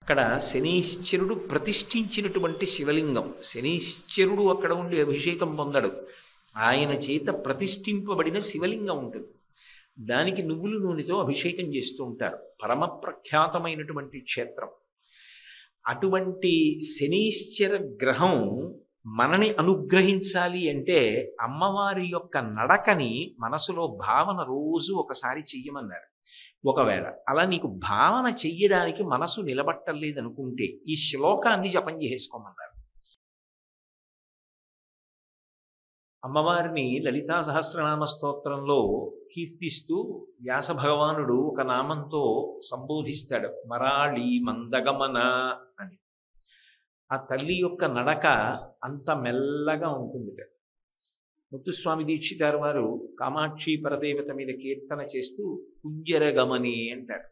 అక్కడ శనీశ్వరుడు ప్రతిష్ఠించినటువంటి శివలింగం. శనీశ్వరుడు అక్కడ ఉండి అభిషేకం పొందడు, ఆయన చేత ప్రతిష్ఠింపబడిన శివలింగం ఉంటుంది. దానికి నువ్వుల నూనెతో అభిషేకం చేస్తూ ఉంటారు. పరమ ప్రఖ్యాతమైనటువంటి క్షేత్రం. అటువంటి శనీశ్వర గ్రహం మనని అనుగ్రహించాలి అంటే అమ్మవారి యొక్క నడకని మనసులో భావన రోజు ఒకసారి చెయ్యమన్నారు. ఒకవేళ అలా నీకు భావన చెయ్యడానికి మనసు నిలబట్టలేదనుకుంటే ఈ శ్లోకాన్ని జపం చేసుకోమన్నారు. అమ్మవారిని లలితా సహస్రనామ స్తోత్రంలో కీర్తిస్తూ వ్యాస భగవానుడు ఒక నామంతో సంబోధిస్తాడు, మరాళి మందగమన అని. ఆ తల్లి యొక్క నడక అంత మెల్లగా ఉంటుంది. ముత్తుస్వామి దీక్షితారు వారు కామాక్షి పరదేవత మీద కీర్తన చేస్తూ కుంజరగమని అంటారు.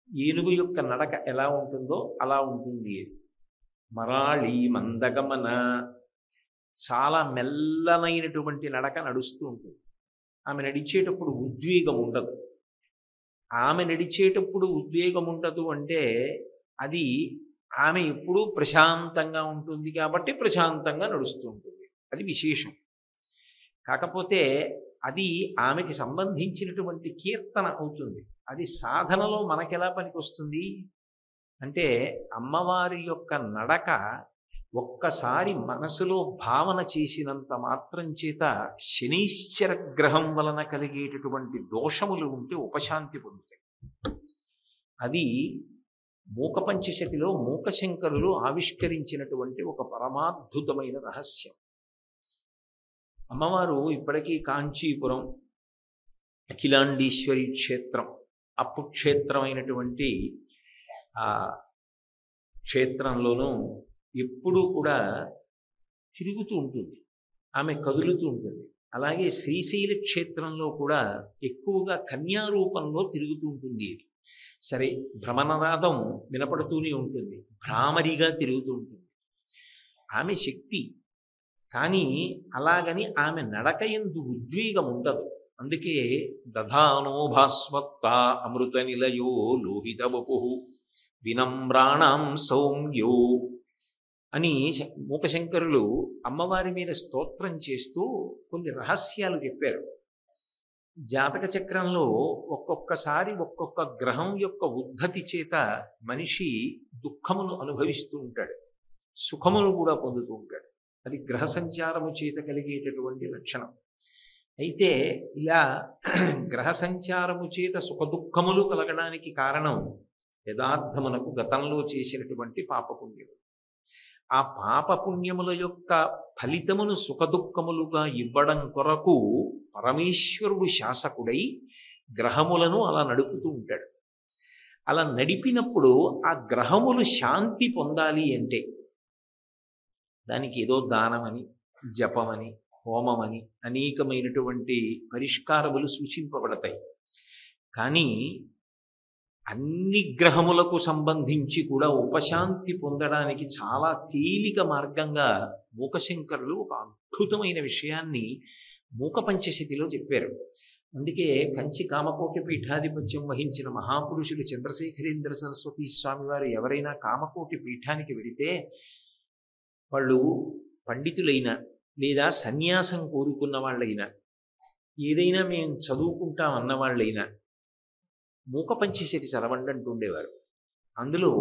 ఏనుగు యొక్క నడక ఎలా ఉంటుందో అలా ఉంటుంది. మరాళి మందగమన, చాలా మెల్లనైనటువంటి నడక నడుస్తూ ఉంటుంది. ఆమె నడిచేటప్పుడు ఉద్వేగం ఉండదు. ఆమె నడిచేటప్పుడు ఉద్వేగం ఉండదు అంటే అది ఆమె ఎప్పుడూ ప్రశాంతంగా ఉంటుంది కాబట్టి ప్రశాంతంగా నడుస్తూ ఉంటుంది. అది విశేషం. కాకపోతే అది ఆమెకి సంబంధించినటువంటి కీర్తన అవుతుంది. అది సాధనలో మనకెలా పనికొస్తుంది అంటే అమ్మవారి యొక్క నడక ఒక్కసారి మనసులో భావన చేసినంత మాత్రం చేత శనీశ్వర గ్రహం వలన కలిగేటటువంటి దోషములు ఉంటే ఉపశాంతి పొందుతాయి. అది మూకపంచశతిలో మూకశంకరులు ఆవిష్కరించినటువంటి ఒక పరమాద్భుతమైన రహస్యం. అమ్మవారు ఇప్పటికీ కాంచీపురం అఖిలాండీశ్వరి క్షేత్రం, అప్పుక్షేత్రమైనటువంటి ఆ క్షేత్రంలోనూ ఎప్పుడూ కూడా తిరుగుతూ ఉంటుంది, ఆమె కదులుతూ ఉంటుంది. అలాగే శ్రీశైల క్షేత్రంలో కూడా ఎక్కువగా కన్యారూపంలో తిరుగుతూ ఉంటుంది. సరే, భ్రమణనాదం వినపడుతూనే ఉంటుంది, భ్రామరిగా తిరుగుతూ ఉంటుంది. ఆమె శక్తి, కానీ అలాగని ఆమె నడకయందు ఉద్వేగం ఉండదు. అందుకే దధానో భాస్వత్త అమృత నిలయో లోహిత వపు వినమ్రాణం సౌమ్యో అని మూకశంకరులు అమ్మవారి మీద స్తోత్రం చేస్తూ కొన్ని రహస్యాలు చెప్పారు. జాతక చక్రంలో ఒక్కొక్కసారి ఒక్కొక్క గ్రహం యొక్క ఉద్ధతి చేత మనిషి దుఃఖమును అనుభవిస్తూ ఉంటాడు, సుఖమును కూడా పొందుతూ ఉంటాడు. అది గ్రహ సంచారము చేత కలిగేటటువంటి లక్షణం. అయితే ఇలా గ్రహ సంచారము చేత సుఖ దుఃఖములు కలగడానికి కారణం యథార్థమునకు గతంలో చేసినటువంటి పాపపుణ్యము. ఆ పాపపుణ్యముల యొక్క ఫలితమును సుఖదుఖములుగా ఇవ్వడం కొరకు పరమేశ్వరుడు శాసకుడై గ్రహములను అలా నడుపుతూ ఉంటాడు. అలా నడిపినప్పుడు ఆ గ్రహములు శాంతి పొందాలి అంటే దానికి ఏదో దానమని, జపమని, హోమమని అనేకమైనటువంటి పరిష్కారములు సూచింపబడతాయి. కానీ అన్ని గ్రహములకు సంబంధించి కూడా ఉపశాంతి పొందడానికి చాలా తేలిక మార్గంగా మూకశంకరులు ఒక అద్భుతమైన విషయాన్ని మూకపంచశతిలో చెప్పారు. అందుకే కంచి కామకోటి పీఠాధిపత్యం వహించిన మహాపురుషులు చంద్రశేఖరేంద్ర సరస్వతి స్వామి వారు ఎవరైనా కామకోటి పీఠానికి వెడితే వాళ్ళు పండితులైనా లేదా సన్యాసం కోరుకున్న వాళ్ళైనా ఏదైనా మేము చదువుకుంటాం అన్న వాళ్ళైనా మూకపంచశతి చదవండి అంటుండేవారు. అందులో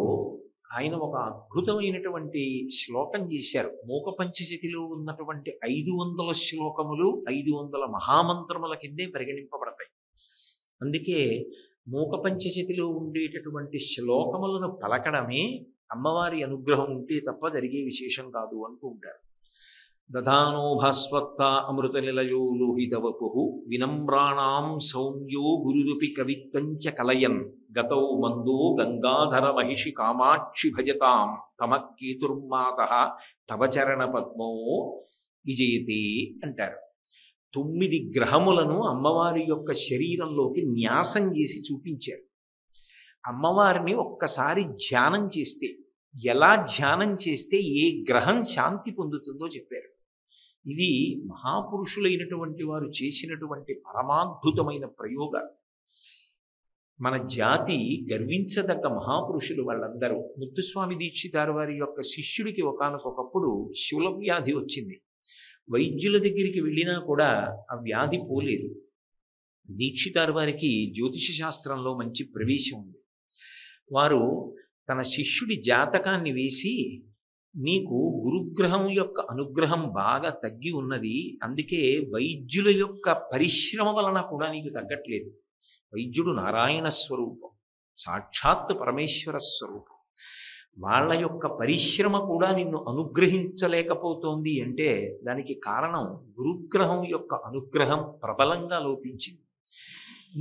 ఆయన ఒక అద్భుతమైనటువంటి శ్లోకం చేశారు. మూకపంచశతిలో ఉన్నటువంటి 500 శ్లోకములు 500 మహామంత్రముల కిందే పరిగణింపబడతాయి. అందుకే మూకపంచశతిలో ఉండేటటువంటి శ్లోకములను పలకడమే అమ్మవారి అనుగ్రహం ఉంటే తప్ప జరిగే విశేషం కాదు అంటూ ఉంటారు. దధానో భాస్వత్త అమృత నిలయో లోహిత వపు వినమ్రాణాం సౌమ్యో గురురుపి కవిత్వంచ కలయన్ గతౌ మందో గంగాధర మహిషి కామాక్షి భజతాం తమ కేతుర్మాత తవ చరణ పద్మో విజయతే అంటారు. 9 గ్రహములను అమ్మవారి యొక్క శరీరంలోకి న్యాసం చేసి చూపించారు. అమ్మవారిని ఒక్కసారి ధ్యానం చేస్తే, ఎలా ధ్యానం చేస్తే ఏ గ్రహం శాంతి పొందుతుందో చెప్పారు. ఇది మహాపురుషులైనటువంటి వారు చేసినటువంటి పరమాద్భుతమైన ప్రయోగాలు. మన జాతి గర్వించదగ్గ మహాపురుషులు వాళ్ళందరూ. ముత్తుస్వామి దీక్షితారు వారి యొక్క శిష్యుడికి ఒకానొకప్పుడు శూలవ్యాధి వచ్చింది. వైద్యుల దగ్గరికి వెళ్ళినా కూడా ఆ వ్యాధి పోలేదు. దీక్షితారు వారికి జ్యోతిష శాస్త్రంలో మంచి ప్రవేశం ఉంది. వారు తన శిష్యుడి జాతకాన్ని వేసి, నీకు గురుగ్రహం యొక్క అనుగ్రహం బాగా తగ్గి ఉన్నది, అందుకే వైద్యుల యొక్క పరిశ్రమ వలన కూడా నీకు తగ్గట్లేదు. వైద్యుడు నారాయణ స్వరూపం, సాక్షాత్ పరమేశ్వర స్వరూపం. వాళ్ళ యొక్క పరిశ్రమ కూడా నిన్ను అనుగ్రహించలేకపోతోంది అంటే దానికి కారణం గురుగ్రహం యొక్క అనుగ్రహం ప్రబలంగా లోపించింది.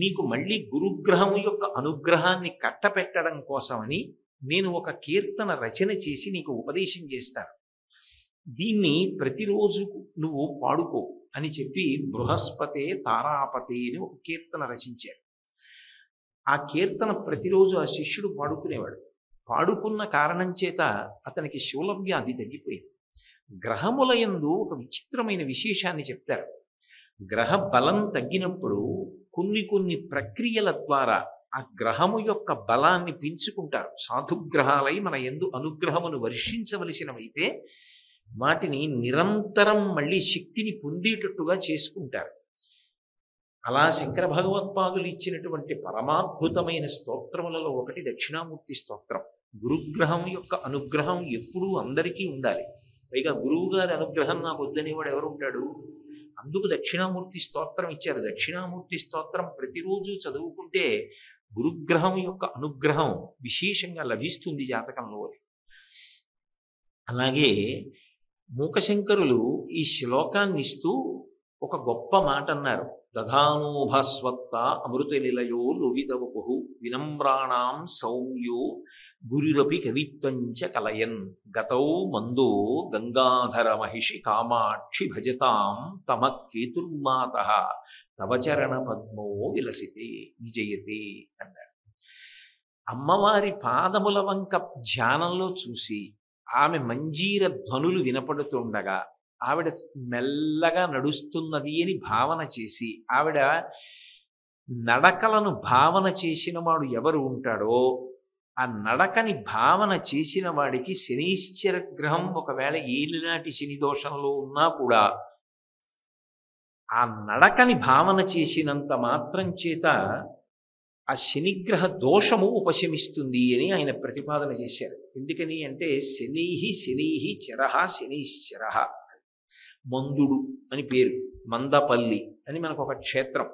నీకు మళ్ళీ గురుగ్రహం యొక్క అనుగ్రహాన్ని కట్టపెట్టడం కోసమని నేను ఒక కీర్తన రచన చేసి నీకు ఉపదేశం చేస్తాను. దీన్ని ప్రతిరోజు నువ్వు పాడుకో అని చెప్పి బృహస్పతే తారాపతే అని ఒక కీర్తన రచించారు. ఆ కీర్తన ప్రతిరోజు ఆ శిష్యుడు పాడుకునేవాడు. పాడుకున్న కారణం చేత అతనికి శూలవ్యాధి తగ్గిపోయింది. గ్రహముల యందు ఒక విచిత్రమైన విశేషాన్ని చెప్తారు. గ్రహ బలం తగ్గినప్పుడు కొన్ని ప్రక్రియల ద్వారా ఆ గ్రహము యొక్క బలాన్ని పెంచుకుంటారు. సాధుగ్రహాలై మన యందు అనుగ్రహమును వర్షించవలసినవైతే వాటిని నిరంతరం మళ్ళీ శక్తిని పొందేటట్టుగా చేసుకుంటారు. అలా శంకర భగవత్పాదులు ఇచ్చినటువంటి పరమాద్భుతమైన స్తోత్రములలో ఒకటి దక్షిణామూర్తి స్తోత్రం. గురుగ్రహం యొక్క అనుగ్రహం ఎప్పుడూ అందరికీ ఉండాలి. పైగా గురువు గారి అనుగ్రహం నాకు వద్దనేవాడు ఎవరు ఉంటాడు? అందుకు దక్షిణామూర్తి స్తోత్రం ఇచ్చారు. దక్షిణామూర్తి స్తోత్రం ప్రతిరోజు చదువుకుంటే గురుగ్రహం యొక్క అనుగ్రహం విశేషంగా లభిస్తుంది జాతకంలో. అలాగే మూకశంకరులు ఈ శ్లోకాన్ని ఇస్తూ ఒక గొప్ప మాట అన్నారు. దధానోభస్వత్త అమృతనిలయో లోహితవపుః వినమ్రాణాం సౌమ్యో గురురపి కవిత్వంచ కలయన్ గతౌ మందో గంగాధర మహిషి కామాక్షి భజతాం తమ కేతుర్మాతః తవ చరణ పద్మో విలసితే విజయతే అన్నారు. అమ్మవారి పాదముల వంక ధ్యానంలో చూసి ఆమె మంజీర ధ్వనులు వినపడుతుండగా ఆవిడ మెల్లగా నడుస్తున్నది అని భావన చేసి, ఆవిడ నడకలను భావన చేసిన వాడు ఎవరు ఉంటాడో ఆ నడకని భావన చేసిన వాడికి శనీశ్చర గ్రహం ఒకవేళ ఏలినాటి శని దోషంలో ఉన్నా కూడా ఆ నడకని భావన చేసినంత మాత్రం చేత ఆ శనిగ్రహ దోషము ఉపశమిస్తుంది అని ఆయన ప్రతిపాదన చేశారు. ఎందుకని అంటే శనీహి చరహ శనీశ్చరః. మందుడు అని పేరు, మందపల్లి అని మనకు ఒక క్షేత్రం.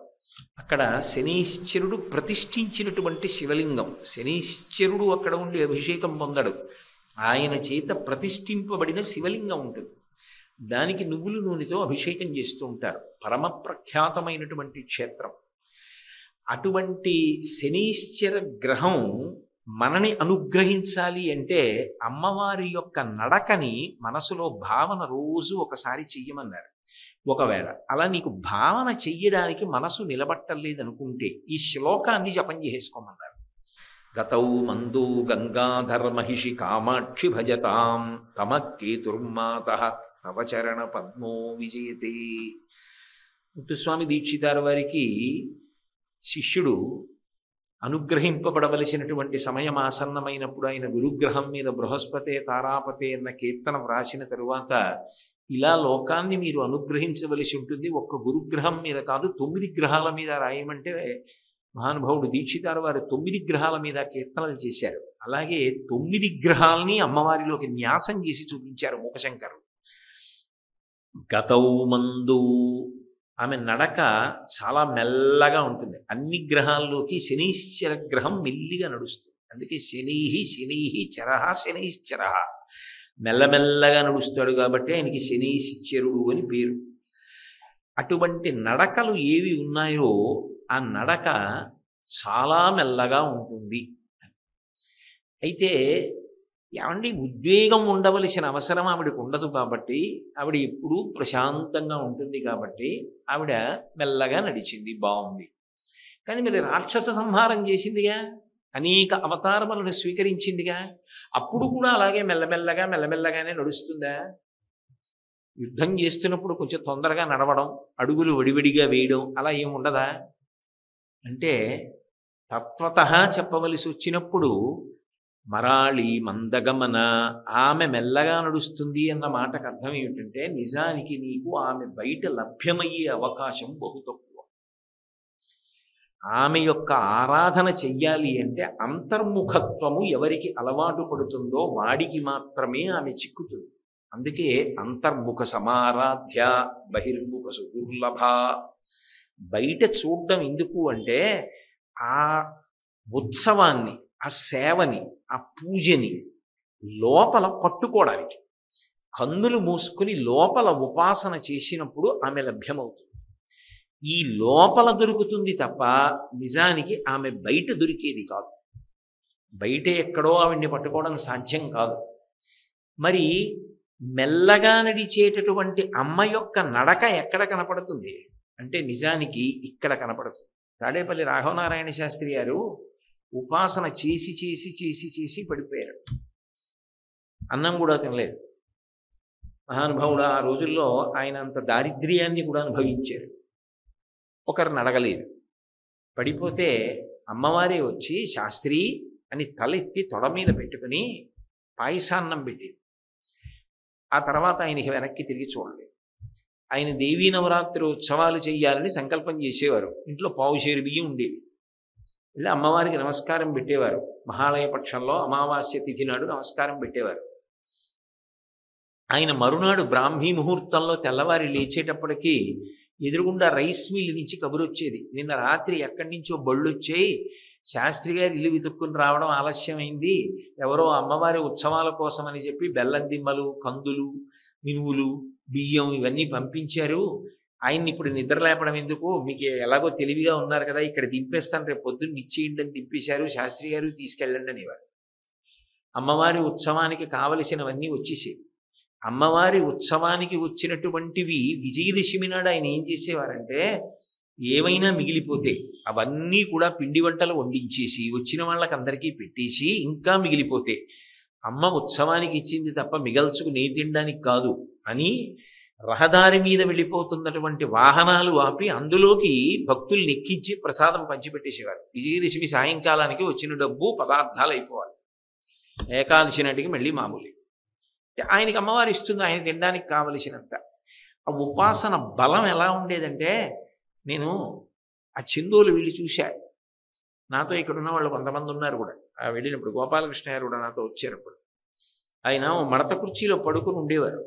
అక్కడ శనీశ్చరుడు ప్రతిష్ఠించినటువంటి శివలింగం. శనీశ్చరుడు అక్కడ ఉండి అభిషేకం పొందడు, ఆయన చేత ప్రతిష్ఠింపబడిన శివలింగం ఉంటుంది. దానికి నువ్వుల నూనెతో అభిషేకం చేస్తూ ఉంటారు. పరమ ప్రఖ్యాతమైనటువంటి క్షేత్రం. అటువంటి శనీశ్చర గ్రహం మనని అనుగ్రహించాలి అంటే అమ్మవారి యొక్క నడకని మనసులో భావన రోజు ఒకసారి చెయ్యమన్నారు. ఒకవేళ అలా నీకు భావన చెయ్యడానికి మనసు నిలబట్టలేదనుకుంటే ఈ శ్లోకాన్ని జపం చేసుకోమన్నారు. గతౌ మందో గంగాధర మహిషి కామాక్షి భజతాం తమ కేతుర్మాతః తవ చరణ పద్మో విజయతే. ముత్తుస్వామి దీక్షితారు వారికి శిష్యుడు అనుగ్రహింపబడవలసినటువంటి సమయం ఆసన్నమైనప్పుడు ఆయన గురుగ్రహం మీద బృహస్పతే తారాపతే అన్న కీర్తన వ్రాసిన తరువాత, ఇలా లోకాన్ని మీరు అనుగ్రహించవలసి ఉంటుంది, ఒక్క గురుగ్రహం మీద కాదు 9 గ్రహాల మీద రాయమంటే మహానుభావుడు దీక్షితారు వారు 9 గ్రహాల మీద కీర్తనలు చేశారు. అలాగే 9 గ్రహాలని అమ్మవారిలోకి న్యాసం చేసి చూపించారు మూకశంకరు. గతౌ మందు, ఆమె నడక చాలా మెల్లగా ఉంటుంది. అన్ని గ్రహాల్లోకి శనీశ్చర గ్రహం మెల్లిగా నడుస్తుంది. అందుకే శనీహి చరహ శనీశ్చరః, మెల్లమెల్లగా నడుస్తాడు కాబట్టి ఆయనకి శనీశ్చరుడు అని పేరు. అటువంటి నడకలు ఏవి ఉన్నాయో ఆ నడక చాలా మెల్లగా ఉంటుంది. అయితే ఏమండి, ఉద్వేగం ఉండవలసిన అవసరం ఆవిడకు ఉండదు కాబట్టి, ఆవిడ ఎప్పుడూ ప్రశాంతంగా ఉంటుంది కాబట్టి ఆవిడ మెల్లగా నడిచింది, బాగుంది. కానీ మరి రాక్షస సంహారం చేసిందిగా, అనేక అవతారములను స్వీకరించిందిగా, అప్పుడు కూడా అలాగే మెల్లమెల్లగానే నడుస్తుందా? యుద్ధం చేస్తున్నప్పుడు కొంచెం తొందరగా నడవడం, అడుగులు వడివడిగా వేయడం అలా ఏముండదా? అంటే తత్వతః చెప్పవలసి వచ్చినప్పుడు మరాళి మందగమన, ఆమె మెల్లగా నడుస్తుంది అన్న మాటకు అర్థం ఏమిటంటే నిజానికి నీకు ఆమె బయట లభ్యమయ్యే అవకాశం బహు తక్కువ. ఆమె యొక్క ఆరాధన చెయ్యాలి అంటే అంతర్ముఖత్వము ఎవరికి అలవాటు పడుతుందో వాడికి మాత్రమే ఆమె చిక్కుతుంది. అందుకే అంతర్ముఖ సమారాధ్య బహిర్ముఖ సుదుర్లభ. బయట చూడడం ఎందుకు అంటే ఆ ఉత్సవాన్ని, ఆ సేవని, ఆ పూజని లోపల పట్టుకోవడానికి. కన్నులు మూసుకుని లోపల ఉపాసన చేసినప్పుడు ఆమె లభ్యమవుతుంది. ఈ లోపల దొరుకుతుంది తప్ప నిజానికి ఆమె బయట దొరికేది కాదు. బయట ఎక్కడో ఆవిడ్ని పట్టుకోవడం సాధ్యం కాదు. మరి మెల్లగా నడిచేటటువంటి అమ్మ యొక్క నడక ఎక్కడ కనపడుతుంది అంటే నిజానికి ఇక్కడ కనపడుతుంది. తాడేపల్లి రాఘవనారాయణ శాస్త్రి గారు ఉపాసన చేసి చేసి చేసి చేసి పడిపోయారు. అన్నం కూడా తినలేదు. మహానుభావుడు ఆ రోజుల్లో ఆయన అంత దారిద్ర్యాన్ని కూడా అనుభవించారు. ఒకరిని అడగలేదు. పడిపోతే అమ్మవారే వచ్చి శాస్త్రి అని తలెత్తి తొడ మీద పెట్టుకుని పాయసాన్నం పెట్టేది. ఆ తర్వాత ఆయనకి వెనక్కి తిరిగి చూడలేదు. ఆయన దేవీ నవరాత్రి ఉత్సవాలు చెయ్యాలని సంకల్పం చేసేవారు. ఇంట్లో పావుషేరు బియ్యం ఉండేవి. వెళ్ళి అమ్మవారికి నమస్కారం పెట్టేవారు. మహాలయ పక్షంలో అమావాస్య తిథి నాడు నమస్కారం పెట్టేవారు. ఆయన మరునాడు బ్రాహ్మీ ముహూర్తంలో తెల్లవారి లేచేటప్పటికీ ఎదురుగుండా రైస్ మిల్ నుంచి కబురు వచ్చేది. నిన్న రాత్రి ఎక్కడి నుంచో బళ్ళు వచ్చాయి, శాస్త్రి గారు ఇల్లు వెతుక్కుని రావడం ఆలస్యమైంది, ఎవరో అమ్మవారి ఉత్సవాల కోసం అని చెప్పి బెల్లం దిమ్మలు, కందులు, మినువులు, బియ్యం ఇవన్నీ పంపించారు. ఆయన్ని ఇప్పుడు నిద్ర లేపడం ఎందుకు, మీకు ఎలాగో తెలివిగా ఉన్నారు కదా, ఇక్కడ దింపేస్తాను, రేపు పొద్దున్న ఇచ్చేయండి అని దింపేశారు. శాస్త్రి గారు తీసుకెళ్ళండి అనేవారు. అమ్మవారి ఉత్సవానికి కావలసినవన్నీ వచ్చేసేవి. అమ్మవారి ఉత్సవానికి వచ్చినటువంటివి విజయదశమి నాడు ఆయన ఏం చేసేవారంటే ఏవైనా మిగిలిపోతే అవన్నీ కూడా పిండి వంటలు వండించేసి వచ్చిన వాళ్ళకి అందరికీ పెట్టేసి, ఇంకా మిగిలిపోతే అమ్మ ఉత్సవానికి ఇచ్చింది తప్ప మిగల్చుకు నీ తినడానికి కాదు అని రహదారి మీద వెళ్ళిపోతున్నటువంటి వాహనాలు ఆపి అందులోకి భక్తుల్ని ఎక్కించి ప్రసాదం పంచిపెట్టేసేవారు. విజయదశమి సాయంకాలానికి వచ్చిన డబ్బు పదార్థాలు అయిపోవాలి. ఏకాదశి నాటికి మళ్ళీ మామూలు. ఆయనకి అమ్మవారు ఇస్తుంది ఆయన తినడానికి కావలసినంత. ఆ ఉపాసన బలం ఎలా ఉండేదంటే నేను ఆ చందోలు వెళ్ళి చూశా. నాతో ఇక్కడ ఉన్న వాళ్ళు కొంతమంది ఉన్నారు కూడా. వెళ్ళినప్పుడు గోపాలకృష్ణ గారు కూడా నాతో వచ్చారప్పుడు. ఆయన మడత కుర్చీలో పడుకుని ఉండేవారు.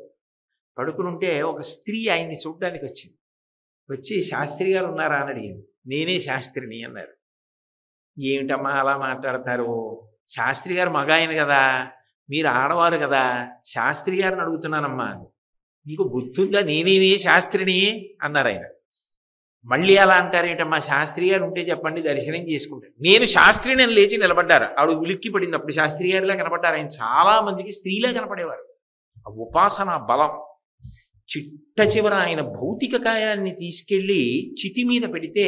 పడుకుని ఉంటే ఒక స్త్రీ ఆయన్ని చూడడానికి వచ్చింది. వచ్చి శాస్త్రి గారు ఉన్నారా అని అడిగింది. నేనే శాస్త్రిని అన్నారు. ఏమిటమ్మా అలా మాట్లాడతారు, శాస్త్రి గారు మగ ఆయన కదా, మీరు ఆడవారు కదా, శాస్త్రి గారిని అడుగుతున్నానమ్మా, నీకు గుర్తుందా, నేనేనే శాస్త్రిని అన్నారు ఆయన. మళ్ళీ అలా అంటారేంటమ్మా, శాస్త్రి గారు ఉంటే చెప్పండి దర్శనం చేసుకుంటారు. నేను శాస్త్రిని అని లేచి నిలబడ్డారు. ఆవిడ ఉలిక్కి పడింది. అప్పుడు శాస్త్రి గారిలా కనపడ్డారు. ఆయన చాలా మందికి స్త్రీలా కనపడేవారు. ఆ ఉపాసన బలం. చిట్ట చివర ఆయన భౌతిక కాయాన్ని తీసుకెళ్ళి చితి మీద పెడితే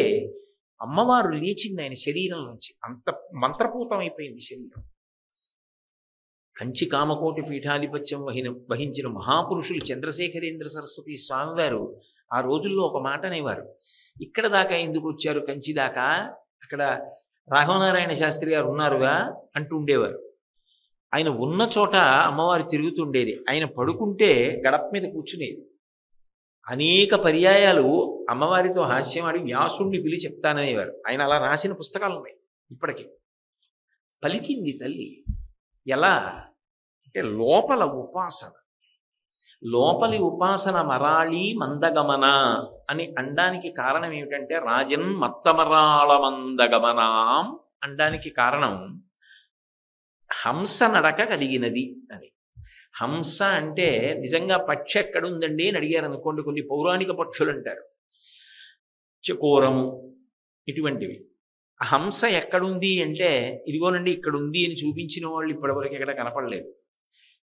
అమ్మవారు లేచింది ఆయన శరీరం నుంచి. అంత మంత్రపూతం అయిపోయింది శరీరం. కంచి కామకోటి పీఠాధిపత్యం వహించిన మహాపురుషులు చంద్రశేఖరేంద్ర సరస్వతి స్వామివారు ఆ రోజుల్లో ఒక మాట అనేవారు. ఇక్కడ దాకా ఎందుకు వచ్చారు, కంచి దాకా, అక్కడ రాఘవనారాయణ శాస్త్రి గారు ఉన్నారుగా అంటూ ఉండేవారు. ఆయన ఉన్న చోట అమ్మవారు తిరుగుతుండేది. ఆయన పడుకుంటే గడప మీద కూర్చునేది. అనేక పర్యాయాలు అమ్మవారితో హాస్యమాడి వ్యాసుణ్ణి పిలిచి చెప్తాననేవారు. ఆయన అలా రాసిన పుస్తకాలు ఉన్నాయి ఇప్పటికీ. పలికింది తల్లి. ఎలా అంటే లోపల ఉపాసన. లోపలి ఉపాసన మరాళి మందగమన అని అనడానికి కారణం ఏమిటంటే రాజన్ మత్తమరాళ మందగమనాం అనడానికి కారణం హంస నడక కలిగినది అని. హంస అంటే నిజంగా పక్షి ఎక్కడుందండి అని అడిగారు అనుకోండి, కొన్ని పౌరాణిక పక్షులు అంటారు, చకోరము ఇటువంటివి. హంస ఎక్కడుంది అంటే ఇదిగోనండి ఇక్కడ ఉంది అని చూపించిన వాళ్ళు ఇప్పటివరకు ఎక్కడ కనపడలేదు.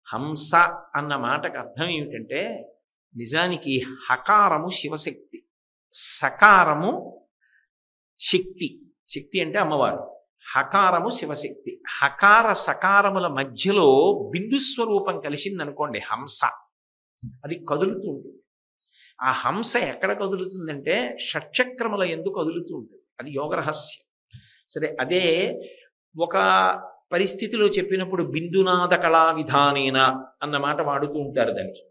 హంస అన్న మాటకు అర్థం ఏమిటంటే నిజానికి హకారము శివశక్తి, సకారము శక్తి. శక్తి అంటే అమ్మవారు, హకారము శివశక్తి. హకార సకారముల మధ్యలో బిందు స్వరూపం కలిసిందనుకోండి హంస, అది కదులుతూ ఉంటుంది. ఆ హంస ఎక్కడ కదులుతుందంటే షట్చక్రముల యందు కదులుతూ ఉంటుంది. అది యోగరహస్యం. సరే, అదే ఒక పరిస్థితిలో చెప్పినప్పుడు బిందునాద కళా విధానేన అన్న మాట వాడుతూ ఉంటారు దానికి.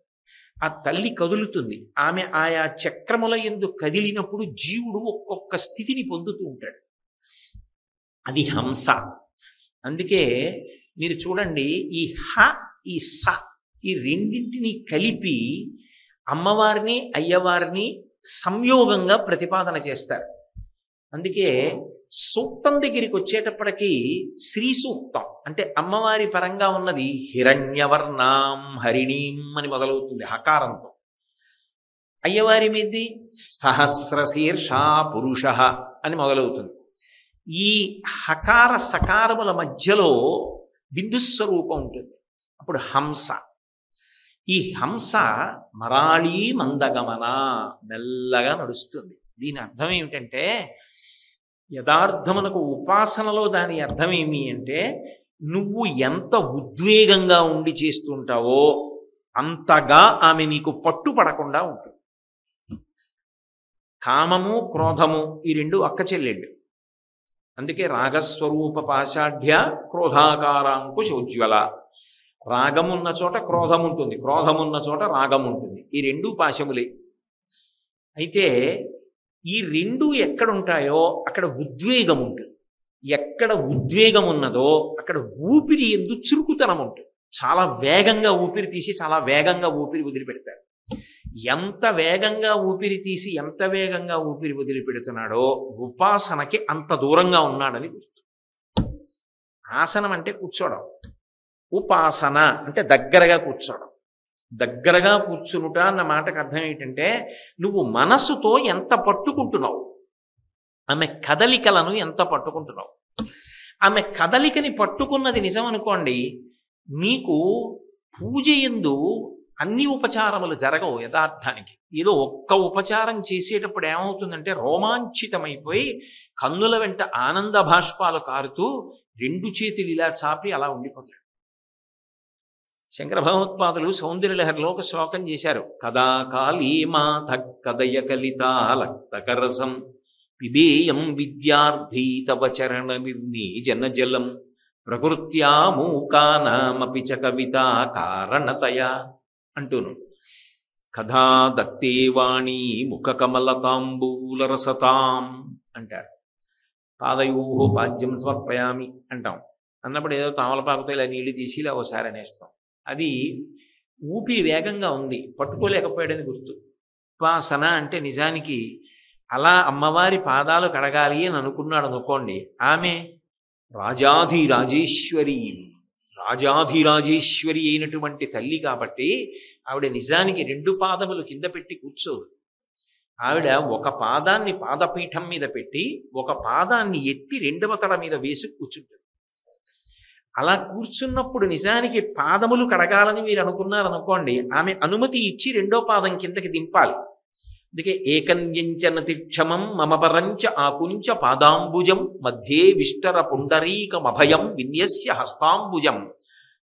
ఆ తల్లి కదులుతుంది, ఆమె ఆయా చక్రముల యందు కదిలినప్పుడు జీవుడు ఒక్కొక్క స్థితిని పొందుతూ ఉంటాడు. అది హంస. అందుకే మీరు చూడండి, ఈ హ ఈ స ఈ రెండింటినీ కలిపి అమ్మవారిని అయ్యవారిని సంయోగంగా ప్రతిపాదన చేస్తారు. అందుకే సూక్తం దగ్గరికి వచ్చేటప్పటికి శ్రీ సూక్తం అంటే అమ్మవారి పరంగా ఉన్నది హిరణ్యవర్ణాం హరిణీం అని మొదలవుతుంది హకారంతో. అయ్యవారి మీది సహస్రశీర్ష పురుష అని మొదలవుతుంది. ఈ హకార సకారముల మధ్యలో బిందుస్వరూపం ఉంటుంది. అప్పుడు హంస. ఈ హంస మరాళీ మందగమన, మెల్లగా నడుస్తుంది. దీని అర్థం ఏమిటంటే, యథార్థమునకు ఉపాసనలో దాని అర్థం ఏమి అంటే, నువ్వు ఎంత ఉద్వేగంగా ఉండి చేస్తుంటావో అంతగా ఆమె నీకు పట్టుపడకుండా ఉంటుంది. కామము క్రోధము ఈ రెండు అక్క చెల్లెళ్ళు. అందుకే రాగస్వరూప పాషాఢ్య క్రోధాకారాంకుశోజ్వల. రాగమున్న చోట క్రోధం ఉంటుంది, క్రోధమున్న చోట రాగం ఉంటుంది. ఈ రెండు పాశములే. అయితే ఈ రెండు ఎక్కడుంటాయో అక్కడ ఉద్వేగం ఉంటుంది. ఎక్కడ ఉద్వేగం ఉన్నదో అక్కడ ఊపిరి ఎందు చురుకుతనం ఉంటుంది. చాలా వేగంగా ఊపిరి తీసి చాలా వేగంగా ఊపిరి వదిలిపెడతారు. ఎంత వేగంగా ఊపిరి తీసి ఎంత వేగంగా ఊపిరి వదిలిపెడుతున్నాడో ఉపాసనకి అంత దూరంగా ఉన్నాడని గుర్తు. ఆసనం అంటే కూర్చోవడం, ఉపాసన అంటే దగ్గరగా కూర్చోవడం. దగ్గరగా కూర్చునుట అన్న మాటకు అర్థం ఏంటంటే, నువ్వు మనసుతో ఎంత పట్టుకుంటున్నావు, ఆమె కదలికలను ఎంత పట్టుకుంటున్నావు. ఆమె కదలికని పట్టుకున్నది నిజం అనుకోండి, మీకు పూజ యందు అన్ని ఉపచారములు జరగవు. యథార్థానికి ఏదో ఒక్క ఉపచారం చేసేటప్పుడు ఏమవుతుందంటే, రోమాంచితమైపోయి కన్నుల వెంట ఆనంద భాష్పాలు కారుతూ రెండు చేతులు ఇలా చాపి అలా ఉండిపోతాడు. శంకర భగవత్పాదులు సౌందర్యలహరిలో ఒక శ్లోకం చేశారు. కదా కాళీ మాత కదయ కలితాలక్తకరసం పిబేయం విద్యార్థీ తవ చరణ నిర్నీజన జలం ప్రకృత్యా మూకానామపి చ కవితా కారణతయా అంటూను. కథా దత్తే వాణి ముఖ కమలతాంబూలరసతాం అంటారు. పాదయోహో పాద్యం సమర్పయామి అంటాం. అన్నప్పుడు ఏదో తామలపాకుతో ఇలా నీళ్లు తీసి ఇలా ఓసారి అనేస్తాం. అది ఊపిరి వేగంగా ఉంది, పట్టుకోలేకపోయాడని గుర్తు. ఉపాసన అంటే నిజానికి అలా అమ్మవారి పాదాలు కడగాలి అని అనుకున్నాడు అనుకోండి, ఆమె రాజాధిరాజేశ్వరి అయినటువంటి తల్లి కాబట్టి ఆవిడ నిజానికి రెండు పాదములు కింద పెట్టి కూర్చోదు. ఆవిడ ఒక పాదాన్ని పాదపీఠం మీద పెట్టి ఒక పాదాన్ని ఎత్తి రెండవ తల మీద వేసి కూర్చుంటుంది. అలా కూర్చున్నప్పుడు నిజానికి పాదములు కడగాలని మీరు అనుకున్నారనుకోండి, ఆమె అనుమతి ఇచ్చి రెండో పాదం కిందకి దింపాలి. అందుకే ఏకన్యంచనతి క్షమం మమ పరంచ ఆకుంచ పాదాంబుజం మధ్యే విష్టర పుండరీకమభయం విన్యస్య హస్తాంబుజం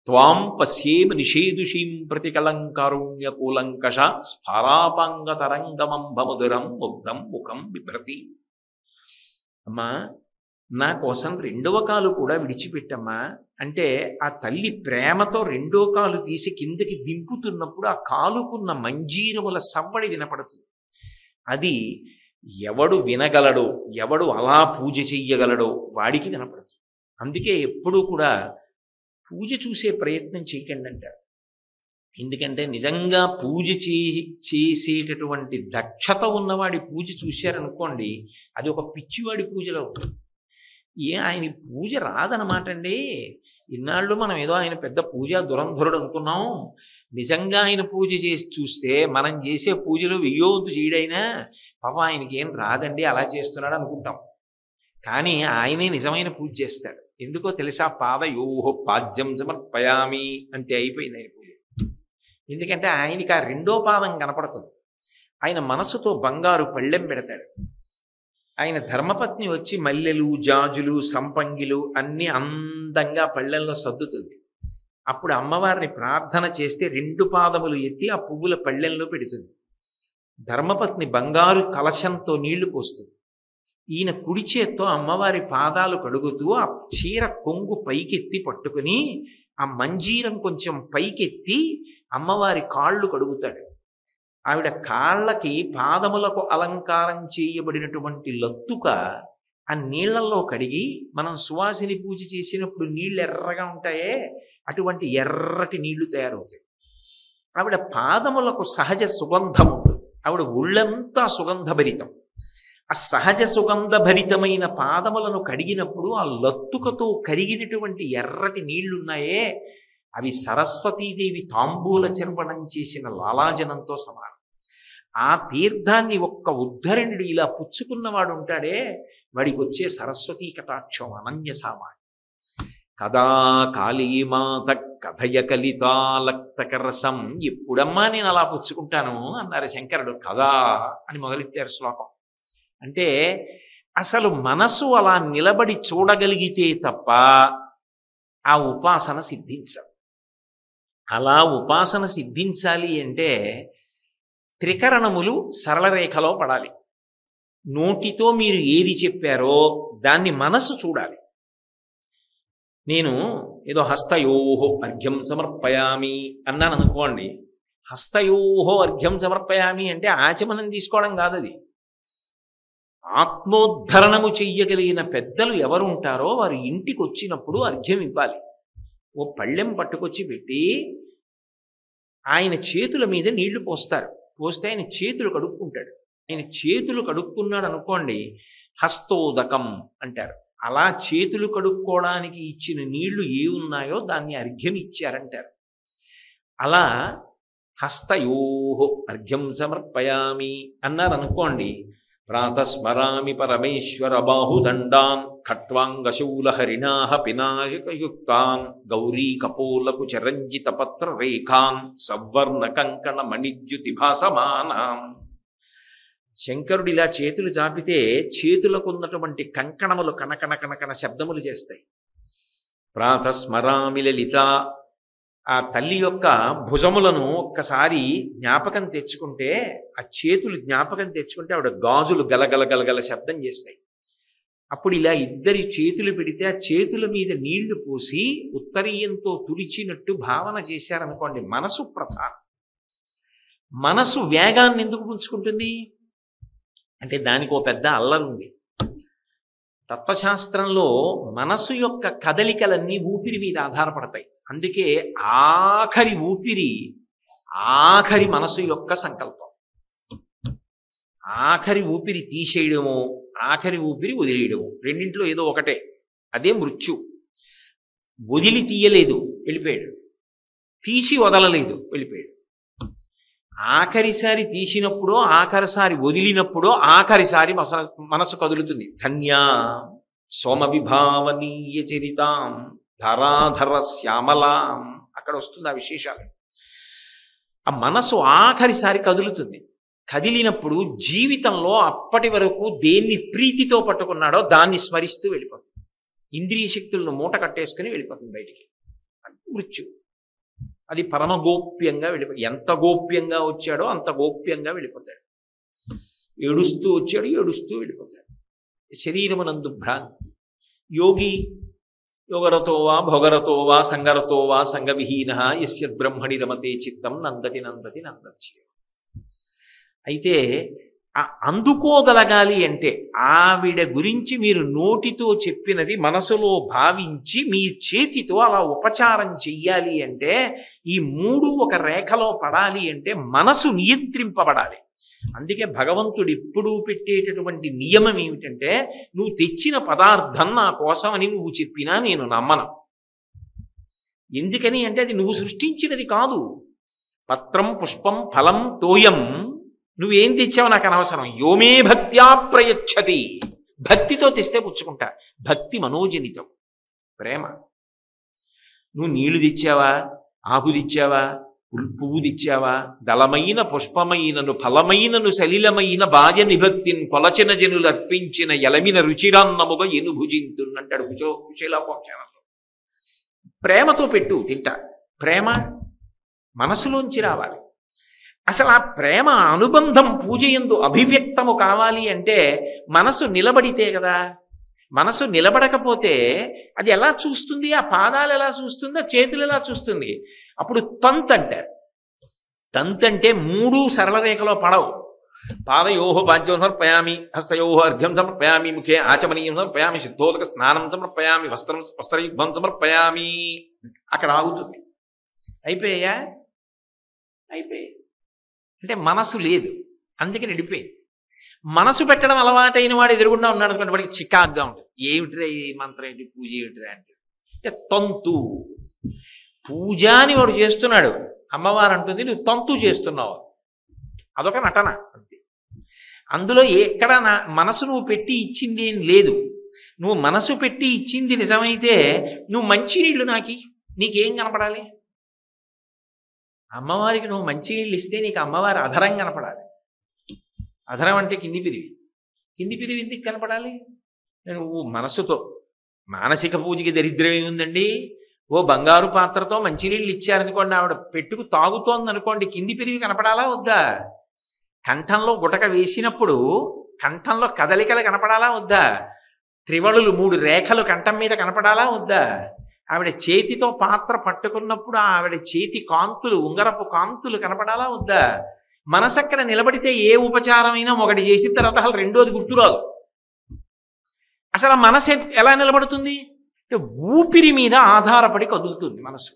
త్వాం పశ్యేమ నిషేదుషీం ప్రతికలంకారుణ్యకూలంకష స్ఫారాపాంగతరంగమంభమధురం ముగ్ధం ముఖం బిభ్రతి. అమ్మా, నా కోసం రెండవ కాలు కూడా విడిచిపెట్టమ్మా అంటే, ఆ తల్లి ప్రేమతో రెండో కాలు తీసి కిందకి దింపుతున్నప్పుడు ఆ కాలుకున్న మంజీరముల సవ్వడి వినపడుతుంది. అది ఎవడు వినగలడో, ఎవడు అలా పూజ చెయ్యగలడో వాడికి వినపడుతుంది. అందుకే ఎప్పుడూ కూడా పూజ చూసే ప్రయత్నం చేయకండి అంటారు. ఎందుకంటే నిజంగా పూజ చేసేటటువంటి దక్షత ఉన్నవాడి పూజ చూశారనుకోండి, అది ఒక పిచ్చివాడి పూజలో ఉంటుంది. ఆయన పూజ రాదనమాట అండి. ఇన్నాళ్ళు మనం ఏదో ఆయన పెద్ద పూజా దురంధరుడు అనుకున్నాం. నిజంగా ఆయన పూజ చేసి చూస్తే మనం చేసే పూజలు వెయ్యోవంతు చేయడైనా పాపం ఆయనకి ఏం రాదండి, అలా చేస్తున్నాడు అనుకుంటాం. కానీ ఆయనే నిజమైన పూజ చేస్తాడు. ఎందుకో తెలుసా? పాదయోహో పాద్యం సమర్పయామి అంటే అయిపోయింది ఆయన పూజ. ఎందుకంటే ఆయనకి ఆ రెండో పాదం కనపడుతుంది. ఆయన మనసుతో బంగారు పళ్ళెం పెడతాడు. ఆయన ధర్మపత్ని వచ్చి మల్లెలు జాజులు సంపంగిలు అన్నీ అందంగా పళ్ళెల్లో సర్దుతుంది. అప్పుడు అమ్మవారిని ప్రార్థన చేస్తే రెండు పాదములు ఎత్తి ఆ పువ్వుల పళ్ళెంలో పెడుతుంది. ధర్మపత్ని బంగారు కలశంతో నీళ్లు పోస్తుంది. ఈయన కుడి చేత్తో అమ్మవారి పాదాలు కడుగుతూ ఆ చీర కొంగు పైకెత్తి పట్టుకుని ఆ మంజీరం కొంచెం పైకెత్తి అమ్మవారి కాళ్ళు కడుగుతాడు. ఆవిడ కాళ్ళకి పాదములకు అలంకారం చేయబడినటువంటి లత్తుక ఆ నీళ్లలో కడిగి, మనం సువాసిని పూజ చేసినప్పుడు నీళ్లు ఎర్రగా ఉంటాయే అటువంటి ఎర్రటి నీళ్లు తయారవుతాయి. ఆవిడ పాదములకు సహజ సుగంధం ఉంటుంది. ఆవిడ ఒళ్ళంతా సుగంధభరితం. ఆ సహజ సుగంధభరితమైన పాదములను కడిగినప్పుడు ఆ లత్తుకతో కరిగినటువంటి ఎర్రటి నీళ్లున్నాయే అవి సరస్వతీదేవి తాంబూల చర్వణం చేసిన లాలాజనంతో సమానం. ఆ తీర్థాన్ని ఒక్క ఉద్ధరణుడు ఇలా పుచ్చుకున్నవాడు ఉంటాడే, వాడికి వచ్చే సరస్వతీ కటాక్షం అనన్య సామాన్యం. కదా కాళీమాత కథయ కలితాలక్తకరసం. ఎప్పుడమ్మా నేను అలా పుచ్చుకుంటాను అన్నారు శంకరుడు. కదా అని మొదలెట్టారు శ్లోకం. అంటే అసలు మనసు అలా నిలబడి చూడగలిగితే తప్ప ఆ ఉపాసన సిద్ధించదు. అలా ఉపాసన సిద్ధించాలి అంటే త్రికరణములు సరళ రేఖలో పడాలి. నోటితో మీరు ఏది చెప్పారో దాన్ని మనసు చూడాలి. నేను ఏదో హస్తయోహో అర్ఘ్యం సమర్పయామి అన్నాను అనుకోండి, హస్తయోహో అర్ఘ్యం సమర్పయామి అంటే ఆచమనం తీసుకోవడం కాదు. అది ఆత్మోద్ధరణము చెయ్యగలిగిన పెద్దలు ఎవరు ఉంటారో వారు ఇంటికి వచ్చినప్పుడు అర్ఘ్యం ఇవ్వాలి. ఓ పళ్ళెం పట్టుకొచ్చి పెట్టి ఆయన చేతుల మీద నీళ్లు పోస్తారు. పోస్తే ఆయన చేతులు కడుక్కుంటాడు. ఆయన చేతులు కడుక్కున్నాడు అనుకోండి, హస్తోదకం అంటారు. అలా చేతులు కడుక్కోవడానికి ఇచ్చిన నీళ్లు ఏ ఉన్నాయో దాన్ని అర్ఘ్యం ఇచ్చారంటారు. అలా హస్తయోహో అర్ఘ్యం సమర్పయామి అన్నారనుకోండి, ప్రాతస్మరామి పరమేశ్వర బాహుదండాన్ ఖట్వాంగశూల హరిణాహ పినాయకయుక్తాన్ గౌరీ కపోలకు చరంజిత పత్ర రేఖాన్ సవర్ణ కంకణ మణిద్యుతి భాసమానాం. శంకరుడు ఇలా చేతులు చాపితే చేతులకు ఉన్నటువంటి కంకణములు కనకణ కనకణ శబ్దములు చేస్తాయి. ప్రాతస్మరామి లలిత. ఆ తల్లి యొక్క భుజములను ఒక్కసారి జ్ఞాపకం తెచ్చుకుంటే, ఆ చేతులు జ్ఞాపకం తెచ్చుకుంటే ఆవిడ గాజులు గలగల గలగల శబ్దం చేస్తాయి. అప్పుడు ఇలా ఇద్దరి చేతులు పెడితే ఆ చేతుల మీద నీళ్లు పోసి ఉత్తరీయంతో తుడిచినట్టు భావన చేశారనుకోండి, మనసు ప్రధానం. మనసు వేగాన్ని ఎందుకు పుంజుకుంటుంది అంటే దానికి ఓ పెద్ద అల్లరుంది. తత్వశాస్త్రంలో మనసు యొక్క కదలికలన్నీ ఊపిరి మీద ఆధారపడతాయి. అందుకే ఆఖరి ఊపిరి ఆఖరి మనసు యొక్క సంకల్పం. ఆఖరి ఊపిరి తీసేయడము, ఆఖరి ఊపిరి వదిలేయడము, రెండింటిలో ఏదో ఒకటే. అదే మృత్యు. వదిలి తీయలేదు, వెళ్ళిపోయాడు. తీసి వదలలేదు, వెళ్ళిపోయాడు. ఆఖరిసారి తీసినప్పుడో ఆఖరిసారి వదిలినప్పుడో ఆఖరిసారి మనసు కదులుతుంది. ధన్యా సోమ విభావనీయ చరితాం ధరాధర శ్యామలాం. అక్కడ వస్తుంది ఆ విశేషాలు. ఆ మనసు ఆఖరిసారి కదులుతుంది. కదిలినప్పుడు జీవితంలో అప్పటి వరకు దేన్ని ప్రీతితో పట్టుకున్నాడో దాన్ని స్మరిస్తూ వెళ్ళిపోతుంది. ఇంద్రియ శక్తులను మూట కట్టేసుకుని వెళ్ళిపోతుంది బయటికి. మృత్యు. అది పరమగోప్యంగా వెళ్ళిపోయి, ఎంత గోప్యంగా వచ్చాడో అంత గోప్యంగా వెళ్ళిపోతాడు. ఏడుస్తూ వచ్చాడు, ఏడుస్తూ వెళ్ళిపోతాడు. శరీరమునందు భ్రాంతి. యోగి యోగరతో వా భోగరతో వా సంగరతో వా సంగవిహీన యస్య బ్రహ్మణి రమతే చిత్తం నందతి నందతి నందతి. అయితే అందుకోగలగాలి అంటే ఆవిడ గురించి మీరు నోటితో చెప్పినది మనసులో భావించి మీ చేతితో అలా ఉపచారం చెయ్యాలి అంటే, ఈ మూడు ఒక రేఖలో పడాలి అంటే మనసు నియంత్రింపబడాలి. అందుకే భగవంతుడు ఎప్పుడూ పెట్టేటటువంటి నియమం ఏమిటంటే, నువ్వు తెచ్చిన పదార్థం నా కోసమని నువ్వు చెప్పినా నేను నమ్మను. ఎందుకని అంటే అది నువ్వు సృష్టించినది కాదు. పత్రం పుష్పం ఫలం తోయం, నువ్వేం తెచ్చావు నాకు అనవసరం. యోమే భక్త్యా ప్రయచ్చతి. భక్తితో తెస్తే పుచ్చుకుంటా. భక్తి మనోజనితం, ప్రేమ. నువ్వు నీళ్లు తెచ్చావా, ఆకు తెచ్చావా, పువ్వు తెచ్చావా, దళమైన పుష్పమైనను ఫలమైనను సలిలమైన బాల్య నిభక్తిని కొలచిన జనులు అర్పించిన ఎలమిన రుచిరాన్నముగా ఎనుభుజింతున్నంటాడు కుచేలోపాఖ్యానంలో. ప్రేమతో పెట్టు, తింటా. ప్రేమ మనసులోంచి రావాలి. అసలు ఆ ప్రేమ అనుబంధం పూజ యందు అభివ్యక్తము కావాలి అంటే మనసు నిలబడితే కదా. మనసు నిలబడకపోతే అది ఎలా చూస్తుంది? ఆ పాదాలు ఎలా చూస్తుంది? ఆ చేతులు ఎలా చూస్తుంది? అప్పుడు తంత్ అంటారు. తంత్ అంటే మూడు సరళ రేఖలో పడవు. పాదయోహ పాద్యం సమర్పయామి, హస్తయోహ అర్ఘ్యం సమర్పయామి, ముఖే ఆచమనీయం సమర్పయామి, సిద్ధోదక స్నానం సమర్పయామి, వస్త్రయుగ్మం సమర్పయామి. అక్కడ ఆగుతుంది. అయిపోయా? అయిపోయాయి. అంటే మనసు లేదు, అందుకని నడిపోయింది. మనసు పెట్టడం అలవాటైన వాడు ఎదురుగుండా ఉన్నాడు అనుకోండి, వాడికి చికాగ్గా ఉంటుంది. ఏమిట్రా ఈ మంత్రం ఏంటి, పూజ ఏమిట్రా అంటే తంతు. పూజ అని వాడు చేస్తున్నాడు, అమ్మవారు అంటుంది నువ్వు తంతు చేస్తున్నావు. అదొక నటన అంతే. అందులో ఎక్కడ మనసు నువ్వు పెట్టి ఇచ్చింది ఏం లేదు. నువ్వు మనసు పెట్టి ఇచ్చింది నిజమైతే నువ్వు మంచినీళ్ళు నీకేం కనపడాలి? అమ్మవారికి నువ్వు మంచినీళ్ళు ఇస్తే నీకు అమ్మవారి అధరం కనపడాలి. అధరం అంటే కింది పిరివి. కింది పిరివి ఎందుకు కనపడాలి? నువ్వు మనసుతో మానసిక పూజకి దరిద్రం ఏముందండి? ఓ బంగారు పాత్రతో మంచినీళ్ళు ఇచ్చారనుకోండి, ఆవిడ పెట్టుకు తాగుతోంది అనుకోండి, కింది పిరివి కనపడాలా వద్దా? కంఠంలో గుటక వేసినప్పుడు కంఠంలో కదలికలు కనపడాలా వద్దా? త్రివళులు 3 రేఖలు కంఠం మీద కనపడాలా వద్దా? ఆవిడ చేతితో పాత్ర పట్టుకున్నప్పుడు ఆవిడ చేతి కాంతులు, ఉంగరపు కాంతులు కనపడాలా వద్దా? మనసు అక్కడ నిలబడితే ఏ ఉపచారమైనా ఒకటి చేసిన తర్వాత అసలు రెండోది గుర్తురాదు. అసలు ఆ మనసు ఎలా నిలబడుతుంది అంటే ఊపిరి మీద ఆధారపడి కదులుతుంది మనసు.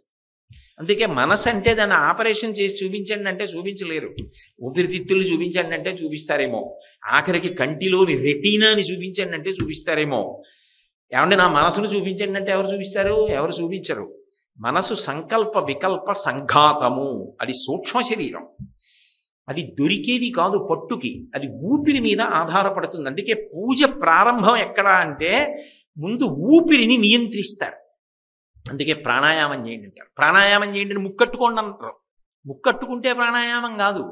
అందుకే మనసు అంటే దాన్ని ఆపరేషన్ చేసి చూపించండి అంటే చూపించలేరు. ఊపిరితిత్తులు చూపించండి అంటే చూపిస్తారేమో, ఆఖరికి కంటిలోని రెటీనాని చూపించండి అంటే చూపిస్తారేమో. ఏమంటే నా మనసును చూపించండి అంటే ఎవరు చూపిస్తారు? ఎవరు చూపించరు. మనసు సంకల్ప వికల్ప సంఘాతము. అది సూక్ష్మ శరీరం, అది దొరికేది కాదు పట్టుకి, అది ఊపిరి మీద ఆధారపడుతుంది. అందుకే పూజ ప్రారంభం ఎక్కడ అంటే ముందు ఊపిరిని నియంత్రిస్తారు. అందుకే ప్రాణాయామం చేయండి అంటారు. ప్రాణాయామం చేయండి అని ముక్కట్టుకోండి అంటారు. ముక్కట్టుకుంటే ప్రాణాయామం కాదు.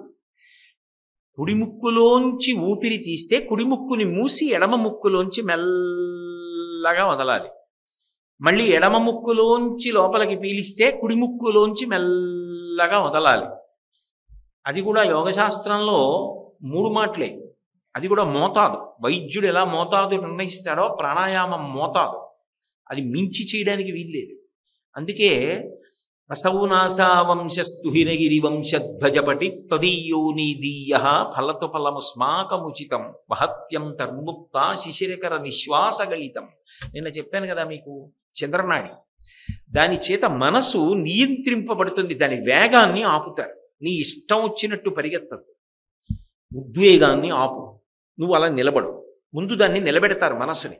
కుడి ముక్కులోంచి ఊపిరి తీస్తే కుడి ముక్కుని మూసి ఎడమ ముక్కులోంచి మెల్లగా వదలాలి. మళ్ళీ ఎడమ ముక్కులోంచి లోపలికి పీలిస్తే కుడి ముక్కులోంచి మెల్లగా వదలాలి. అది కూడా యోగశాస్త్రంలో 3 మాటలే. అది కూడా మోతాదు. వైద్యుడు ఎలా మోతాదు నిర్ణయిస్తాడో ప్రాణాయామం మోతాదు, అది మించి చేయడానికి వీల్లేదు. అందుకే రసౌనాశావంశస్తు హిరగిరి వంశధ్వజపటి తదీయోనీదీయ ఫలతు ఫలముస్మాకముచితం మహత్యం తర్ముక్త శిశిరకర నిశ్వాసగలితం. నిన్న చెప్పాను కదా మీకు చంద్రనాడి. దాని చేత మనసు నియంత్రింపబడుతుంది, దాని వేగాన్ని ఆపుతారు. నీ ఇష్టం వచ్చినట్టు పరిగెత్తదు, ఉద్వేగాన్ని ఆపు. నువ్వు అలా నిలబడు. ముందు దాన్ని నిలబెడతారు మనసుని.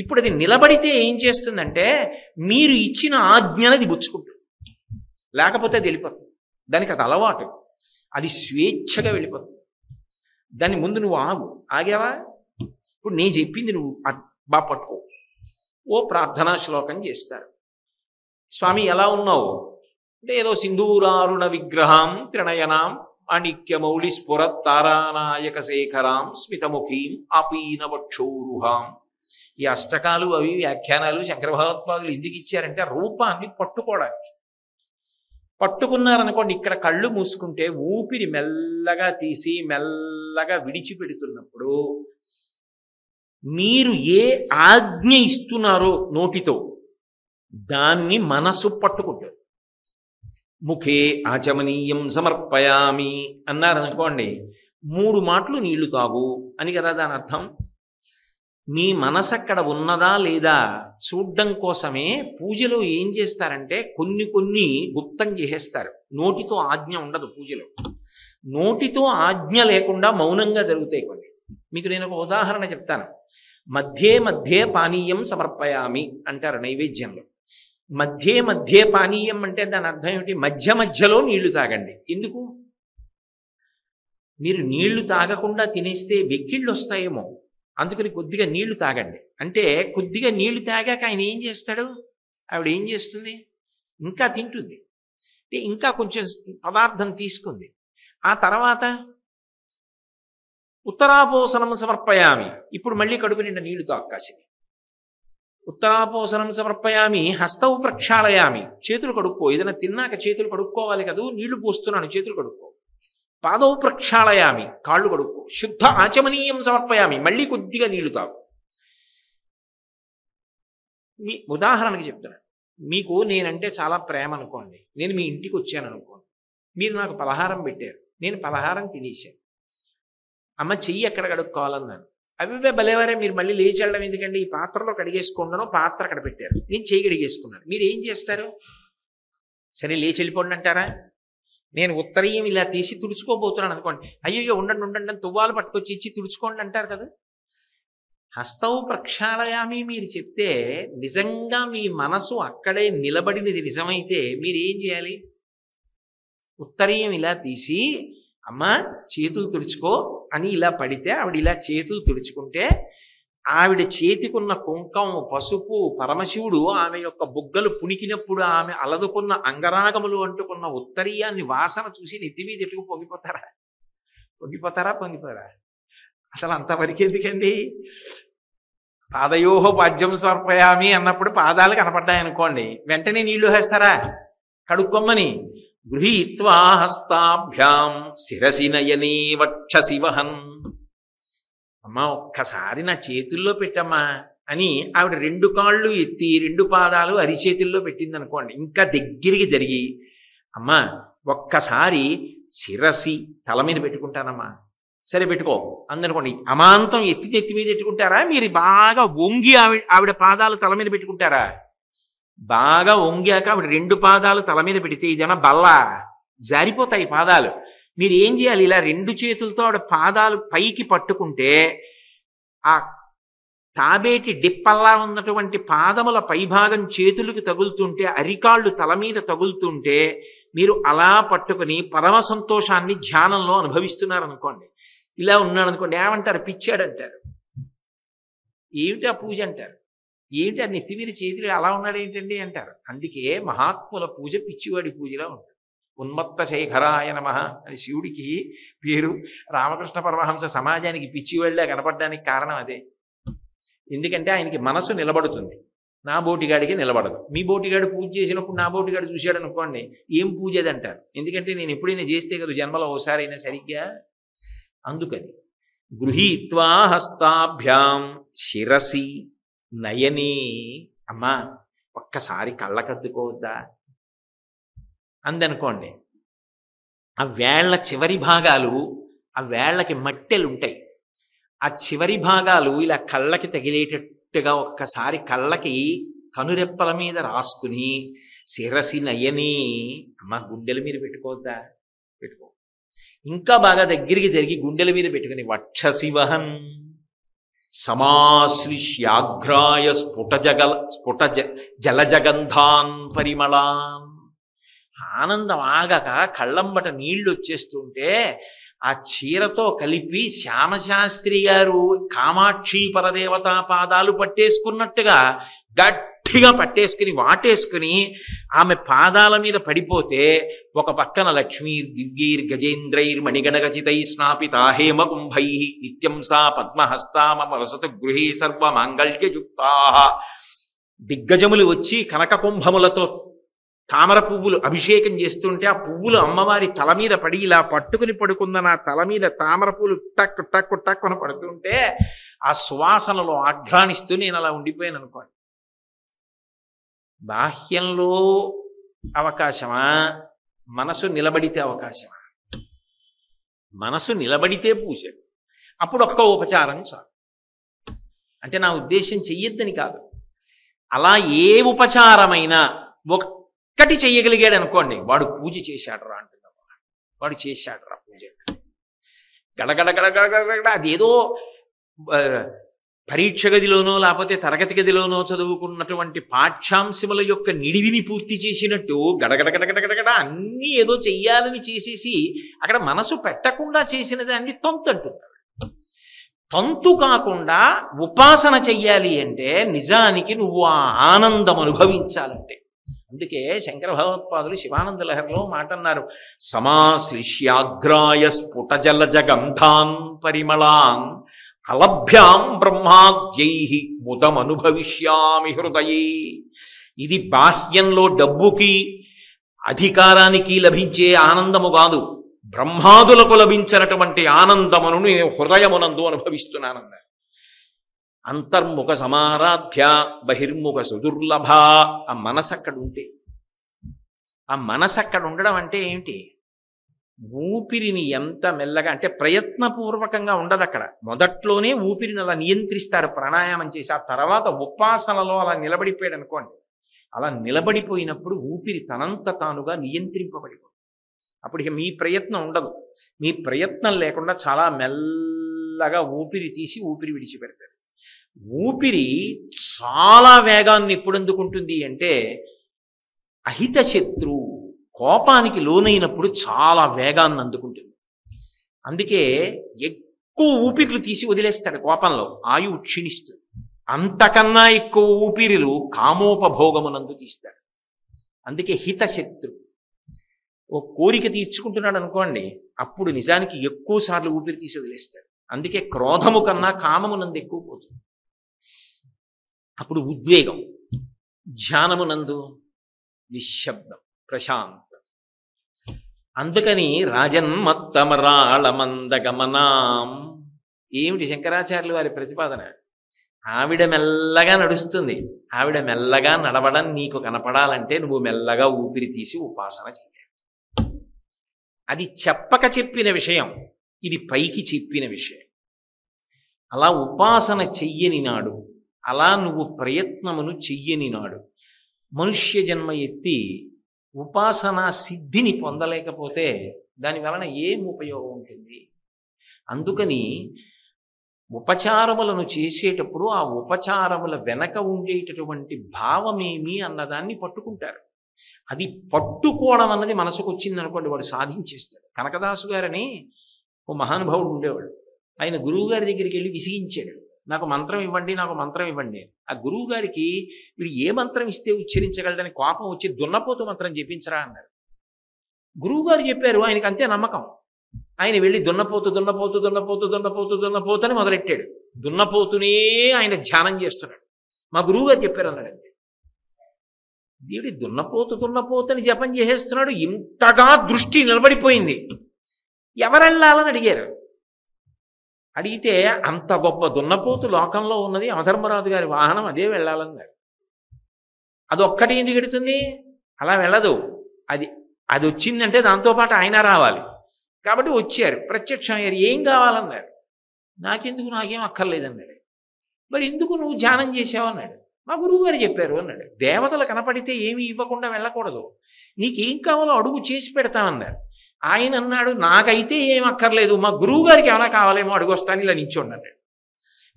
ఇప్పుడు అది నిలబడితే ఏం చేస్తుందంటే మీరు ఇచ్చిన ఆజ్ఞనది పుచ్చుకుంటుంది, లేకపోతే అది వెళ్ళిపోతుంది. దానికి అది అలవాటు, అది స్వేచ్ఛగా వెళ్ళిపోతుంది. దాన్ని ముందు నువ్వు ఆగావా? ఇప్పుడు నేను చెప్పింది నువ్వు బాగా పట్టుకో. ఓ ప్రార్థనా శ్లోకం చేస్తారు. స్వామి ఎలా ఉన్నావు అంటే ఏదో సింధూరారుణ విగ్రహం త్రినయనాం మాణిక్యమౌళి స్ఫురత్తారానాయక శేఖరాం స్మితముఖీం ఆపీనవక్షోరుహాం. ఈ అష్టకాలు అవి వ్యాఖ్యానాలు శంకర భగవత్పాదులు ఎందుకు ఇచ్చారంటే రూపాన్ని పట్టుకోవడానికి. పట్టుకున్నారనుకోండి, ఇక్కడ కళ్ళు మూసుకుంటే ఊపిరి మెల్లగా తీసి మెల్లగా విడిచిపెడుతున్నప్పుడు మీరు ఏ ఆజ్ఞ ఇస్తున్నారో నోటితో దాన్ని మనసు పట్టుకుంటారు. ముఖే ఆచమనీయం సమర్పయామి అన్నారనుకోండి, 3 మాటలు నీళ్లు తాగు అని కదా దాని అర్థం. మీ మనసు అక్కడ ఉన్నదా లేదా చూడ్డం కోసమే పూజలో ఏం చేస్తారంటే కొన్ని గుప్తం చేసేస్తారు. నోటితో ఆజ్ఞ ఉండదు పూజలో. నోటితో ఆజ్ఞ లేకుండా మౌనంగా జరుగుతాయి కొన్ని. మీకు నేను ఒక ఉదాహరణ చెప్తాను. మధ్యే పానీయం సమర్పయామి అంటారు నైవేద్యంలో. మధ్యే పానీయం అంటే దాని అర్థం ఏమిటి? మధ్యలో నీళ్లు తాగండి. ఎందుకు? మీరు నీళ్లు తాగకుండా తినేస్తే వెక్కిళ్ళు వస్తాయేమో, అందుకని కొద్దిగా నీళ్లు తాగండి. అంటే కొద్దిగా నీళ్లు తాగాక ఆయన ఏం చేస్తాడు? ఆవిడ ఏం చేస్తుంది? ఇంకా తింటుంది, ఇంకా కొంచెం పదార్థం తీసుకుంది. ఆ తర్వాత ఉత్తరాపోసనం సమర్పయామి. ఇప్పుడు మళ్ళీ కడుపు నిండా నీళ్లు తాక్కాసింది. ఉత్తరాపోసనం సమర్పయామి హస్తవు ప్రక్షాళయామి. చేతులు కడుక్కో. ఏదైనా తిన్నాక చేతులు కడుక్కోవాలి కదా, నీళ్లు పోస్తున్నాను చేతులు కడుక్కో. పాదౌ ప్రక్షాళయామి, కాళ్ళు కడుక్కో, శుద్ధ ఆచమనీయం సమర్పయామి, మళ్ళీ కొద్దిగా నీళ్లు తాగు. మీ ఉదాహరణకి చెప్తున్నాను, మీకు నేనంటే చాలా ప్రేమ అనుకోండి, నేను మీ ఇంటికి వచ్చాను అనుకోండి, మీరు నాకు పలహారం పెట్టారు, నేను పలహారం తినేశాను. అమ్మ చెయ్యి ఎక్కడ కడుక్కోవాలన్నాను. అవి భలేవారే, మీరు మళ్ళీ లేచి వెళ్ళడం ఎందుకండి, ఈ పాత్రలో కడిగేసుకున్నాను, పాత్ర అక్కడ పెట్టారు, నేను చెయ్యి కడిగేసుకున్నాను. మీరు ఏం చేస్తారు? సరే లేచి వెళ్ళిపోండి అంటారా? నేను ఉత్తరీయం ఇలా తీసి తుడుచుకోబోతున్నాను అనుకోండి, అయ్యో ఉండండి ఉండండి అని తువ్వాలు పట్టుకొచ్చి ఇచ్చి తుడుచుకోండి అంటారు కదా. హస్తౌ ప్రక్షాళయామి మీరు చెప్తే నిజంగా మీ మనసు అక్కడే నిలబడినది నిజమైతే మీరు ఏం చేయాలి? ఉత్తరీయం ఇలా తీసి అమ్మ చేతులు తుడుచుకో అని ఇలా పడితే ఆవిడ ఇలా చేతులు తుడుచుకుంటే ఆవిడ చేతికున్న కుంకం పసుపు పరమశివుడు ఆమె యొక్క బుగ్గలు పుణికినప్పుడు ఆమె అలదుకున్న అంగరాగములు అంటుకున్న ఉత్తరీయాన్ని వాసన చూసి నెత్తి మీద ఎట్టుకు పొంగిపోతారా? పొంగిపోరా? అసలు అంతవరకు ఎందుకండి? పాదయోహ పాద్యం సమర్పయామి అన్నప్పుడు పాదాలు కనపడ్డాయనుకోండి, వెంటనే నీళ్లు వేస్తారా కడుక్కొమ్మని? గృహీత్వా హస్తాభ్యాం శిరసి నయనే వక్షసి వహన్, అమ్మా ఒక్కసారి నా చేతుల్లో పెట్టమ్మా అని ఆవిడ 2 కాళ్ళు ఎత్తి 2 పాదాలు అరిచేతుల్లో పెట్టింది అనుకోండి, ఇంకా దగ్గరికి జరిగి అమ్మా ఒక్కసారి శిరసి తల మీద పెట్టుకుంటానమ్మా, సరే పెట్టుకో అందనుకోండి, అమాంతం నెత్తి మీద పెట్టుకుంటారా? మీరు బాగా వంగి ఆవిడ పాదాలు తల మీద పెట్టుకుంటారా? బాగా వంగాక ఆవిడ 2 పాదాలు తల మీద పెడితే ఇదేమన్నా బల్ల, జారిపోతాయి పాదాలు. మీరు ఏం చేయాలి? ఇలా 2 చేతులతో ఆవిడ పాదాలు పైకి పట్టుకుంటే ఆ తాబేటి డిప్పల్లా ఉన్నటువంటి పాదముల పైభాగం చేతులకు తగులుతుంటే, అరికాళ్ళు తల మీద తగులుతుంటే మీరు అలా పట్టుకుని పరమ సంతోషాన్ని ధ్యానంలో అనుభవిస్తున్నారు అనుకోండి. ఇలా ఉన్నాడు అనుకోండి, ఏమంటారు? పిచ్చాడంటారు. ఏమిటి ఆ పూజ అంటారు? ఏమిటి ఆ నెత్తి మీద చేతులు అలా ఉన్నాడు ఏంటండి అంటారు. అందుకే మహాత్ముల పూజ పిచ్చివాడి పూజలా ఉంటుంది. ఉన్మత్త శేఖరాయ నమః అని శివుడికి పేరు. రామకృష్ణ పరమహంస సమాజానికి పిచ్చివాళ్ళే కనపడడానికి కారణం అదే. ఎందుకంటే ఆయనకి మనసు నిలబడుతుంది, నా బోటిగాడికి నిలబడదు. మీ బోటిగాడు పూజ చేసినప్పుడు నా బోటిగాడు చూశాడు అనుకోండి, ఏం పూజ అది అంటారు. ఎందుకంటే నేను ఎప్పుడైనా చేస్తే కదా జన్మలో ఓసారి అయినా సరిగ్గా. అందుకని గృహీత్వా హస్తాభ్యాం శిరసి నయని, అమ్మా ఒక్కసారి కళ్ళకద్దుకోవద్దా అందనుకోండి, ఆ వేళ్ల చివరి భాగాలు, ఆ వేళ్లకి మట్టెలు ఉంటాయి, ఆ చివరి భాగాలు ఇలా కళ్ళకి తగిలేటట్టుగా ఒక్కసారి కళ్ళకి కనురెప్పల మీద రాసుకుని శిరసి నయని, అమ్మ గుండెల మీద పెట్టుకోవద్దా? పెట్టుకో. ఇంకా బాగా దగ్గరికి జరిగి గుండెల మీద పెట్టుకుని వక్షసి వహన్ సమాశ్లిష్యాఘ్రాయ స్ఫుట జలజగంధాన్ పరిమళాన్. ఆనందం ఆగక కళ్ళంబట నీళ్లు వచ్చేస్తుంటే ఆ చీరతో కలిపి శ్యామశాస్త్రి గారు కామాక్షి పరదేవతా పాదాలు పట్టేసుకున్నట్టుగా గట్టిగా పట్టేసుకుని వాటేసుకుని ఆమె పాదాల మీద పడిపోతే ఒక పక్కన లక్ష్మీర్ దివ్యైర్ గజేంద్రైర్ మణిగణగచితై స్నాపితా హేమ కుంభై నిత్యం సా పద్మహస్తామ వసతు గృహే సర్వ మాంగళ్యయుక్తా. దిగ్గజములు వచ్చి కనక కుంభములతో తామర పువ్వులు అభిషేకం చేస్తుంటే ఆ పువ్వులు అమ్మవారి తల మీద పడి ఇలా పట్టుకుని పడుకున్న నా తల మీద తామర పువ్వులు టక్ టక్ టక్ అని పడుతుంటే ఆ సువాసనలో ఆఘ్రానిస్తూ నేను అలా ఉండిపోయాను అనుకోండి. బాహ్యంలో అవకాశమా, మనసు నిలబడితే అవకాశమా? మనసు నిలబడితే పూజ. అప్పుడు ఒక్క ఉపచారం చాలు. అంటే నా ఉద్దేశం చెయ్యొద్దని కాదు, అలా ఏ ఉపచారమైనా ఒక్కటి చెయ్యగలిగాడు అనుకోండి, వాడు పూజ చేశాడురా అంటున్నాడు. వాడు చేశాడురా పూజ. గడగడ గడగడ అదేదో పరీక్ష గదిలోనో లేకపోతే తరగతి గదిలోనో చదువుకున్నటువంటి పాఠ్యాంశముల యొక్క నిడివిని పూర్తి చేసినట్టు గడగడగడగడగడ అన్నీ ఏదో చెయ్యాలని చేసేసి అక్కడ మనసు పెట్టకుండా చేసిన దాన్ని తంతు అంటున్నాడు. తంతు కాకుండా ఉపాసన చెయ్యాలి అంటే నిజానికి నువ్వు ఆ ఆనందం అనుభవించాలంటే. అందుకే శంకర భగవత్పాదులు శివానంద లహరిలో మాట అన్నారు, సమాశ్లిష్యాగ్రాయ స్ఫుట జలజగంధాన్ పరిమళాన్ అలభ్యాం బ్రహ్మాద్యై ముదమనుభవిష్యామి హృదయే. ఇది బాహ్యంలో డబ్బుకి అధికారానికి లభించే ఆనందము కాదు, బ్రహ్మాదులకు లభించినటువంటి ఆనందమును నేను హృదయమునందు అనుభవిస్తున్నానన్నారు. అంతర్ముఖ సమారాధ్య బహిర్ముఖ సుదుర్లభ. ఆ మనసు అక్కడ ఉంటే, ఆ మనసు అక్కడ ఉండడం అంటే ఏమిటి? ఊపిరిని ఎంత మెల్లగా, అంటే ప్రయత్నపూర్వకంగా ఉండదు అక్కడ. మొదట్లోనే ఊపిరిని అలా నియంత్రిస్తారు ప్రాణాయామం చేసి, ఆ తర్వాత ఉపాసనలో అలా నిలబడిపోయాడు అనుకోండి. అలా నిలబడిపోయినప్పుడు ఊపిరి తనంత తానుగా నియంత్రింపబడిపోతుంది. అప్పుడు ఇక మీ ప్రయత్నం ఉండదు. మీ ప్రయత్నం లేకుండా చాలా మెల్లగా ఊపిరి తీసి ఊపిరి విడిచిపెడతారు. ఊపిరి చాలా వేగాన్ని ఎప్పుడు అందుకుంటుంది అంటే, అహిత శత్రు కోపానికి లోనైనప్పుడు చాలా వేగాన్ని అందుకుంటుంది. అందుకే ఎక్కువ ఊపిరిలు తీసి వదిలేస్తాడు కోపంలో, ఆయువు క్షీణిస్తుంది. అంతకన్నా ఎక్కువ ఊపిరిలు కామోపభోగమునందు తీస్తాడు. అందుకే హితశత్రు. ఓ కోరిక తీర్చుకుంటున్నాడు అనుకోండి, అప్పుడు నిజానికి ఎక్కువ సార్లు ఊపిరి తీసి వదిలేస్తాడు. అందుకే క్రోధము కన్నా కామమునందు ఎక్కువ పోతుంది. అప్పుడు ఉద్వేగం. ధ్యానమునందు నిశ్శబ్దం, ప్రశాంతం. అందుకని రాజన్మత్తమరాళమందగమనాం. ఏమిటి శంకరాచార్యులు వారి ప్రతిపాదన? ఆవిడ మెల్లగా నడుస్తుంది. ఆవిడ మెల్లగా నడవడం నీకు కనపడాలంటే నువ్వు మెల్లగా ఊపిరి తీసి ఉపాసన చేయాలి. అది చెప్పక చెప్పిన విషయం, ఇది పైకి చెప్పిన విషయం. అలా ఉపాసన చెయ్యని నాడు, అలా నువ్వు ప్రయత్నమును చెయ్యని నాడు, మనుష్య జన్మ ఎత్తి ఉపాసనా సిద్ధిని పొందలేకపోతే దాని వలన ఏం ఉపయోగం ఉంటుంది? అందుకని ఉపచారములను చేసేటప్పుడు ఆ ఉపచారముల వెనక ఉండేటటువంటి భావమేమి అన్నదాన్ని పట్టుకుంటారు. అది పట్టుకోవడం అన్నది మనసుకు వచ్చింది అనుకోండి, వాడు సాధించేస్తాడు. కనకదాసు గారని ఓ మహానుభావుడు ఉండేవాడు. ఆయన గురువు గారి దగ్గరికి వెళ్ళి విసిగించాడు, నాకు మంత్రం ఇవ్వండి, నాకు మంత్రం ఇవ్వండి. ఆ గురువు గారికి వీడు ఏ మంత్రం ఇస్తే ఉచ్చరించగలడని కోపం వచ్చి దున్నపోతు మంత్రం చెప్పించరా అన్నారు. గురువు గారు చెప్పారు, ఆయనకి అంతే నమ్మకం. ఆయన వెళ్ళి దున్నపోతు దున్నపోతు దున్నపోతు దున్నపోతు దున్నపోతు అని మొదలెట్టాడు. దున్నపోతునే ఆయన ధ్యానం చేస్తున్నాడు. మా గురువు గారు చెప్పారు అన్నాడు. దేవుడి దున్నపోతు దున్నపోతని జపం చేసేస్తున్నాడు. ఇంతగా దృష్టి నిలబడిపోయింది. ఎవరెళ్ళాలని అడిగారు. అడిగితే అంత గొప్ప దున్నపోతు లోకంలో ఉన్నది యమధర్మరాజు గారి వాహనం, అదే వెళ్ళాలన్నారు. అదొక్కటి ఎందుకు ఎడుతుంది? అలా వెళ్ళదు. అది వచ్చిందంటే దాంతోపాటు ఆయన రావాలి. కాబట్టి వచ్చారు, ప్రత్యక్షం అయ్యారు. ఏం కావాలన్నారు. నాకెందుకు, నాకేం అక్కర్లేదన్నాడు. మరి ఎందుకు నువ్వు ధ్యానం చేసావు అన్నాడు. మా గురువు గారు చెప్పారు అన్నాడు. దేవతలు కనపడితే ఏమి ఇవ్వకుండా వెళ్ళకూడదు, నీకేం కావాలో అడుగు చేసి పెడతామన్నారు. ఆయన అన్నాడు, నాకైతే ఏం అక్కర్లేదు, మా గురువు గారికి ఏమైనా కావాలేమో అడుగొస్తాను, ఇలా నించోండి అన్నాడు.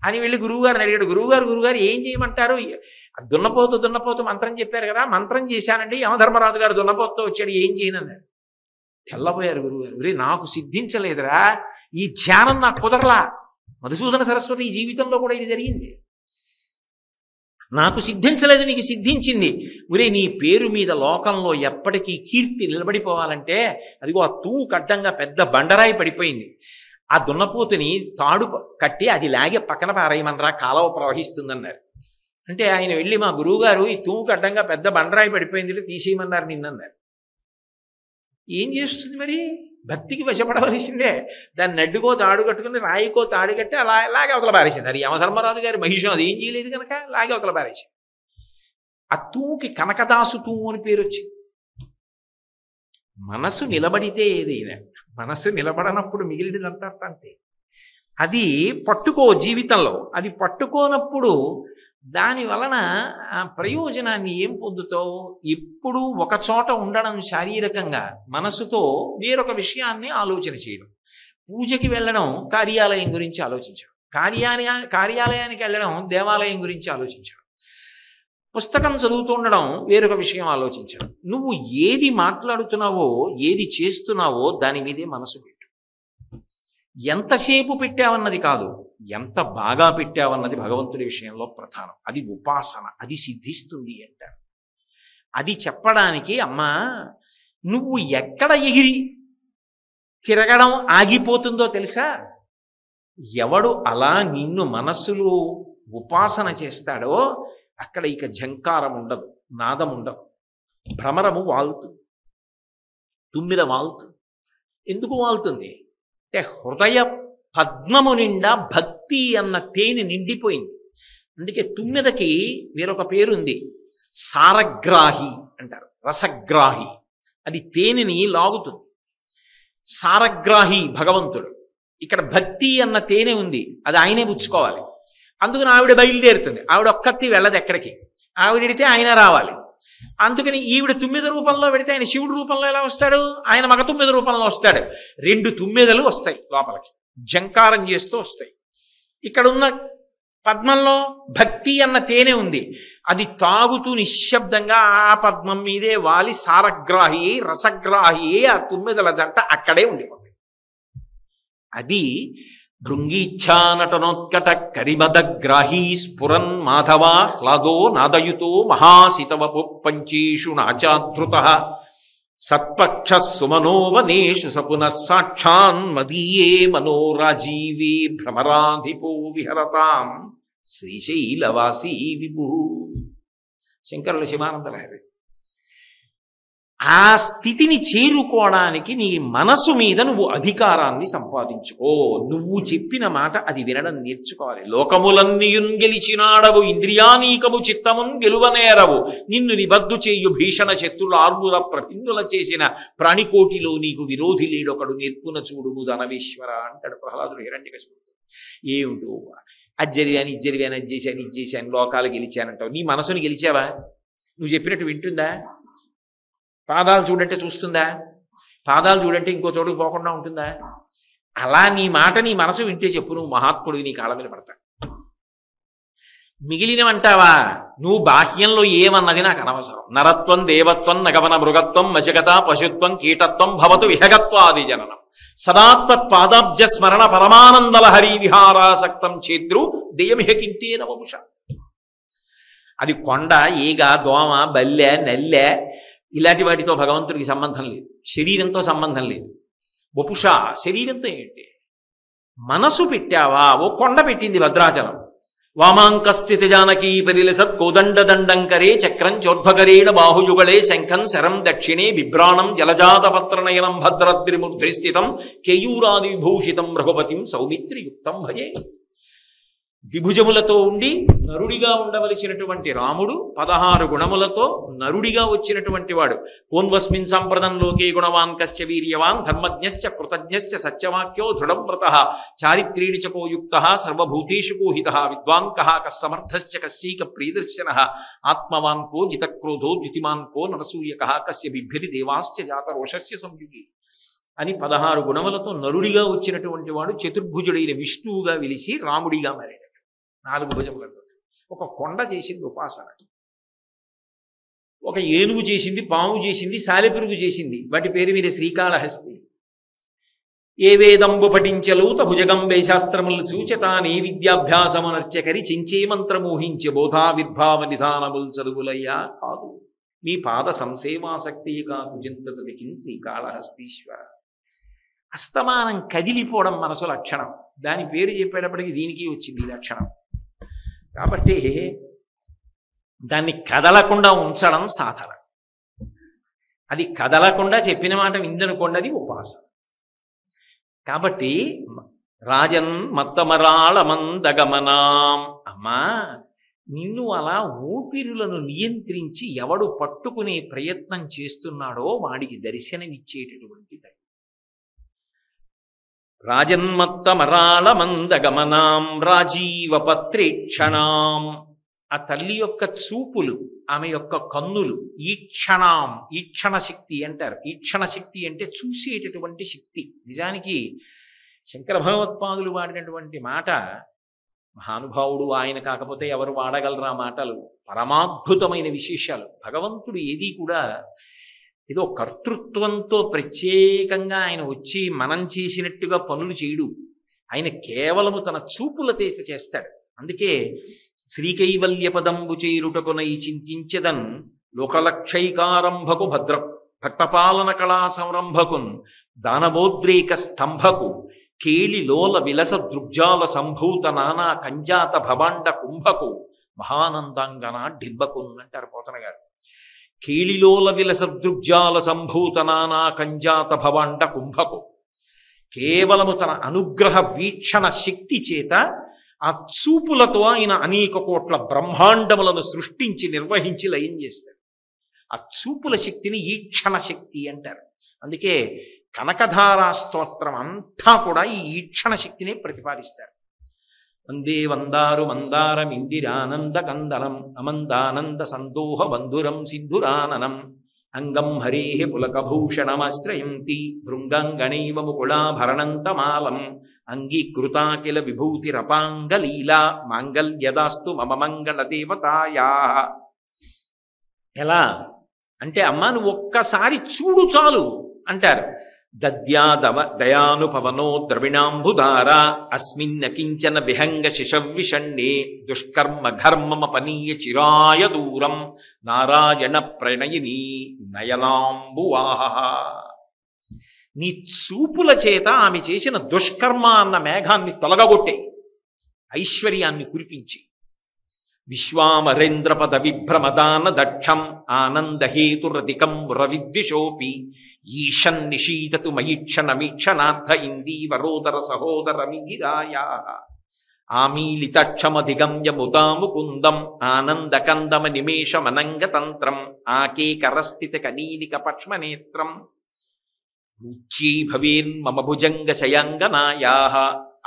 అని వెళ్ళి గురువుగారిని అడిగాడు. గురువుగారు ఏం చేయమంటారు? దున్నపోతు మంత్రం చెప్పారు కదా, మంత్రం చేశానండి, యమధర్మరాజు గారు దున్నపోతుతో వచ్చాడు, ఏం చేయనన్నాడు. తెల్లబోయారు గురువుగారు. రే, నాకు సిద్ధించలేదురా, ఈ ధ్యానం నాకు కుదరలా. మధుసూదన సరస్వతి ఈ జీవితంలో కూడా ఇది జరిగింది. నాకు సిద్ధించలేదు, నీకు సిద్ధించింది. ఒరే, నీ పేరు మీద లోకంలో ఎప్పటికీ కీర్తి నిలబడిపోవాలంటే అదిగో ఆ తూము కడ్డంగా పెద్ద బండరాయి పడిపోయింది. ఆ దున్నపోతుని తాడు కట్టి అది లాగే పక్కన పారేయమనరా, కాలువ ప్రవహిస్తుందన్నారు. అంటే ఆయన వెళ్ళి, మా గురువుగారు ఈ తూము కడ్డంగా పెద్ద బండరాయి పడిపోయింది, తీసేయమన్నారు నిన్నన్నారు. ఏం చేస్తుంది మరి? భక్తికి వశపడవలసిందే. దాన్ని నడ్డుకో తాడు కట్టుకుని రాయికో తాడు కట్టి అలా లాగే అవతల పారేసింది. అది యమధర్మరాజు గారి మహిషం, అది ఏం చేయలేదు కనుక లాగే అవతల పారేసింది. ఆ తూముకి కనకదాసు తూము అని పేరు వచ్చింది. మనసు నిలబడితే ఏదైనా, మనసు నిలబడనప్పుడు మిగిలినదంతా అంతే. అది పట్టుకో జీవితంలో. అది పట్టుకోనప్పుడు దాని వలన ప్రయోజనాన్ని ఏం పొందుతావు? ఎప్పుడు ఒక చోట ఉండడం శారీరకంగా, మనసుతో వేరొక విషయాన్ని ఆలోచన చేయడం. పూజకి వెళ్ళడం కార్యాలయం గురించి ఆలోచించడం, కార్యాలయానికి వెళ్ళడం దేవాలయం గురించి ఆలోచించడం, పుస్తకం చదువుతుండడం వేరొక విషయం ఆలోచించడం. నువ్వు ఏది మాట్లాడుతున్నావో, ఏది చేస్తున్నావో దాని మీదే మనసు పెట్టు. ఎంతసేపు పెట్టావన్నది కాదు, ఎంత బాగా పెట్టావన్నది భగవంతుడి విషయంలో ప్రధానం. అది ఉపాసన, అది సిద్ధిస్తుంది అంటారు. అది చెప్పడానికి, అమ్మా నువ్వు ఎక్కడ ఎగిరి తిరగడం ఆగిపోతుందో తెలుసా? ఎవడు అలా నిన్ను మనస్సులో ఉపాసన చేస్తాడో అక్కడ ఇక ఝంకారం ఉండదు, నాదం ఉండదు, భ్రమరము వాలుతుంది, తుమ్మిద వాలుతుంది. ఎందుకు వాలుతుంది అంటే హృదయ పద్మము నిండా భక్తి అన్న తేనె నిండిపోయింది. అందుకే తుమ్మెదకి వేరొక పేరుంది, సారగ్రాహి అంటారు, రసగ్రాహి. అది తేనెని లాగుతుంది. సారగ్రాహి భగవంతుడు. ఇక్కడ భక్తి అన్న తేనె ఉంది, అది ఆయనే పుచ్చుకోవాలి. అందుకని ఆవిడ బయలుదేరుతుంది. ఆవిడ ఒక్కత్తి వెళ్ళదు ఎక్కడికి. ఆవిడెడితే ఆయన రావాలి. అందుకని ఈవిడ తుమ్మెద రూపంలో పెడితే ఆయన శివుడు రూపంలో ఎలా వస్తాడు? ఆయన మగ తుమ్మెద రూపంలో వస్తాడు. 2 తుమ్మెదలు వస్తాయి లోపలికి, జంకారం చేస్తూ వస్తాయి. ఇక్కడున్న పద్మంలో భక్తి అన్న తేనె ఉంది. అది తాగుతూ నిశ్శబ్దంగా ఆ పద్మం మీదే వాలి సారగ్రాహి రసగ్రాహి ఆ తుమ్మెదల జంట అక్కడే ఉండిపోతుంది. అది భృంగీచ్ఛానటనోత్కట కరిమదగ్రాహీ స్ఫురన్ మాధవ హ్లాదో నాదయుతో మహాసితవపు పంచేషు నాచాధృత సత్పక్ష సుమనోవనేషు సపునః సాక్షాన్ మదీయే మనోరాజీవే భ్రమరాధిపో విహరతాం శ్రీశైలవాసీ విభు. శంకరుల శివానంద లహరి. ఆ స్థితిని చేరుకోవడానికి నీ మనసు మీద నువ్వు అధికారాన్ని సంపాదించుకో. నువ్వు చెప్పిన మాట అది వినడం నేర్చుకోవాలి. లోకములన్నీయున్ గెలిచినాడవు, ఇంద్రియానీకము చిత్తమున్ గెలువనేరవు, నిన్ను నిబద్దు చేయు భీషణ శత్రుల ఆర్ముల ప్రభిన్నుల చేసిన ప్రాణికోటిలో నీకు విరోధి లేడొకడు నేర్పున చూడుము ధనవేశ్వర అంటాడు ప్రహ్లాదుడు హిరణ్యకశిపుడితో. ఏమిటో అది జరిగాను, ఇది జరిగాను, అది చేశాను, ఇది చేశాను, లోకాలు గెలిచానంటావు. నీ మనసుని గెలిచావా? నువ్వు చెప్పినట్టు వింటుందా? పాదాలు చూడంటే చూస్తుందా? పాదాలు చూడంటే ఇంకో చోటుకు పోకుండా ఉంటుందా? అలా నీ మాట నీ మనసు వింటే చెప్పు, నువ్వు మహాత్ముడివి, నీ కాళ్ళ మీద పడతా. మిగిలినవంటావా? నువ్వు బాహ్యంలో ఏమన్నది నాకు అనవసరం. నరత్వం దేవత్వం నగమన మృగత్వం మశగత పశుత్వం కీటత్వం భవతు విహగత్వాది జననం సదాత్వత్ పాదాబ్జ స్మరణ పరమానందలహరి విహారాసక్తం చేద్రు దేయమిహ కింతేన వపుష. అది కొండ, ఈగ, దోమ, బల్లె, నల్లె ఇలాంటి వాటితో భగవంతుడికి సంబంధం లేదు. శరీరంతో సంబంధం లేదు. వపుష శరీరంతో ఏంటి? మనసు పెట్టావా? ఓ కొండ పెట్టింది భద్రాచలం. వామాంకస్థిత జానకీ పరిలసత్ కోదండ దండంకరే చక్రం చోద్భకరేణ బాహుయుగళే శంఖం శరం దక్షిణే బిభ్రాణం జలజాతపత్రనయనం భద్రద్రిముద్రిస్థితం కేయూరాది విభూషితం రఘుపతిం సౌమిత్రియుక్తం భజే. ద్విభుజములతో ఉండి నరుడిగా ఉండవలసినటువంటి రాముడు 16 గుణములతో నరుడిగా వచ్చినటువంటి వాడు. కోన్వస్మిన్ సంప్రదం లోకే గుణవాన్ కశ్చ వీర్యవాన్ ధర్మజ్ఞశ్చ కృతజ్ఞశ్చ సత్యవాక్యో దృఢం వ్రతః చారిత్రీణి చ కో యుక్తః సర్వభూతేషు కో హితః విద్వాన్ కః కస్సమర్థశ్చ కస్యైక ప్రియదర్శనః ఆత్మవాన్ కో జితక్రోధో ద్యుతిమాన్ కో నరసూయకః కస్య బిభ్యతి దేవాశ్చ జాతరోషస్య సంయుగి అని 16 గుణములతో నరుడిగా వచ్చినటువంటి వాడు చతుర్భుజుడైన విష్ణువుగా వెలిసి రాముడిగా మారాడు. 4 భుజములతో. ఒక కొండ చేసింది ఉపాసన, ఒక ఏనుగు చేసింది, పాము చేసింది, సాలెపురుగు చేసింది. వాటి పేరు మీద శ్రీకాళహస్తి. ఏ వేదంబు పఠించలూత భుజగంబే శాస్త్రములు సూచతానే విద్యాభ్యాసమునర్చకరి చించే మంత్రమోహించే బోధావిర్భావ నిధానముల్ చదువులయ్యా కాదు మీ పాద సంసేవాసక్తి కాకు చింతతుడికి శ్రీకాళహస్తీశ్వర. అస్తమానం కదిలిపోవడం మనసు లక్షణం. దాని పేరు చెప్పేటప్పటికి దీనికి వచ్చింది లక్షణం. కాబట్టి దాన్ని కదలకుండా ఉంచడం సాధన. అది కదలకుండా చెప్పిన మాట విందనుకోండి, అది ఉపాసన. కాబట్టి రాజన్ మత్తమరాళ మందగమనాం, అమ్మా నిన్ను అలా ఊపిరులను నియంత్రించి ఎవడు పట్టుకునే ప్రయత్నం చేస్తున్నాడో వాడికి దర్శనమిచ్చేటటువంటి దైవం. రాజన్మత్తమరాళ మందగమనాం రాజీవపత్రేక్షణాం. ఆ తల్లి యొక్క చూపులు, ఆమె యొక్క కన్నులు, ఈక్షణాం, ఈక్షణ శక్తి అంటారు. ఈక్షణ శక్తి అంటే చూసేటటువంటి శక్తి. నిజానికి శంకర భగవత్పాదులు వాడినటువంటి మాట, మహానుభావుడు ఆయన కాకపోతే ఎవరు వాడగలరా మాటలు, పరమాద్భుతమైన విశేషాలు. భగవంతుడు ఏది కూడా ఏదో కర్తృత్వంతో ప్రత్యేకంగా ఆయన వచ్చి మనం చేసినట్టుగా పనులు చేయడు. ఆయన కేవలము తన చూపుల చేస్తాడు. అందుకే శ్రీకైవల్య పదంబు చేరుటకునై చింతించెదన్ లోకలక్షైకారంభకు భద్ర భక్తపాలన కళా సంరంభకున్ దానవోద్రేక స్తంభకు కేళి లోల విలస దృగ్జాల సంభూత నానా కంజాత భవాండ కుంభకు మహానందాంగన ఢిబ్బకున్ అంటారు పోతన గారు. కేళిలోల విలస దృగ్జాల సంభూత నానా కంజాత భవాండ కుంభకు కేవలము తన అనుగ్రహ వీక్షణ శక్తి చేత ఆ చూపులతో ఆయన అనేక కోట్ల బ్రహ్మాండములను సృష్టించి నిర్వహించి లయం చేస్తాడు. ఆ చూపుల శక్తిని ఈక్షణ శక్తి అంటారు. అందుకే కనకధారా స్తోత్రం అంతా కూడా ఈ ఈక్షణ శక్తిని ప్రతిపాదిస్తారు. వందే వందారు మందారం ఇందిరానంద కందనం అమందానంద సందోహ బంధురం సింధురాననం అంగం హరే పులకభూషణమాశ్రయంతి భృంగంగణైవ ముకుళాభరణంతమాలం అంగీకృతాకిల విభూతిరపాంగలీలా మాంగల్యదాస్తు మమ మంగళ దేవతాయా. ఎలా అంటే అమ్మా నువ్వు ఒక్కసారి చూడు చాలు అంటారు. దద్యాదవ దయానుపవనో ద్రవిణాంబుదార అస్మిన్న కించన విహంగ శిశవిషణ్ణే దుష్కర్మ ఘర్మమపనీయ చిరాయ దూరం నారాయణ ప్రణయిని నయనాంబువాహ. నీ చూపుల చేత ఆమె చేసిన దుష్కర్మ అన్న మేఘాన్ని తొలగగొట్టే, ఐశ్వర్యాన్ని కురిపించి విశ్వామరేంద్రపద విభ్రమదాన దక్షం ఆనందహేతురధికం రవిద్విషోపి ఈశన్ నిషీదతు మయిక్షణమీక్షణార్థ ఇందీవరోదర సహోదరమిగిరాయా ఆమీలితక్షమధిగమ్య ముదాముకుందం ఆనందకందమ నిమేషమనంగతంత్రం ఆకేకరస్థిత కనీలిక పక్ష్మనేత్రం ముఖ్యై భవేన్మమ భుజంగ శయాంగనాయా.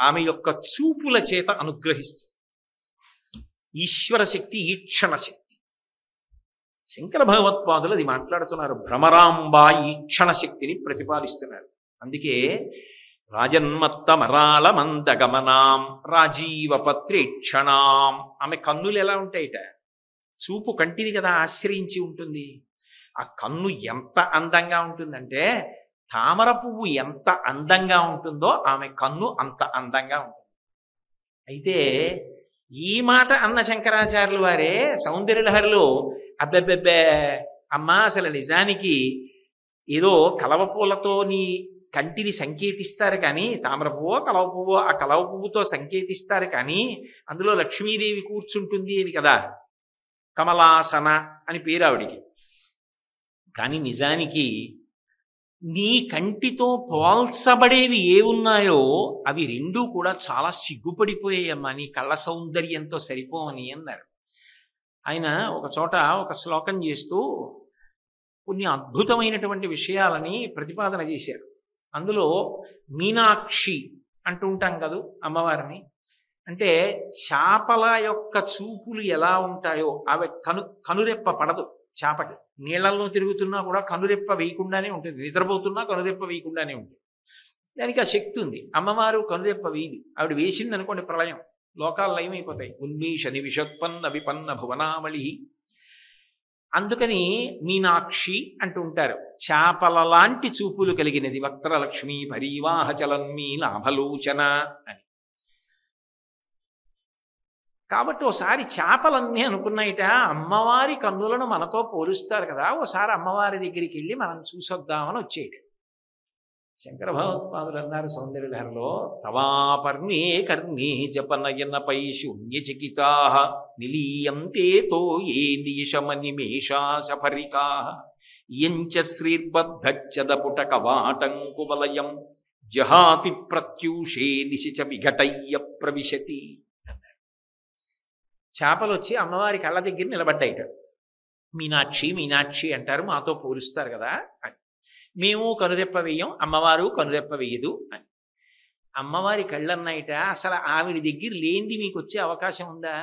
ఆమె యొక్క చూపుల చేత అనుగ్రహిస్తుంది. ఈశ్వర శక్తి, ఈక్షణ శక్తి. శంకర భగవత్పాదులు అది మాట్లాడుతున్నారు. భ్రమరాంబ ఈక్షణ శక్తిని ప్రతిపాదిస్తున్నారు. అందుకే రాజన్మత్తమరాళ మందగమనాం రాజీవపత్రేక్షణాం. ఆమె కన్నులు ఎలా ఉంటాయిట? చూపు కంటిని కదా ఆశ్రయించి ఉంటుంది. ఆ కన్ను ఎంత అందంగా ఉంటుందంటే తామర పువ్వు ఎంత అందంగా ఉంటుందో ఆమె కన్ను అంత అందంగా ఉంటుంది. అయితే ఈ మాట అన్న శంకరాచార్యులు వారే సౌందర్యలహరిలో అబ్బెబ్బెబ్బే అమ్మా అసలు నిజానికి ఏదో కలవ పూలతో నీ కంటిని సంకేతిస్తారు కానీ, తామర పువ్వో కలవ పువ్వో ఆ కలవ పువ్వుతో సంకేతిస్తారు కానీ అందులో లక్ష్మీదేవి కూర్చుంటుంది అని కదా, కమలాసన అని పేరు ఆవిడికి. కానీ నిజానికి నీ కంటితో పోల్చబడేవి ఏ ఉన్నాయో అవి రెండూ కూడా చాలా సిగ్గుపడిపోయాయమ్మా, నీ కళ్ళ సౌందర్యంతో సరిపోవని అన్నారు. ఆయన ఒక చోట ఒక శ్లోకం చేస్తూ కొన్ని అద్భుతమైనటువంటి విషయాలని ప్రతిపాదన చేశారు. అందులో మీనాక్షి అంటూ ఉంటాం కదా అమ్మవారిని. అంటే చేపల యొక్క చూపులు ఎలా ఉంటాయో అవి కనురెప్ప పడదు చేపకి. నీళ్లలో తిరుగుతున్నా కూడా కనురెప్ప వేయకుండానే ఉంటుంది, నిద్రపోతున్నా కనురెప్ప వేయకుండానే ఉంటుంది. దానికి ఆ శక్తి ఉంది. అమ్మవారు కనురెప్ప వేయదు. ఆవిడ వేసింది అనుకోండి ప్రళయం, లోకాలు లయమైపోతాయి. ఉన్మీషని విషోత్పన్న విపన్న భువనామళి. అందుకని మీనాక్షి అంటూ ఉంటారు. చేపల లాంటి చూపులు కలిగినది వక్త్రలక్ష్మి పరివాహ చలన్మీ లాభలోచన అని. కాబట్టి ఓసారి చేపలన్నీ అనుకున్నాయిట, అమ్మవారి కన్నులను మనతో పోలుస్తారు కదా, ఓసారి అమ్మవారి దగ్గరికి వెళ్ళి మనం చూసొద్దామని వచ్చేయట. శంకర భగవత్పాదులు అన్నారు సౌందర్యలహరిలో, తవాపర్ణే కర్ణే జపనయనపై శూన్యచకితా నిలీయంతేతో ఏ నియషమనిమేషాశఫరికా యంచ శ్రీర్బద్ధచ్చదపుటకవాటంకువలయం జహాతి ప్రత్యూషే నిశిచ విఘటయ్య ప్రవిశతి. చేపలు వచ్చి అమ్మవారి కళ్ళ దగ్గర నిలబడ్డాయిట. మీనాక్షి మీనాక్షి అంటారు, మాతో పోలుస్తారు కదా అని. మేము కనురెప్ప వేయం, అమ్మవారు కనురెప్ప వేయదు అని. అమ్మవారి కళ్ళన్నాయిట, అసలు ఆవిడ దగ్గర లేనిది మీకు వచ్చే అవకాశం ఉందా?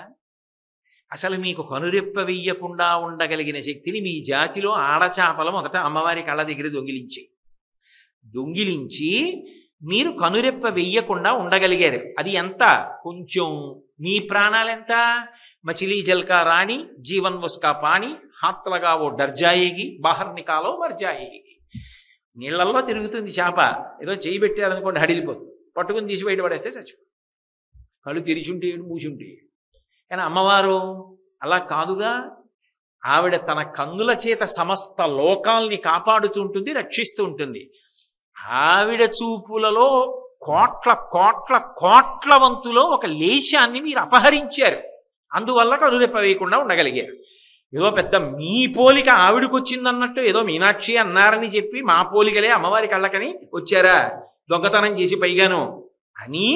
అసలు మీకు కనురెప్ప వెయ్యకుండా ఉండగలిగిన శక్తిని మీ జాతిలో ఆడచేపలు మొదట అమ్మవారి కళ్ళ దగ్గర దొంగిలించి మీరు కనురెప్ప వెయ్యకుండా ఉండగలిగారు. అది ఎంత? కొంచెం. మీ ప్రాణాలెంత? మచిలీ జల్కా రాణి జీవన్ ఉస్కా పాణి హాత్ లగావో డర్ జాయేగి బాహర్ నికాలో మర్ జాయేగి. నీళ్లల్లో తిరుగుతుంది చేప, ఏదో చేయి పెట్టారనుకోండి హడిలిపోతుంది, పట్టుకుని తీసి బయట పడేస్తే చచ్చిపోతుంది. కళ్ళు తెరిచుంటే మూసుంటే. కానీ అమ్మవారు అలా కాదుగా. ఆవిడ తన కన్నుల చేత సమస్త లోకాల్ని కాపాడుతూ ఉంటుంది, రక్షిస్తూ ఉంటుంది. ఆవిడ చూపులలో కోట్ల కోట్ల కోట్ల వంతులో ఒక లేశాన్ని మీరు అపహరించారు. అందువల్ల కనురెప్ప వేయకుండా ఉండగలిగారు. ఏదో పెద్ద మీ పోలిక ఆవిడకి వచ్చిందన్నట్టు ఏదో మీనాక్షి అన్నారని చెప్పి మా పోలికలే అమ్మవారి కళ్ళకని వచ్చారా? దొంగతనం చేసి పైగాను అని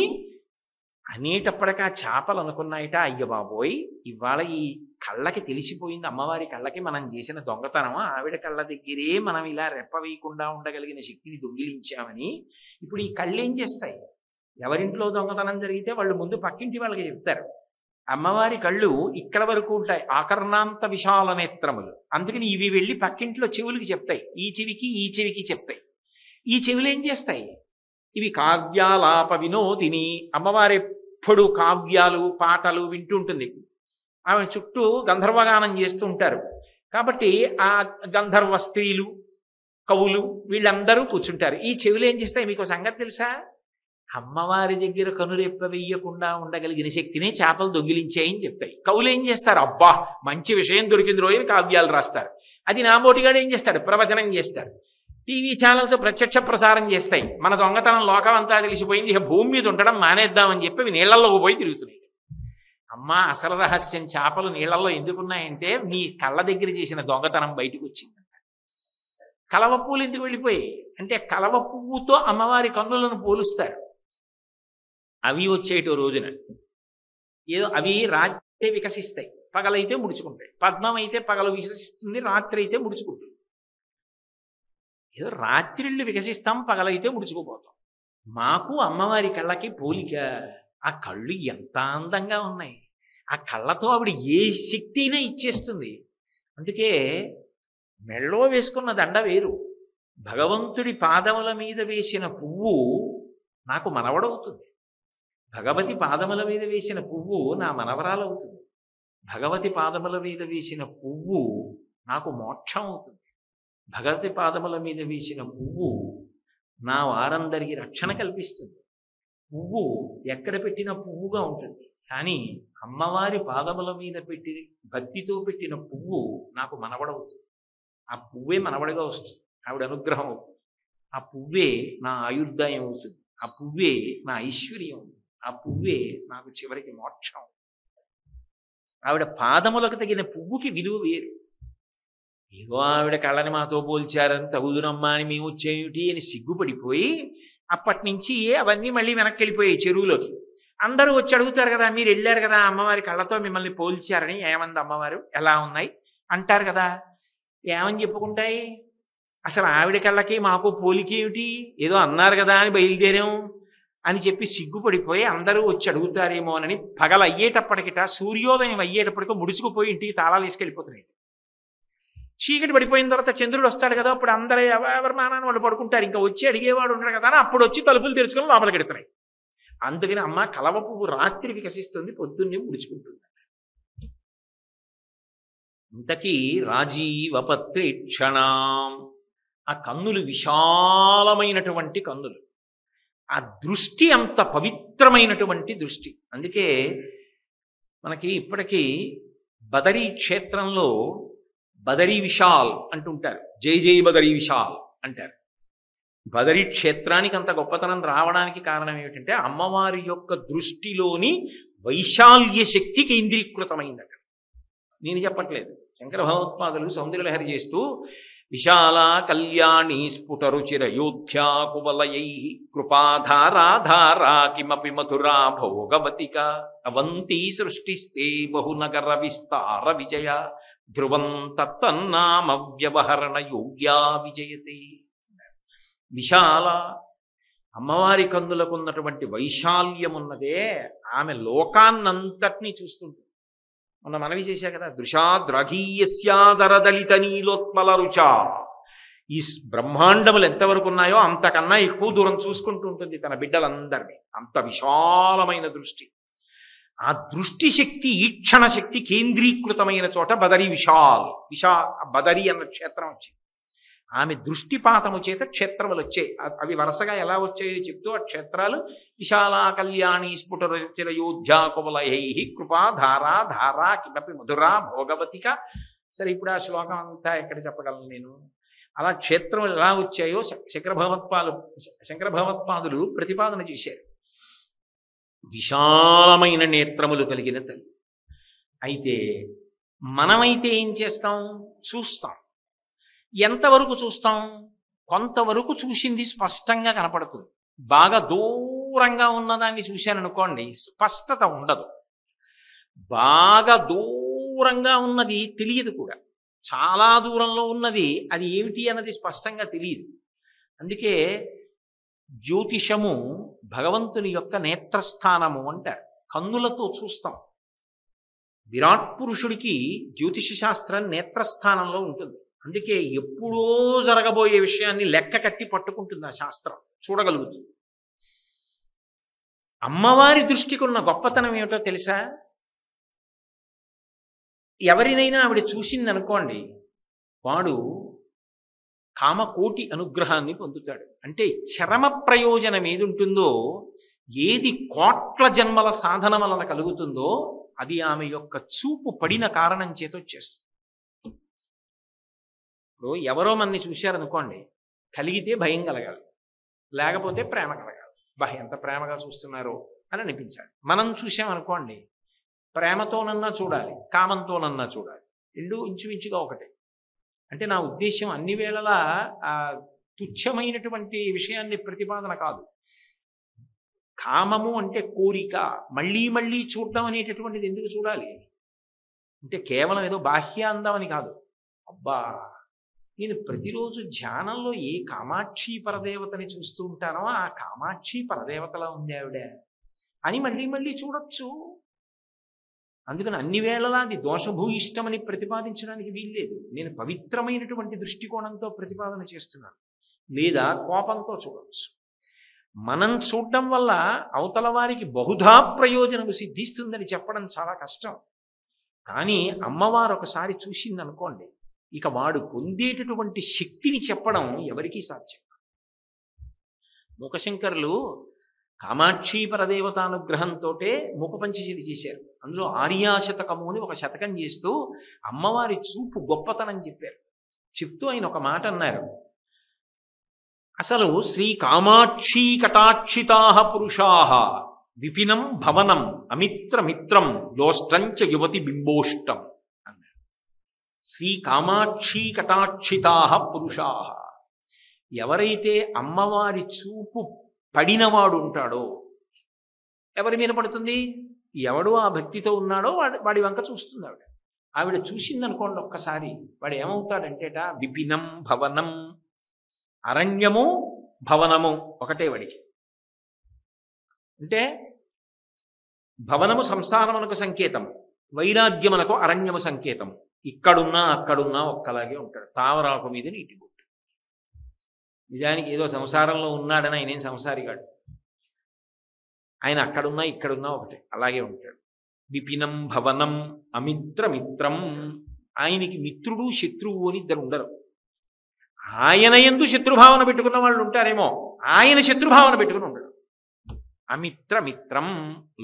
అనేటప్పటికీ ఆ చేపలు అనుకున్నాయట, అయ్య బాబోయ్ ఇవాళ ఈ కళ్ళకి తెలిసిపోయింది, అమ్మవారి కళ్ళకి మనం చేసిన దొంగతనం, ఆవిడ కళ్ళ దగ్గరే మనం ఇలా రెప్ప వేయకుండా ఉండగలిగిన శక్తిని దొంగిలించామని. ఇప్పుడు ఈ కళ్ళు ఏం చేస్తాయి? ఎవరింట్లో దొంగతనం జరిగితే వాళ్ళు ముందు పక్కింటి వాళ్ళకి చెప్తారు. అమ్మవారి కళ్ళు ఇక్కడ వరకు ఉంటాయి, ఆకర్ణాంత విశాల నేత్రములు. అందుకని ఇవి వెళ్ళి పక్కింట్లో చెవులకి చెప్తాయి, ఈ చెవికి చెప్తాయి. ఈ చెవులు ఏం చేస్తాయి? ఇవి కావ్యాలాప వినోదిని. అమ్మవారి ఎప్పుడు కావ్యాలు పాటలు వింటూ ఉంటుంది. ఆమె చుట్టూ గంధర్వగానం చేస్తూ ఉంటారు. కాబట్టి ఆ గంధర్వ స్త్రీలు కవులు వీళ్ళందరూ కూర్చుంటారు. ఈ చెవులు ఏం చేస్తాయి? మీకు సంగతి తెలుసా? అమ్మవారి దగ్గర కనురెప్ప వెయ్యకుండా ఉండగలిగిన శక్తినే చేపలు దొంగిలించాయని చెప్తాయి. కవులు ఏం చేస్తారు? అబ్బా మంచి విషయం దొరికింది రోజు కావ్యాలు రాస్తారు. అది నాబోటిగాడు ఏం చేస్తాడు? ప్రవచనం చేస్తాడు. టీవీ ఛానల్స్ ప్రత్యక్ష ప్రసారం చేస్తాయి. మన దొంగతనం లోకం అంతా తెలిసిపోయింది, ఇక భూమి మీద ఉండడం మానేద్దామని చెప్పి అవి నీళ్లలోకి పోయి తిరుగుతున్నాయి. అమ్మా అసలు రహస్యం చేపలు నీళ్లలో ఎందుకున్నాయంటే నీ కళ్ళ దగ్గర చేసిన దొంగతనం బయటకు వచ్చిందంట. కలవ పువ్వులు ఎందుకు వెళ్ళిపోయాయి అంటే కలవ పువ్వుతో అమ్మవారి కన్నులను పోలుస్తారు. అవి వచ్చేటో రోజున ఏదో అవి రాత్రి వికసిస్తాయి, పగలైతే ముడుచుకుంటాయి. పద్మం అయితే పగలు వికసిస్తుంది, రాత్రి అయితే ముడుచుకుంటుంది. ఏదో రాత్రిళ్ళు వికసిస్తాం, పగలైతే ముడుచుకుపోతాం. మాకు అమ్మవారి కళ్ళకి పోలిక. ఆ కళ్ళు ఎంత అందంగా ఉన్నాయి. ఆ కళ్ళతో ఆవిడ ఏ శక్తి అయినా ఇచ్చేస్తుంది. అందుకే మెళ్ళో వేసుకున్న దండ వేరు, భగవంతుడి పాదముల మీద వేసిన పువ్వు నాకు మనవడవుతుంది. భగవతి పాదముల మీద వేసిన పువ్వు నా మనవరాలవుతుంది. భగవతి పాదముల మీద వేసిన పువ్వు నాకు మోక్షం అవుతుంది. భగవతి పాదముల మీద వేసిన పువ్వు నా వారందరికీ రక్షణ కల్పిస్తుంది. పువ్వు ఎక్కడ పెట్టిన పువ్వుగా ఉంటుంది, కానీ అమ్మవారి పాదముల మీద పెట్టి భక్తితో పెట్టిన పువ్వు నాకు మనవడవుతుంది. ఆ పువ్వే మనవడిగా వస్తుంది, ఆవిడ అనుగ్రహం అవుతుంది. ఆ పువ్వే నా ఆయుర్దాయం అవుతుంది. ఆ పువ్వే నా ఐశ్వర్యం అవుతుంది. ఆ పువ్వే నాకు చివరికి మోక్షం. ఆవిడ పాదములకు తగిన పువ్వుకి విలువ వేరు. ఏదో ఆవిడ కళ్ళని మాతో పోల్చారని తగుదునమ్మా అని మేము వచ్చేమిటి అని సిగ్గుపడిపోయి అప్పటి నుంచి అవన్నీ మళ్ళీ వెనక్కి వెళ్ళిపోయాయి చెరువులోకి. అందరూ వచ్చి అడుగుతారు కదా, మీరు వెళ్ళారు కదా అమ్మవారి కళ్ళతో మిమ్మల్ని పోల్చారని, ఏమంది అమ్మవారు, ఎలా ఉన్నాయి అంటారు కదా. ఏమని చెప్పుకుంటాయి? అసలు ఆవిడ కళ్ళకి మాకు పోలికేమిటి, ఏదో అన్నారు కదా అని బయలుదేరాం అని చెప్పి సిగ్గుపడిపోయి అందరూ వచ్చి అడుగుతారేమోనని పగలు అయ్యేటప్పటికిట సూర్యోదయం అయ్యేటప్పటికో ముడుచుకుపోయి ఇంటికి తాళాలు వేసుకెళ్ళిపోతున్నాయి. చీకటి పడిపోయిన తర్వాత చంద్రుడు వస్తాడు కదా, అప్పుడు అందరూ ఎవరి మానాన్ని వాళ్ళు పడుకుంటారు, ఇంకా వచ్చి అడిగేవాడు ఉండడు కదా అని అప్పుడు వచ్చి తలుపులు తెరుచుకొని లోపలికి ఎడుతున్నాయి. అందుకని అమ్మ కలవ పువ్వు రాత్రి వికసిస్తుంది, పొద్దున్నే ముడుచుకుంటుంది. ఇంతకీ రాజీవపత్రేక్షణాం, ఆ కన్నులు విశాలమైనటువంటి కన్నులు, ఆ దృష్టి అంత పవిత్రమైనటువంటి దృష్టి. అందుకే మనకి ఇప్పటికీ బదరీ క్షేత్రంలో బదరీ విశాల్ అంటుంటారు, జై జై బదరీ విశాల్ అంటారు. బదరీ క్షేత్రానికి అంత గొప్పతనం రావడానికి కారణం ఏమిటంటే అమ్మవారి యొక్క దృష్టిలోని వైశాల్య శక్తి కేంద్రీకృతమైంది అక్కడ. నేను చెప్పట్లేదు, శంకర భగవత్పాదులు సౌందర్యలహరి చేస్తూ విశాల కళ్యాణి స్ఫుటరుచిరయోధ్యా కువలయై కృపాధారాధారా కిమపి మధురా భోగవతిక అవంతి సృష్టిస్తే బహునగర విస్తార విజయ ధ్రువం తత్తన్నామ వ్యవహరణ యోగ్యా విజయతే. విశాల అమ్మవారి కందులకు ఉన్నటువంటి వైశాల్యం ఉన్నదే, ఆమె లోకాన్నంతటినీ చూస్తుంటుంది. మొన్న మనవి చేశా కదా, దృశాద్రఘీయస్యాదరదలిత నీలోత్మల రుచా. ఈ బ్రహ్మాండములు ఎంతవరకు ఉన్నాయో అంతకన్నా ఎక్కువ దూరం చూసుకుంటూ ఉంటుంది తన బిడ్డలందరినీ. అంత విశాలమైన దృష్టి. ఆ దృష్టి శక్తి, ఈక్షణ శక్తి కేంద్రీకృతమైన చోట బదరీ బదరీ అన్న క్షేత్రం వచ్చింది. ఆమె దృష్టిపాతము చేత క్షేత్రములు వచ్చాయి. అవి వరుసగా ఎలా వచ్చాయో చెప్తూ ఆ క్షేత్రాలు విశాల కళ్యాణి స్ఫుటరుచిరయోధ్యా కువలయై కృపాధారా ధారా కిమపి మధురా భోగవతిక. సరే, ఇప్పుడు ఆ శ్లోకం అంతా ఎక్కడ చెప్పగలను నేను? అలా క్షేత్రములు ఎలా వచ్చాయో శంకర భగవత్పాదులు ప్రతిపాదన చేశారు. విశాలమైన నేత్రములు కలిగిన తల్లి. అయితే మనమైతే ఏం చేస్తాం? చూస్తాం. ఎంతవరకు చూస్తాం? కొంతవరకు చూసింది స్పష్టంగా కనపడుతుంది. బాగా దూరంగా ఉన్నదాన్ని చూశాననుకోండి, స్పష్టత ఉండదు. బాగా దూరంగా ఉన్నది తెలియదు కూడా. చాలా దూరంలో ఉన్నది అది ఏమిటి అన్నది స్పష్టంగా తెలియదు. అందుకే జ్యోతిషము భగవంతుని యొక్క నేత్రస్థానము అంటారు. కన్నులతో చూస్తాం. విరాట్ పురుషుడికి జ్యోతిష శాస్త్రం నేత్రస్థానంలో ఉంటుంది. అందుకే ఎప్పుడో జరగబోయే విషయాన్ని లెక్క కట్టి పట్టుకుంటుంది ఆ శాస్త్రం, చూడగలుగుతుంది. అమ్మవారి దృష్టికి ఉన్న గొప్పతనం ఏమిటో తెలుసా? ఎవరినైనా ఆవిడ చూసిందనుకోండి, వాడు కామకోటి అనుగ్రహాన్ని పొందుతాడు. అంటే చరమ ప్రయోజనం ఏది ఉంటుందో, ఏది కోట్ల జన్మల సాధన వలన కలుగుతుందో అది ఆమె యొక్క చూపు పడిన కారణం చేత వచ్చేస్తుంది. ఇప్పుడు ఎవరో మనని చూశారనుకోండి, కలిగితే భయం కలగాలి, లేకపోతే ప్రేమ కలగాలి. ఎంత ప్రేమగా చూస్తున్నారో అని అనిపించాలి. మనం చూసామనుకోండి, ప్రేమతోనన్నా చూడాలి, కామంతోనన్నా చూడాలి. రెండు ఇంచుమించుగా ఒకటే. అంటే నా ఉద్దేశ్యం అన్ని వేళలా తుచ్చమైనటువంటి విషయాన్ని ప్రతిపాదన కాదు. కామము అంటే కోరిక, మళ్ళీ మళ్ళీ చూడటం అనేటటువంటిది ఎందుకు చూడాలి అంటే కేవలం ఏదో బాహ్య అందం అని కాదు. అబ్బా, నేను ప్రతిరోజు ధ్యానంలో ఏ కామాక్షి పరదేవతని చూస్తూ ఉంటానో ఆ కామాక్షి పరదేవతలా ఉంది ఆవిడ అని మళ్ళీ మళ్ళీ చూడొచ్చు. అందుకని అన్ని వేళలా అది దోషభూయిష్టమని ప్రతిపాదించడానికి వీల్లేదు. నేను పవిత్రమైనటువంటి దృష్టికోణంతో ప్రతిపాదన చేస్తున్నాను. లేదా కోపంతో చూడవచ్చు. మనం చూడడం వల్ల అవతల వారికి బహుధా ప్రయోజనము సిద్ధిస్తుందని చెప్పడం చాలా కష్టం. కానీ అమ్మవారు ఒకసారి చూసిందనుకోండి, ఇక వాడు పొందేటటువంటి శక్తిని చెప్పడం ఎవరికీ సాధ్యం. మూకశంకరులు కామాక్షి పరదేవతానుగ్రహంతో మూక పంచశతి చేశారు. అందులో ఆర్యాశతకము అని ఒక శతకం చేస్తూ అమ్మవారి చూపు గొప్పతనం చెప్పారు. చెప్తూ ఆయన ఒక మాట అన్నారు, అసలు శ్రీ కామాక్షి కటాక్షితా పురుషా విపినం భవనం అమిత్రమిత్రం లోష్టంచ యువతి బింబోష్టం అన్నారు. శ్రీ కామాక్షి కటాక్షితా పురుషా, ఎవరైతే అమ్మవారి చూపు పడినవాడు ఉంటాడో, ఎవరి మీద పడుతుంది? ఎవడు ఆ భక్తితో ఉన్నాడో వాడి వంక చూస్తుంది ఆవిడ. ఆవిడ చూసిందనుకోండి ఒక్కసారి, వాడు ఏమవుతాడంటేట విపినం భవనం, అరణ్యము భవనము ఒకటే వాడికి. అంటే భవనము సంసారమునకు సంకేతము, వైరాగ్యమునకు అరణ్యము సంకేతము. ఇక్కడున్నా అక్కడున్నా ఒక్కలాగే ఉంటాడు. తావరాకు మీద నీటి బొట్టు. నిజానికి ఏదో సంసారంలో ఉన్నాడని ఆయన ఏం సంసారి కాడు. ఆయన అక్కడున్నా ఇక్కడున్నా ఒకటే, అలాగే ఉంటాడు. విపినం భవనం అమిత్రమిత్రం, ఆయనకి మిత్రుడు శత్రువు అని ఇద్దరు ఉండరు. ఆయన యందు శత్రుభావన పెట్టుకున్న వాళ్ళు ఉంటారేమో, ఆయన శత్రుభావన పెట్టుకుని ఉండడు. అమిత్రమిత్రం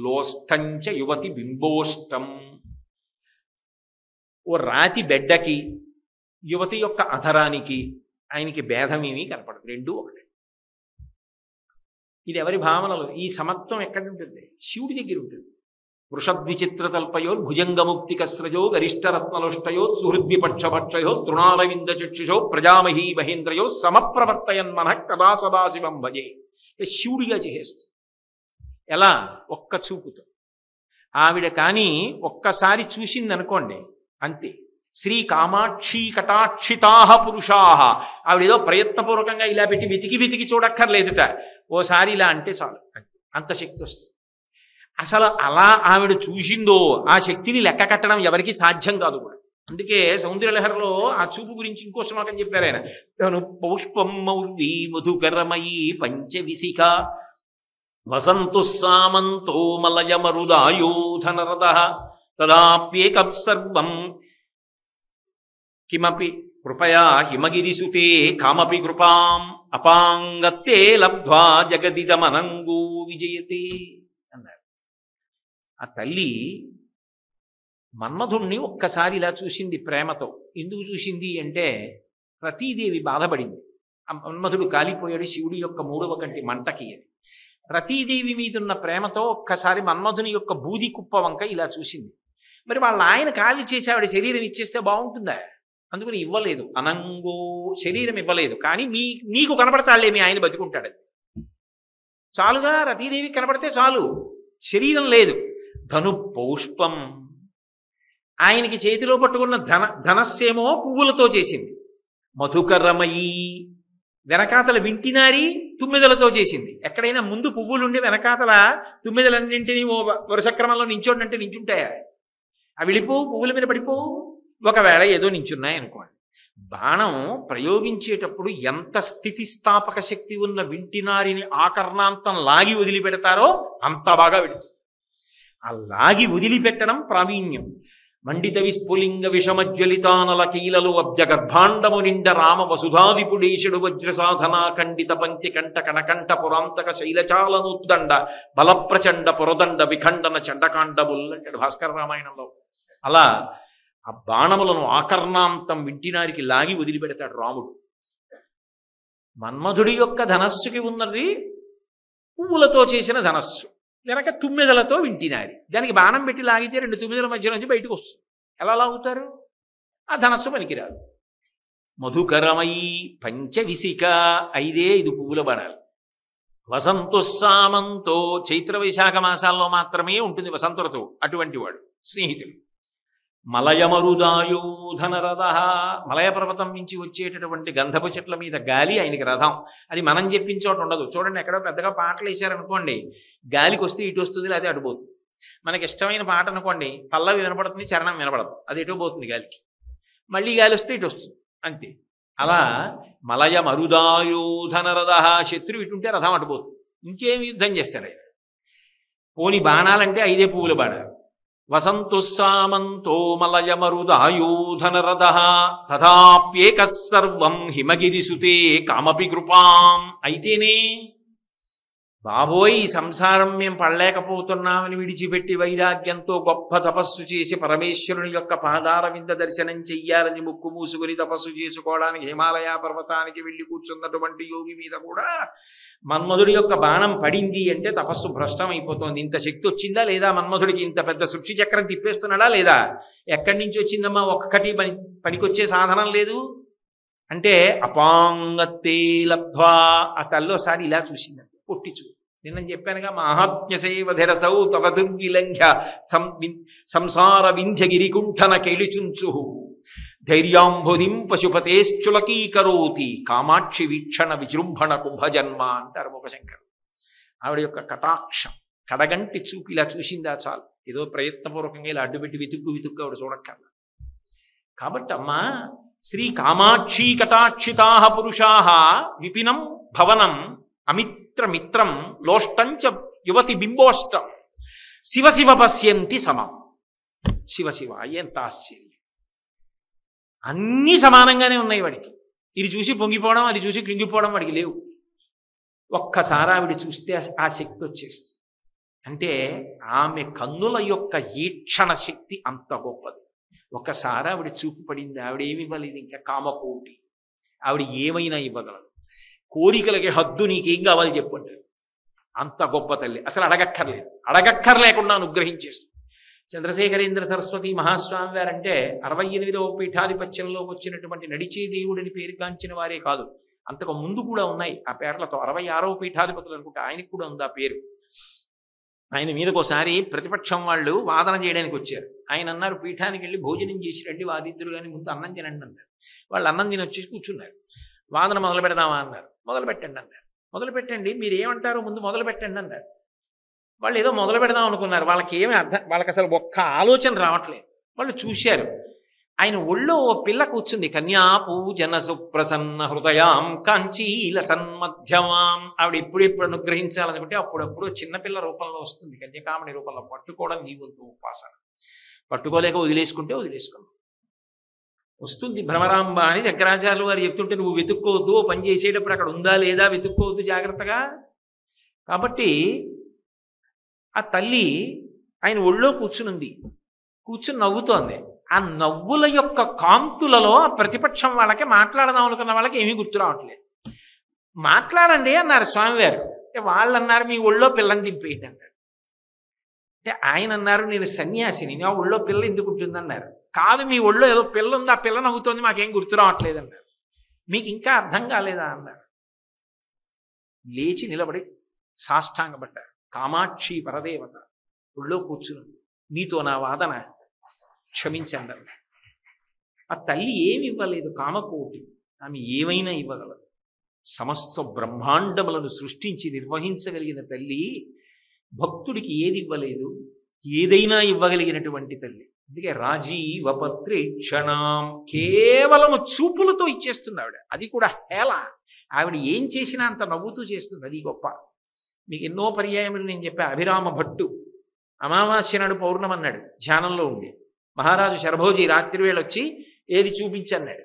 లోష్టంచ యువతి బింబోష్టం. ఓ రాతి బెడ్డకి యువతి యొక్క అధరానికి ఆయనకి భేదమేమీ కనపడదు, రెండూ ఒకటే. ఇది ఎవరి భావనలు? ఈ సమత్వం ఎక్కడ ఉంటుంది? శివుడి దగ్గర ఉంటుంది. వృషద్విచిత్రతల్పయో భుజంగముక్తికస్రజో గరిష్టరత్నలుష్టయో సుహృద్విపక్షపక్షయో తృణారవింద చక్షుషో ప్రజామహీ మహేంద్రయో సమప్రవర్తయన్ మనః కదా సదాశివం భజే. శివుడిగా చేసేస్తుంది. ఎలా? ఒక్క చూపుతో. ఆవిడ కానీ ఒక్కసారి చూసిందనుకోండి అంతే. శ్రీ కామాక్షి కటాక్షితా పురుషా. ఆవిడేదో ప్రయత్నపూర్వకంగా ఇలా పెట్టి వెతికి వెతికి చూడక్కర్లేదుట. ఓసారి ఇలా అంటే చాలు, అంత శక్తి వస్తుంది. అసలు అలా ఆవిడ చూసిందో ఆ శక్తిని లెక్క కట్టడం ఎవరికి సాధ్యం కాదు కూడా. అందుకే సౌందర్యలహరిలో ఆ చూపు గురించి ఇంకో శ్లోకం చెప్పారు ఆయన. తను పౌష్పం మౌర్వీ మధుకరమయీ పంచవిశిఖ వసంతు సామంతో మలయమరుదాయోధనరద తదాప్యేకసర్వం కిమపి కృపయా హిమగిరిసుతే కామపి కృపాం అపాంగత్తే లబ్ధ్వా జగదిదమనంగో విజయతే అన్నారు. ఆ తల్లి మన్మధుణ్ణి ఒక్కసారి ఇలా చూసింది ప్రేమతో. ఎందుకు చూసింది అంటే రతీదేవి బాధపడింది. ఆ మన్మధుడు కాలిపోయాడు శివుడి యొక్క 3వ కంటి మంటకి అని. రతీదేవి మీదున్న ప్రేమతో ఒక్కసారి మన్మధుని యొక్క బూది కుప్ప వంక ఇలా చూసింది. మరి వాళ్ళ ఆయన కాలి చేసి ఆవిడ శరీరం ఇచ్చేస్తే బాగుంటుందా? అందుకని ఇవ్వలేదు. అనంగో శరీరం ఇవ్వలేదు. కానీ నీకు కనపడతాడులే, మీ ఆయన బతుకుంటాడు. చాలుగా, రతీదేవి కనపడితే చాలు, శరీరం లేదు. ధను పౌష్పం, ఆయనకి చేతిలో పట్టుకున్న ధనస్సేమో పువ్వులతో చేసింది. మధుకరమయీ, వెనకాతల వింటినారి తుమ్మెదలతో చేసింది. ఎక్కడైనా ముందు పువ్వులుండి వెనకాతల తుమ్మెదలన్నింటినీ ఓ వరుస క్రమంలో నించోడంటే నించుంటాయా? అవి వెళ్ళిపోవు, పువ్వుల మీద పడిపోవు. ఒకవేళ ఏదో నించున్నాయి అనుకోండి, బాణం ప్రయోగించేటప్పుడు ఎంత స్థితిస్థాపక శక్తి ఉన్న వింటినారిని ఆకర్ణాంతం లాగి వదిలిపెడతారో అంత బాగా పెడుతుంది. ఆ లాగి వదిలిపెట్టడం ప్రావీణ్యం. మండిత విస్ఫులింగ విషమజ్వలితానల కీలలు అబ్జ గర్భాండము నిండ రామ వసుధాదిపుడేశుడు వజ్ర సాధనా ఖండిత పంక్తి కంఠ కణకంఠ పురాంతక శైలచాలనుద్దండ బలప్రచండ పురదండ విఖండన చండకాండముల్ అంటాడు భాస్కర రామాయణంలో. అలా ఆ బాణములను ఆకర్ణాంతం వింటినారికి లాగి వదిలిపెడతాడు రాముడు. మన్మధుడి యొక్క ధనస్సుకి ఉన్నది పువ్వులతో చేసిన ధనస్సు, వెనక తుమ్మెదలతో వింటినారి. దానికి బాణం పెట్టి లాగితే 2 తుమ్మెదల మధ్య నుంచి బయటకు వస్తుంది. ఎలా లాగుతారు? ఆ ధనస్సు పనికిరాదు. మధుకరమయీ పంచవిసిక, 5 పువ్వుల బాణాలు. వసంతోస్సామంతో, చైత్ర వైశాఖ మాసాల్లో మాత్రమే ఉంటుంది వసంత ఋతువు, అటువంటి వాడు స్నేహితుడు. మలయమరుదాయోధన రథ, మలయ పర్వతం నుంచి వచ్చేటటువంటి గంధపు చెట్ల మీద గాలి ఆయనకి రథం. అది మనం చెప్పిన చోట ఉండదు. చూడండి, ఎక్కడో పెద్దగా పాటలు వేశారనుకోండి, గాలికి వస్తే ఇటు వస్తుంది, లేదా అటుపోతుంది. మనకి ఇష్టమైన పాట అనుకోండి, పల్లవి వినపడుతుంది, చరణం వినపడదు, అది ఎటు పోతుంది గాలికి. మళ్ళీ గాలి వస్తే ఇటు వస్తుంది, అంతే. అలా మలయమరుదాయోధన రథ, శత్రువు ఇటుంటే రథం అటుపోతుంది. ఇంకేమి యుద్ధం చేస్తాడు ఆయన? పోని బాణాలంటే 5 పువ్వుల బాణాలు. వసంతోస్సామంతో మలయమరుదాయోధన రథ తథాప్యేకః సర్వం హిమగిరిసుతే కామపి కృపాం. అయితేనే బాబోయ్, ఈ సంసారం మేము పడలేకపోతున్నామని విడిచిపెట్టి వైరాగ్యంతో గొప్ప తపస్సు చేసి పరమేశ్వరుని యొక్క పాదార వింద దర్శనం చెయ్యాలని ముక్కు మూసుకుని తపస్సు చేసుకోవడానికి హిమాలయ పర్వతానికి వెళ్ళి కూర్చున్నటువంటి యోగి మీద కూడా మన్మధుడి యొక్క బాణం పడింది అంటే తపస్సు భ్రష్టం అయిపోతుంది. ఇంత శక్తి వచ్చిందా లేదా మన్మధుడికి? ఇంత పెద్ద సృష్టి చక్రం తిప్పేస్తున్నాడా లేదా? ఎక్కడి నుంచి వచ్చిందమ్మా? ఒక్కటి పనికొచ్చే సాధనం లేదు అంటే అపాంగత్తే లబ్ధ్వా. ఆ తల్లోసారి ఇలా చూసిందండి, పొట్టిచూ. నిన్న చెప్పానుగా, మహాత్మ్యసేవధిరసౌ తవ దుర్విలంఘ్య సంసార వింధ్యగిరికుంఠన కేళిచుంచు ధైర్యాంబుధిం పశుపతేశ్చులకీకరోతి కామాక్షి వీక్షణ విజృంభణ కుంభజన్మ అంటారు మూకశంకరుడు. ఆవిడ యొక్క కటాక్షం, కడగంటి చూపు ఇలా చూసిందా చాలు. ఏదో ప్రయత్నపూర్వకంగా ఇలా అడ్డుపెట్టి వెతుక్కు ఆవిడ చూడక్కర్లా. కాబట్టి అమ్మా, శ్రీ కామాక్షీ కటాక్షితా పురుషా విపినం భవనం అమిత్రమిత్రం లోష్టంచ యువతి బింబోష్టం శివ శివ పశ్యంతి సమం. శివ శివ, ఎంత ఆశ్చర్యం! అన్నీ సమానంగానే ఉన్నాయి వాడికి. ఇది చూసి పొంగిపోవడం, అది చూసి కృంగిపోవడం వాడికి లేవు. ఒక్కసారి ఆవిడ చూస్తే ఆ శక్తి వచ్చేస్తుంది. అంటే ఆమె కన్నుల యొక్క ఈక్షణ శక్తి అంత గొప్పది. ఒకసారి ఆవిడ చూపు పడింది, ఆవిడ ఏమి ఇవ్వలేదు ఇంకా కామకోటి. ఆవిడ ఏమైనా ఇవ్వగలదు. కోరికలకి హద్దు, నీకేం కావాలి చెప్పంటారు. అంత గొప్ప తల్లి, అసలు అడగక్కర్లేకుండా అనుగ్రహించేస్తుంది. చంద్రశేఖరేంద్ర సరస్వతి మహాస్వామి వారంటే 68వ పీఠాధిపత్యంలో వచ్చినటువంటి నడిచే దేవుడిని పేరుగాంచిన వారే కాదు, అంతకు ముందు కూడా ఉన్నాయి ఆ పేర్లతో. 66వ పీఠాధిపతులు అనుకుంటే ఆయనకు కూడా ఉంది ఆ పేరు. ఆయన మీదకి ఒకసారి ప్రతిపక్షం వాళ్ళు వాదన చేయడానికి వచ్చారు. ఆయన అన్నారు, పీఠానికి వెళ్ళి భోజనం చేసి రండి వాదిద్దరు, కానీ ముందు అన్నం తినండి అన్నారు. వాళ్ళు అన్నం తిని వచ్చేసి కూర్చున్నారు. వాదన మొదలు పెడదామా అన్నారు. మొదలు పెట్టండి అన్నారు. మొదలు పెట్టండి, మీరు ఏమంటారు ముందు మొదలు పెట్టండి అన్నారు. వాళ్ళు ఏదో మొదలు పెడదాం అనుకున్నారు. వాళ్ళకి ఏమీ వాళ్ళకి అసలు ఒక్క ఆలోచన రావట్లేదు. వాళ్ళు చూశారు, ఆయన ఒళ్ళో ఓ పిల్ల కూర్చుంది. కన్యాపూజన సుప్రసన్న హృదయాం కాంచీల సన్మధ్యమాం. ఆవిడ ఎప్పుడెప్పుడు అనుగ్రహించాలనుకుంటే అప్పుడప్పుడు చిన్నపిల్ల రూపంలో వస్తుంది, కన్యకామణి రూపంలో. పట్టుకోవడం నీ వంతు ఉపాసన. పట్టుకోలేక వదిలేసుకుంటే వదిలేసుకున్నాం. వస్తుంది భ్రమరాంబ అని శంకరాచార్యులు వారు చెప్తుంటే నువ్వు వెతుక్కోవద్దు, పని చేసేటప్పుడు అక్కడ ఉందా లేదా వెతుక్కోవద్దు జాగ్రత్తగా. కాబట్టి ఆ తల్లి ఆయన ఒళ్ళో కూర్చునుంది, కూర్చుని నవ్వుతోంది. ఆ నవ్వుల యొక్క కాంతులలో ఆ ప్రతిపక్షం వాళ్ళకి, మాట్లాడదాం అనుకున్న వాళ్ళకి ఏమీ గుర్తు రావట్లేదు. మాట్లాడండి అన్నారు స్వామివారు. వాళ్ళు అన్నారు, మీ ఒళ్ళో పిల్లని దింపేయండి అన్నారు. అంటే ఆయన అన్నారు, నేను సన్యాసిని, నా ఒళ్ళో పిల్ల ఎందుకు ఉంటుంది అన్నారు. కాదు, మీ ఒళ్ళో ఏదో పిల్ల ఉంది, ఆ పిల్ల నవ్వుతోంది, మాకేం గుర్తు రావట్లేదు అన్నారు. మీకు ఇంకా అర్థం కాలేదా అన్నారు. లేచి నిలబడి సాష్టాంగపడ్డారు. కామాక్షి పరదేవత ఒళ్ళో కూర్చుని మీతో నా వాదన క్షమించండి. ఆ తల్లి ఏమి ఇవ్వలేదు, కామకోటి. ఆమె ఏమైనా ఇవ్వగలదు. సమస్త బ్రహ్మాండములను సృష్టించి నిర్వహించగలిగిన తల్లి భక్తుడికి ఏది ఇవ్వలేదు, ఏదైనా ఇవ్వగలిగినటువంటి తల్లి. అందుకే రాజీవ పత్రేక్షణం, కేవలము చూపులతో ఇచ్చేస్తుంది ఆవిడ. అది కూడా హేళ. ఆవిడ ఏం చేసినా అంత నవ్వుతూ చేస్తుంది. అది గొప్ప. మీకు ఎన్నో పర్యాయములు నేను చెప్పా. అభిరామ భట్టు అమావాస్య నాడు పౌర్ణమి అన్నాడు ధ్యానంలో ఉండి. మహారాజు శరభోజీ రాత్రి వేళ వచ్చి ఏది చూపించన్నాడు.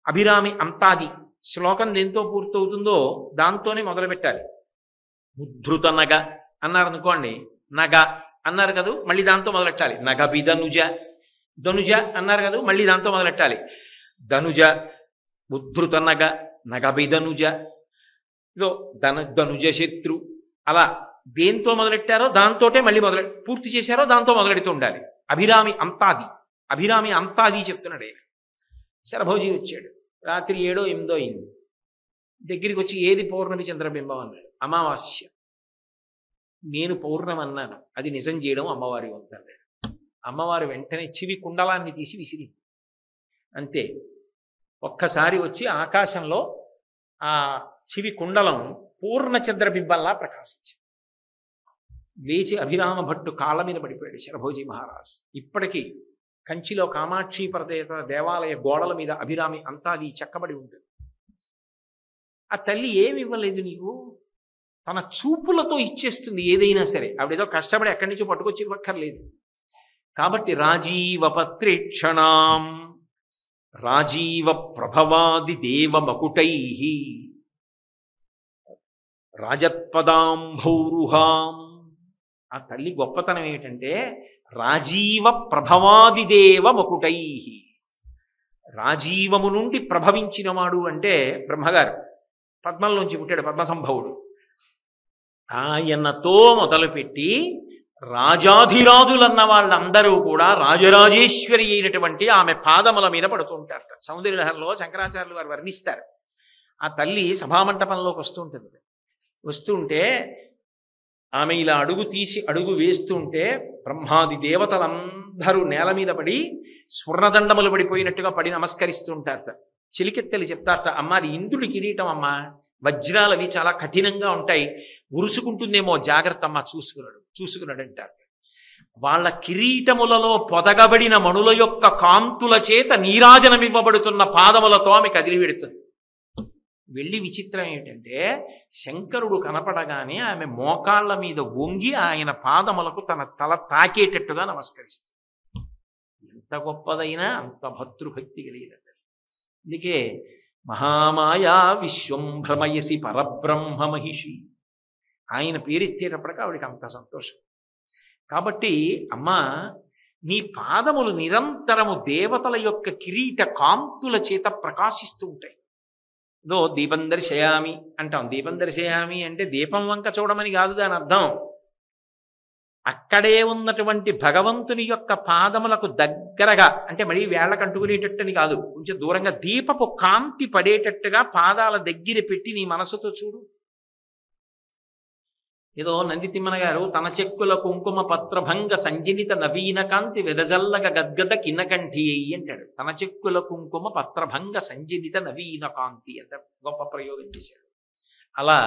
అభిరామి అంతాది శ్లోకం దేంతో పూర్తవుతుందో దాంతోనే మొదలు పెట్టాలి. ఉద్ధృత నగ అన్నారు అనుకోండి, నగ అన్నారు కదా, మళ్ళీ దాంతో మొదలెట్టాలి. నగ బిధనుజ, ధనుజ అన్నారు కదా, మళ్ళీ దాంతో మొదలెట్టాలి. ధనుజ, ఉద్ధృత నగ, నగ బిధనుజ, ఇదో ధనుజ శత్రు. అలా దేంతో మొదలెట్టారో దాంతోటే మళ్ళీ పూర్తి చేశారో దాంతో మొదలెడుతూ ఉండాలి. అభిరామి అంతాది, అభిరామి అంతాది చెప్తున్నాడు ఆయన. శరభోజీ వచ్చాడు. రాత్రి 7, 8 అయింది. దగ్గరికి వచ్చి ఏది పౌర్ణమి చంద్రబింబం అన్నాడు. అమావాస్య. నేను పౌర్ణమి అన్నాను, అది నిజం చేయడం అమ్మవారి వంతు అన్నాడు. అమ్మవారు వెంటనే చివి కుండలాన్ని తీసి విసిరి అంతే. ఒక్కసారి వచ్చి ఆకాశంలో ఆ చివి కుండలం పూర్ణ చంద్రబింబంలా ప్రకాశించింది. లేచి అభిరామ భట్టు కాళ్ళ మీద పడిపోయాడు శరభోజీ మహారాజ్. ఇప్పటికీ కంచిలో కామాక్షి పరదేవత దేవాలయ గోడల మీద అభిరామి అంతాది చెక్కబడి ఉంటుంది. ఆ తల్లి ఏమి ఇవ్వలేదు నీకు, తన చూపులతో ఇచ్చేస్తుంది ఏదైనా సరే. ఆవిడేదో కష్టపడి ఎక్కడి నుంచో పట్టుకొచ్చి ఇవ్వక్కర్లేదు. కాబట్టి రాజీవ పత్రేక్షణాం రాజీవ ప్రభవాది దేవ మకుటై రాజత్పదాంభౌరుహాం. ఆ తల్లి గొప్పతనం ఏమిటంటే రాజీవ ప్రభవాదిదేవ మకుటై. రాజీవము నుండి ప్రభవించినవాడు అంటే బ్రహ్మగారు పద్మంలోంచి పుట్టాడు పద్మసంభవుడు. ఆయనతో మొదలుపెట్టి రాజాధిరాజులన్న వాళ్ళందరూ కూడా రాజరాజేశ్వరి అయినటువంటి ఆమె పాదముల మీద పడుతూ ఉంటారట. సౌందర్యలహరిలో శంకరాచార్యులు వారు వర్ణిస్తారు. ఆ తల్లి సభామంటపంలోకి వస్తుంటుంది. వస్తుంటే ఆమె ఇలా అడుగు తీసి అడుగు వేస్తుంటే బ్రహ్మాది దేవతలందరూ నేల మీద పడి స్వర్ణదండములు పడిపోయినట్టుగా పడి నమస్కరిస్తూ ఉంటారట. చిలికెత్తెలు చెప్తారట, అమ్మ అది ఇంద్రుడి కిరీటం అమ్మ, వజ్రాలవి చాలా కఠినంగా ఉంటాయి, ఉరుసుకుంటుందేమో, జాగ్రత్త అమ్మ, చూసుకున్నాడు అంటారు. వాళ్ళ కిరీటములలో పొదగబడిన మణుల యొక్క కాంతుల చేత నీరాజనమివ్వబడుతున్న పాదములతో ఆమె కదిలి పెడుతుంది. వెళ్ళి విచిత్రం ఏమిటంటే శంకరుడు కనపడగానే ఆమె మోకాళ్ళ మీద వంగి ఆయన పాదములకు తన తల తాకేటట్టుగా నమస్కరిస్తుంది. ఎంత గొప్పదైనా అంత భర్తృభక్తి కలిగినది. అందుకే మహామాయా విశ్వం భ్రమయసి పరబ్రహ్మ మహిషి ఆయన పేరెత్తేటప్పటికి ఆవిడికి అంత సంతోషం. కాబట్టి అమ్మా, నీ పాదములు నిరంతరము దేవతల యొక్క కిరీట కాంతుల చేత ప్రకాశిస్తూ ఉంటాయి. ఇదో దీపం దర్శయామి అంటాం. దీపం దర్శయామి అంటే దీపం వంక చూడమని కాదు దాని అర్థం. అక్కడే ఉన్నటువంటి భగవంతుని యొక్క పాదములకు దగ్గరగా, అంటే మళ్ళీ వేళ్లకు అంటుకునేటట్టని కాదు, కొంచెం దూరంగా దీపపు కాంతి పడేటట్టుగా పాదాల దగ్గర పెట్టి నీ మనసుతో చూడు. ఏదో నందితిమ్మన గారు తన చెక్కుల కుంకుమ పత్రభంగ సంజనిత నవీన కాంతి విరజల్లగ గద్గద కిన్నకంఠి అంటాడు. తన చెక్కుల కుంకుమ పత్రభంగ సంజనిత నవీన కాంతి అంత గొప్ప ప్రయోగం చేశాడు. అలా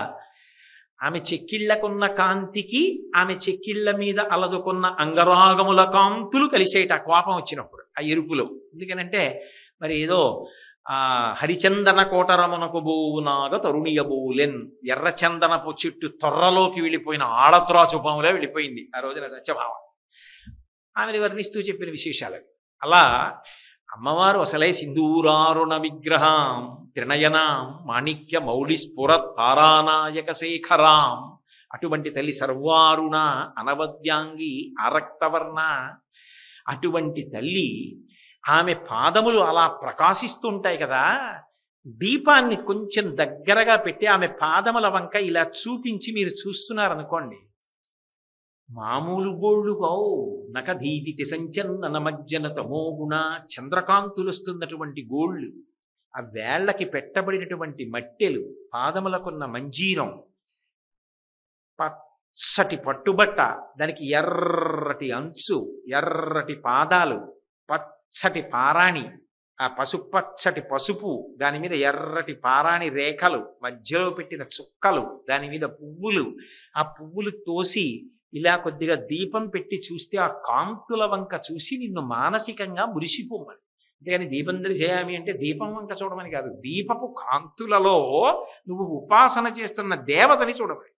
ఆమె చెక్కిళ్లకున్న కాంతికి ఆమె చెక్కిళ్ల మీద అలదుకున్న అంగరాగముల కాంతులు కలిసేట కోపం వచ్చినప్పుడు ఆ ఎరుపులో. ఎందుకనంటే మరి ఏదో హరిచందన కోటరమునకు బోవునాగ తరుణియబోలెన్, ఎర్రచందనపు చెట్టు తొర్రలోకి వెళ్ళిపోయిన ఆడత్రాచుపంలో వెళ్ళిపోయింది ఆ రోజున సత్యభామ. ఆమెను వర్ణిస్తూ చెప్పిన విశేషాలు. అలా అమ్మవారు అసలే సింధూరారుణ విగ్రహం త్రినయనాం మాణిక్య మౌళి స్ఫుర తారానాయక శేఖరాం. అటువంటి తల్లి సర్వారుణ అనవద్యాంగి ఆరక్తవర్ణ. అటువంటి తల్లి ఆమె పాదములు అలా ప్రకాశిస్తుంటాయి కదా. దీపాన్ని కొంచెం దగ్గరగా పెట్టి ఆమె పాదముల వంక ఇలా చూపించి మీరు చూస్తున్నారనుకోండి, మామూలు గోళ్ళు కావు. నకధీదితి సంచన్న మజ్జన తమోగుణ, చంద్రకాంతులుస్తున్నటువంటి గోళ్ళు, ఆ వేళ్లకి పెట్టబడినటువంటి మట్టెలు, పాదములకున్న మంజీరం, పచ్చటి పట్టుబట్ట, దానికి ఎర్రటి అంచు, ఎర్రటి పాదాలు, పచ్చటి పారాణి, ఆ పసుపచ్చటి పసుపు, దాని మీద ఎర్రటి పారాణి రేఖలు, మధ్యలో పెట్టిన చుక్కలు, దాని మీద పువ్వులు, ఆ పువ్వులు తోసి ఇలా కొద్దిగా దీపం పెట్టి చూస్తే ఆ కాంతుల వంక చూసి నిన్ను మానసికంగా మురిసిపోమని. అంతేగాని దీపం దర్శయామి అంటే దీపం వంక చూడమని కాదు, దీపపు కాంతులలో నువ్వు ఉపాసన చేస్తున్న దేవతని చూడమని.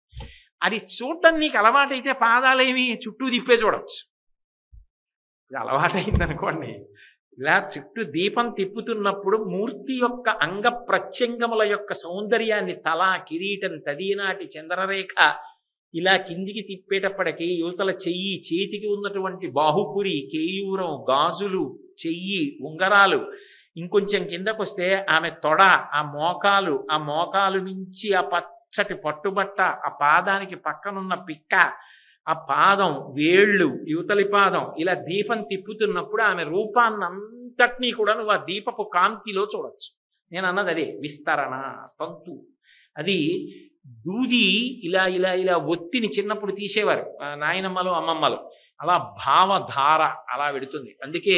అది చూడటం నీకు అలవాటైతే పాదాలేమి చుట్టూ తిప్పే చూడవచ్చు. ఇది అలవాటైందనుకోండి, ఇలా చుట్టూ దీపం తిప్పుతున్నప్పుడు మూర్తి యొక్క అంగ ప్రత్యంగముల యొక్క సౌందర్యాన్ని, తల, కిరీటం, తదినాటి చంద్రరేఖ ఇలా కిందికి తిప్పేటప్పటికి యువతల చెయ్యి, చేతికి ఉన్నటువంటి బాహుపురి, కేయూరం, గాజులు, చెయ్యి, ఉంగరాలు, ఇంకొంచెం కిందకొస్తే ఆమె తొడ, ఆ మోకాలు నుంచి ఆ పచ్చటి పట్టుబట్ట, ఆ పాదానికి పక్కనున్న పిక్క, ఆ పాదం, వేళ్ళు, యువతలి పాదం, ఇలా దీపం తిప్పుతున్నప్పుడు ఆమె రూపాన్నంతటినీ కూడా నువ్వు ఆ దీపపు కాంతిలో చూడొచ్చు. నేను అన్నది అదే విస్తరణ తంతు. అది దూది ఇలా ఇలా ఇలా ఒత్తిని చిన్నప్పుడు తీసేవారు నాయనమ్మలు, అమ్మమ్మలు. అలా భావధార అలా వెడుతుంది. అందుకే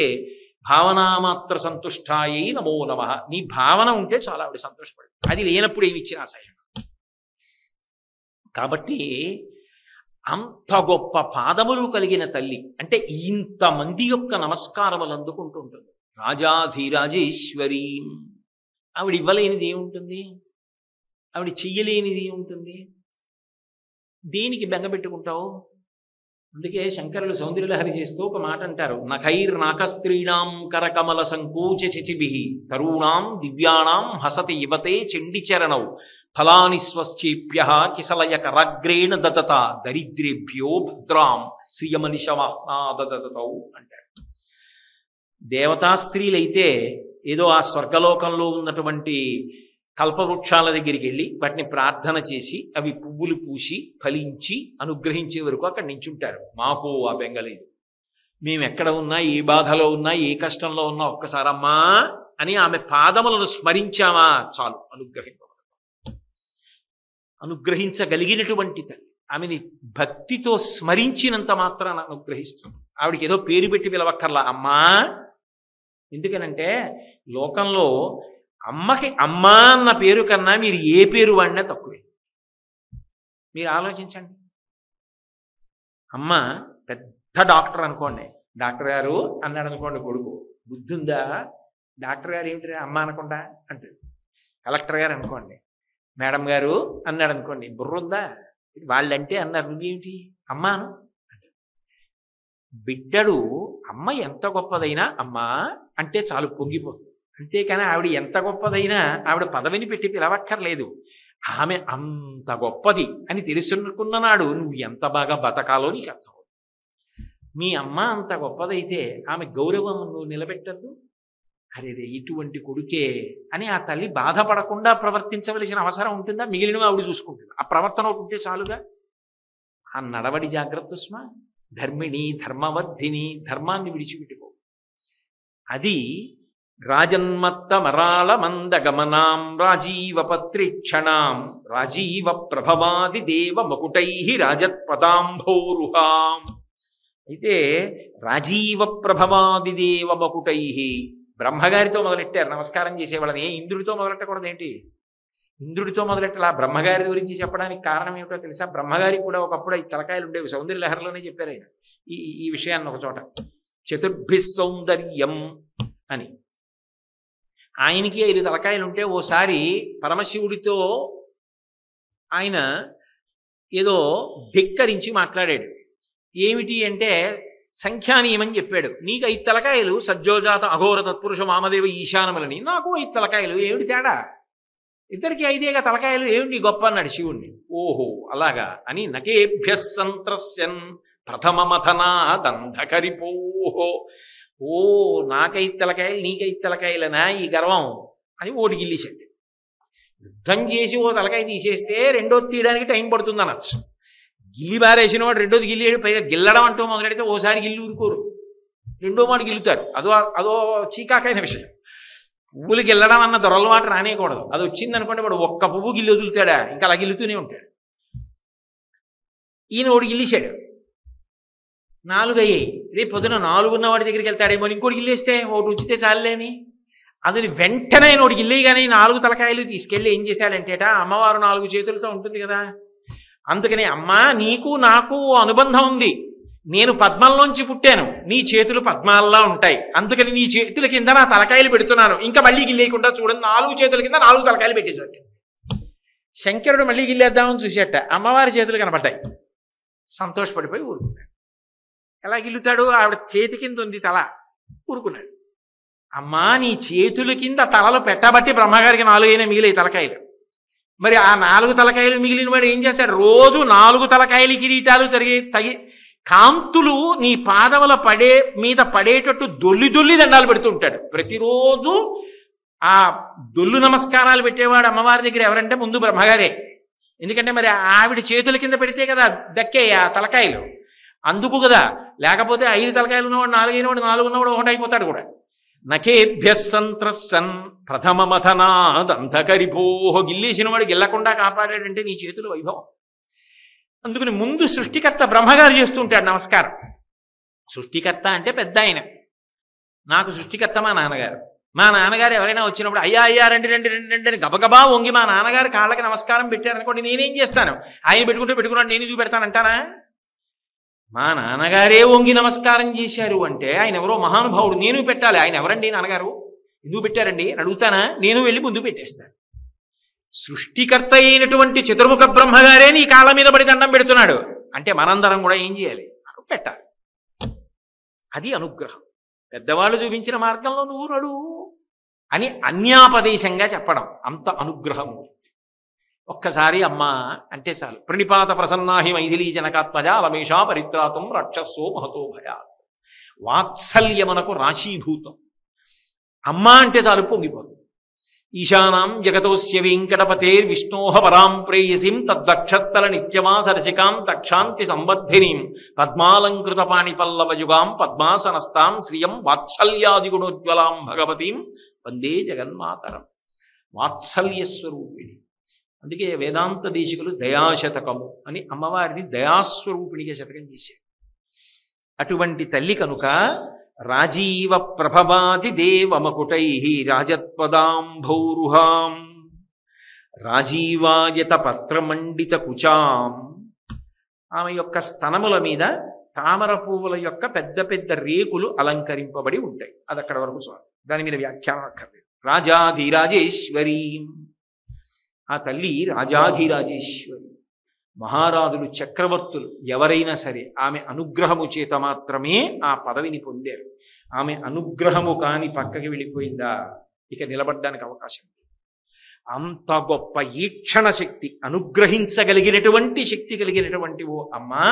భావనామాత్ర సంతుష్టాయై నమో నమః. నీ భావన ఉంటే చాలా ఆవిడ సంతోషపడి, అది లేనప్పుడు ఏమి ఇచ్చినా సహాయం. కాబట్టి అంత గొప్ప పాదములు కలిగిన తల్లి అంటే ఇంతమంది యొక్క నమస్కారములు అందుకుంటుంటుంది. రాజాధిరాజేశ్వరీ. ఆవిడ ఇవ్వలేనిది ఏముంటుంది, ఆవిడ చెయ్యలేనిది ఏముంటుంది, దేనికి బెంగపెట్టుకుంటావు? అందుకే శంకరులు సౌందర్యలహరి చేస్తూ ఒక మాట అంటారు, నఖైర్నాకస్త్రీణాం కరకమల సంకోచ శశిభిః తరూణాం దివ్యానాం హసతి యువతే చండిచరణౌ ఫలాని స్వశ్చేప్యః కిసలయకరగ్రేణ దదత దరిద్రేభ్యో భద్రాం శ్రియమనిషమహ్నాదదతౌ అంటారు. దేవతా స్త్రీలైతే ఏదో ఆ స్వర్గలోకంలో ఉన్నటువంటి కల్పవృక్షాల దగ్గరికి వెళ్ళి వాటిని ప్రార్థన చేసి అవి పువ్వులు పూసి ఫలించి అనుగ్రహించే వరకు అక్కడ నించుంటారు. మాకు ఆ బెంగలేదు. మేము ఎక్కడ ఉన్నా, ఏ బాధలో ఉన్నా, ఏ కష్టంలో ఉన్నా ఒక్కసారమ్మా అని ఆమె పాదములను స్మరించామా చాలు, అనుగ్రహించగలిగినటువంటి తల్లి. ఆమెని భక్తితో స్మరించినంత మాత్రాన అనుగ్రహిస్తుంది. ఆవిడకి ఏదో పేరు పెట్టి పిలవక్కర్లా, అమ్మా. ఎందుకనంటే లోకంలో అమ్మకి అమ్మా అన్న పేరు కన్నా మీరు ఏ పేరు వాడినా తక్కువే. మీరు ఆలోచించండి. అమ్మ పెద్ద డాక్టర్ అనుకోండి, డాక్టర్ గారు అన్నాడు అనుకోండి కొడుకు, బుద్ధి ఉందా? డాక్టర్ గారు ఏమిటి అమ్మ అనకుండా అంటాడు. కలెక్టర్ గారు అనుకోండి, మేడం గారు అన్నాడు అనుకోండి, బుర్ర ఉందా? వాళ్ళంటే అన్నారు, నువ్వేమిటి అమ్మాను అంటాడు. బిడ్డడు అమ్మ ఎంత గొప్పదైనా అమ్మ అంటే చాలు పొంగిపోతుంది. అంతేకాని ఆవిడ ఎంత గొప్పదైనా ఆవిడ పదవిని పెట్టి పిలవక్కర్లేదు. ఆమె అంత గొప్పది అని తెలుసుకున్న నాడు నువ్వు ఎంత బాగా బతకాలో నీకు అర్థం. మీ అమ్మ అంత గొప్పదైతే ఆమె గౌరవం నువ్వు నిలబెట్టద్దు. అరే ఇటువంటి కొడుకే అని ఆ తల్లి బాధపడకుండా ప్రవర్తించవలసిన అవసరం ఉంటుందా? మిగిలినవి ఆవిడ చూసుకుంటుంది. ఆ ప్రవర్తన ఉంటే చాలుగా. ఆ నడవడి జాగ్రత్త స్మా. ధర్మిణి ధర్మవర్ధిని, ధర్మాన్ని విడిచిపెట్టుకో. అది రాజన్మత్తమరాళ మందగమనాం రాజీవపత్రిక్షణాం రాజీవ ప్రభవాది దేవ మకుటై రాజత్పదాంభోరుహాం. అయితే రాజీవ ప్రభవాది దేవ మకుటై బ్రహ్మగారితో మొదలెట్టారు నమస్కారం చేసేవాళ్ళని. ఇంద్రుడితో మొదలెట్టకూడదు ఏంటి? ఇంద్రుడితో మొదలెట్టలా బ్రహ్మగారి గురించి చెప్పడానికి కారణం ఏమిటో తెలుసా? బ్రహ్మగారికి కూడా ఒకప్పుడు ఈ తలకాయలు ఉండేవి. సౌందర్యలహరిలోనే చెప్పారు ఆయన ఈ విషయాన్ని ఒక చోట. చతుర్భి సౌందర్యం అని ఆయనకి 5 తలకాయలు ఉంటే ఓసారి పరమశివుడితో ఆయన ఏదో ధిక్కరించి మాట్లాడాడు. ఏమిటి అంటే సంఖ్యానియమని చెప్పాడు. నీకు 5 తలకాయలు సజ్జోజాత అఘోర తత్పురుష మామదేవ ఈశానములని, నాకు 5 తలకాయలు, ఏమిటి తేడా? ఇద్దరికి 5 తలకాయలు, ఏమిటి గొప్ప అన్నాడు శివుణ్ణి. ఓహో అలాగా అని నకేభ్య సంత్రస్యన్ ప్రథమమథనా దంధకరిపోహో. ఓ నాకు 5 తలకాయలు నీకు 5 తలకాయలనా ఈ గర్వం అని ఓటి గిల్లిసండి. యుద్ధం చేసి ఓ తలకాయ తీసేస్తే రెండోది తీయడానికి టైం పడుతుంది అనొచ్చు. గిల్లి బారేసిన వాడు రెండోది గిల్లేడు. పైగా గిల్లడం అంటూ మొదలెడితే ఓసారి గిల్లి ఊరుకోరు, రెండో మాట గిల్లుతారు. అదో చీకాకైన విషయం. పువ్వులు గిల్లడం అన్న దొరలవాటు రానేయకూడదు. అది వచ్చింది అనుకోండి, వాడు ఒక్క పువ్వు గిల్లి వదులుతాడా, ఇంకా అలా గిల్లుతూనే ఉంటాడు. ఈయన ఒకటి ఇల్లేశాడు, 4 అయ్యాయి. రేపు పొద్దున 4 ఉన్న వాడి దగ్గరికి వెళ్తాడేమో, ఇంకోటి ఇల్లేస్తే ఒకటి ఉంచితే చాలేని అదని వెంటనే ఒకటి ఇల్లేయి కానీ 4 తలకాయలు తీసుకెళ్ళి ఏం చేశాడంటేట, అమ్మవారు 4 చేతులతో ఉంటుంది కదా, అందుకని అమ్మా నీకు నాకు అనుబంధం ఉంది, నేను పద్మంలోంచి పుట్టాను, నీ చేతులు పద్మాల్లా ఉంటాయి, అందుకని నీ చేతుల కింద నా తలకాయలు పెడుతున్నాను, ఇంకా మళ్ళీ గిల్లేయకుండా చూడండి 4 చేతుల కింద 4 తలకాయలు పెట్టేశాడు. శంకరుడు మళ్ళీ గిల్లేద్దామని చూసేట, అమ్మవారి చేతులు కనపడ్డాయి, సంతోషపడిపోయి ఊరుకున్నాడు. ఎలా గిల్లుతాడు, ఆవిడ చేతి కింద ఉంది తల, ఊరుకున్నాడు. అమ్మా నీ చేతుల కింద తలలు పెట్టబట్టి బ్రహ్మగారికి 4 అయినా మిగిలాయి తలకాయలు, మరి ఆ 4 తలకాయలు మిగిలిన వాడు ఏం చేస్తాడు, రోజు 4 తలకాయలు కిరీటాలు తగి కాంతులు నీ పాదముల మీద పడేటట్టు దొల్లి దండాలు పెడుతూ ఉంటాడు. ప్రతిరోజు ఆ దొల్లు నమస్కారాలు పెట్టేవాడు అమ్మవారి దగ్గర ఎవరంటే ముందు బ్రహ్మగారే, ఎందుకంటే మరి ఆవిడ చేతుల కింద పెడితే కదా దక్కే ఆ తలకాయలు, అందుకు కదా, లేకపోతే 5 తలకాయలు ఉన్నవాడు 4 అయినవాడు 4 ఉన్నవాడు 1 అయిపోతాడు కూడా. నఖేభ్య సంత్రస్సన్ ప్రథమ మథనాదంతకరిపోహ, గిల్లేసిన వాడు గిల్లకుండా కాపాడాడంటే నీ చేతుల వైభవం. అందుకని ముందు సృష్టికర్త బ్రహ్మగారు చేస్తూ ఉంటాడు నమస్కారం. సృష్టికర్త అంటే పెద్ద ఆయన, నాకు సృష్టికర్త మా నాన్నగారు. మా నాన్నగారు ఎవరైనా వచ్చినప్పుడు అయ్యా అయ్యా రండి రండి రండి రండి అని గబగబా వంగి మా నాన్నగారు కాళ్ళకి నమస్కారం పెట్టారనుకోండి, నేనేం చేస్తాను, ఆయన పెట్టుకున్నాడు నేను చూపెడతానంటానా? మా నాన్నగారే వంగి నమస్కారం చేశారు అంటే ఆయన ఎవరో మహానుభావుడు, నేను పెట్టాలి. ఆయన ఎవరండి నాన్నగారు, ఎందుకు పెట్టారండి అని అడుగుతానా? నేను వెళ్ళి ముందు పెట్టేస్తాను. సృష్టికర్త అయినటువంటి చతుర్ముఖ బ్రహ్మగారే నీ కాళ్ళ మీద పడి దండం పెడుతున్నాడు అంటే మనందరం కూడా ఏం చేయాలి, పెట్టాలి. అది అనుగ్రహం. పెద్దవాళ్ళు చూపించిన మార్గంలో నువ్వు నడు అని అన్యాపదేశంగా చెప్పడం, అంత అనుగ్రహము. ఒక్కసారి అమ్మ అంటే చాలు. ప్రణిపాత ప్రసన్నాహి మైథిలీ జనకాత్మజ రమేషా పరిత్రాతం రక్షస్సో మహతో భయా. వాత్సల్యమునకు రాశీభూతం. అమ్మ అంటే చాలు పొంగిపోతుంది. ఈశానాం జగతోస్య వెంకటపతేర్ విష్ణోహ పరాం ప్రేయసిం తద్వక్షస్థల నిత్యమాస రసికాం దక్షాంతి సంవర్ధినీం పద్మాలంకృత పాణిపల్లవయుగాం పద్మాసనస్తాం శ్రియం వాత్సల్యాదిగుణోజ్వలాం భగవతీం వందే జగన్మాతరం. వాత్సల్యస్వరూపిణి. అందుకే వేదాంత దేశికులు దయాశతకము అని అమ్మవారిని దయాస్వరూపిణిగా శతకం చేశారు. అటువంటి తల్లి కనుక రాజీవ ప్రభవాది దేవమకుటై రాజత్పదాంభౌరుహాం రాజీవాయత పత్రమండిత కుచాం. ఆమె యొక్క స్తనముల మీద తామర పువ్వుల యొక్క పెద్ద పెద్ద రేకులు అలంకరింపబడి ఉంటాయి. అది అక్కడ వరకు చాలు, దాని మీద వ్యాఖ్యానం అక్కర్లేదు. రాజాధిరాజేశ్వరీ, ఆ తల్లి రాజాధిరాజేశ్వరి. మహారాజులు చక్రవర్తులు ఎవరైనా సరే ఆమె అనుగ్రహము చేత మాత్రమే ఆ పదవిని పొందారు. ఆమె అనుగ్రహము కాని పక్కకి వెళ్ళిపోయిందా ఇక నిలబడ్డానికి అవకాశం లేదు. అంత గొప్ప ఈక్షణ శక్తి, అనుగ్రహించగలిగినటువంటి శక్తి కలిగినటువంటి ఓ అమ్మా,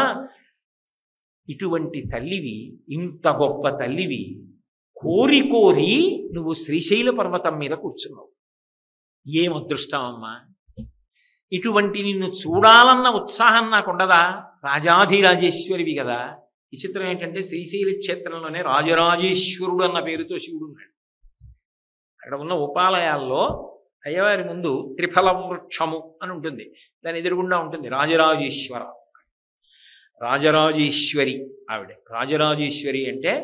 ఇటువంటి తల్లివి, ఇంత గొప్ప తల్లివి, కోరి కోరి నువ్వు శ్రీశైల పర్వతం మీద కూర్చున్నావు. ఏం అదృష్టం అమ్మా! ఇటువంటి నిన్ను చూడాలన్న ఉత్సాహం నాకుండదా? రాజాధిరాజేశ్వరివి కదా. విచిత్రం ఏంటంటే శ్రీశైల క్షేత్రంలోనే రాజరాజేశ్వరుడు అన్న పేరుతో శివుడు ఉన్నాడు. అక్కడ ఉన్న ఉపాలయాల్లో అయ్యవారి ముందు త్రిఫల వృక్షము అని ఉంటుంది, దాని ఎదురుగుండా ఉంటుంది రాజరాజేశ్వర, రాజరాజేశ్వరి ఆవిడ. రాజరాజేశ్వరి అంటే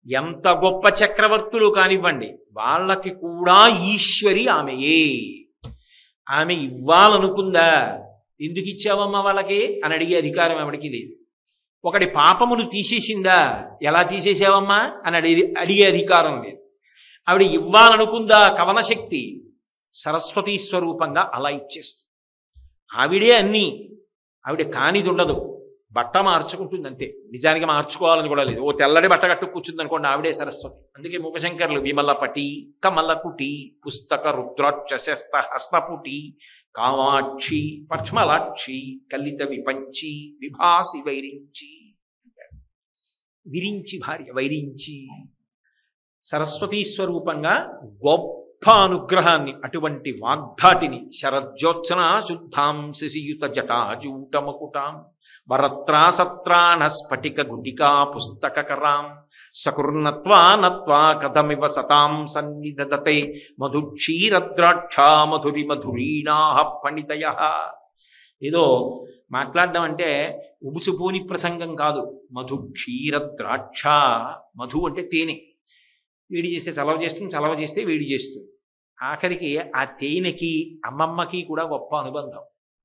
ఎంత గొప్ప చక్రవర్తులు కానివ్వండి, వాళ్ళకి కూడా ఈశ్వరి ఆమెయే. ఆమె ఇవ్వాలనుకుందా, ఎందుకు ఇచ్చావమ్మా వాళ్ళకి అని అడిగే అధికారం ఆవిడకి లేదు. ఒకటి పాపమును తీసేసిందా, ఎలా తీసేసావమ్మా అని అడిగే అధికారం లేదు. ఆవిడ ఇవ్వాలనుకుందా, కవన శక్తి సరస్వతీ స్వరూపంగా అలా ఇచ్చేస్తుంది. ఆవిడే అన్నీ, ఆవిడ కానిది ఉండదు. బట్ట మార్చుకుంటుంది అంతే, నిజానికి మార్చుకోవాలని కూడా లేదు. ఓ తెల్లడి బట్ట కట్టు కూర్చుంది అనుకోండి, ఆవిడే సరస్వతి. అందుకే ముఖశంకర్లు విమలపటి కమలకుటి పుస్తక రుద్రాక్ష శస్త హస్తపుటి కామాక్షి పక్ష్మలాక్షి కలిత విపంచి విభాసి వైరించి, విరించి భార్య వైరించి సరస్వతీ స్వరూపంగా గొప్ప అనుగ్రహాన్ని, అటువంటి వాగ్ధాటిని శరజ్యోత్సన శుద్ధాం శశియుత జటాజూటమకుటాం వరత్రా సత్రాణ స్ఫటిక గుటికా పుస్తకరాం సకుర్ణత్వా నత్వా కథమివ సతాం సన్నిధదతే మధుక్షీరద్రాక్షా మధురి మధురీణా పణితయ. ఏదో మాట్లాడడం అంటే ఉబుసుపోని ప్రసంగం కాదు. మధు క్షీర ద్రాక్ష. మధు అంటే తేనె. వేడి చేస్తే చలవ చేస్తుంది, చలవ చేస్తే వేడి చేస్తుంది. ఆఖరికి ఆ తేనెకి అమ్మమ్మకి కూడా గొప్ప అనుబంధం.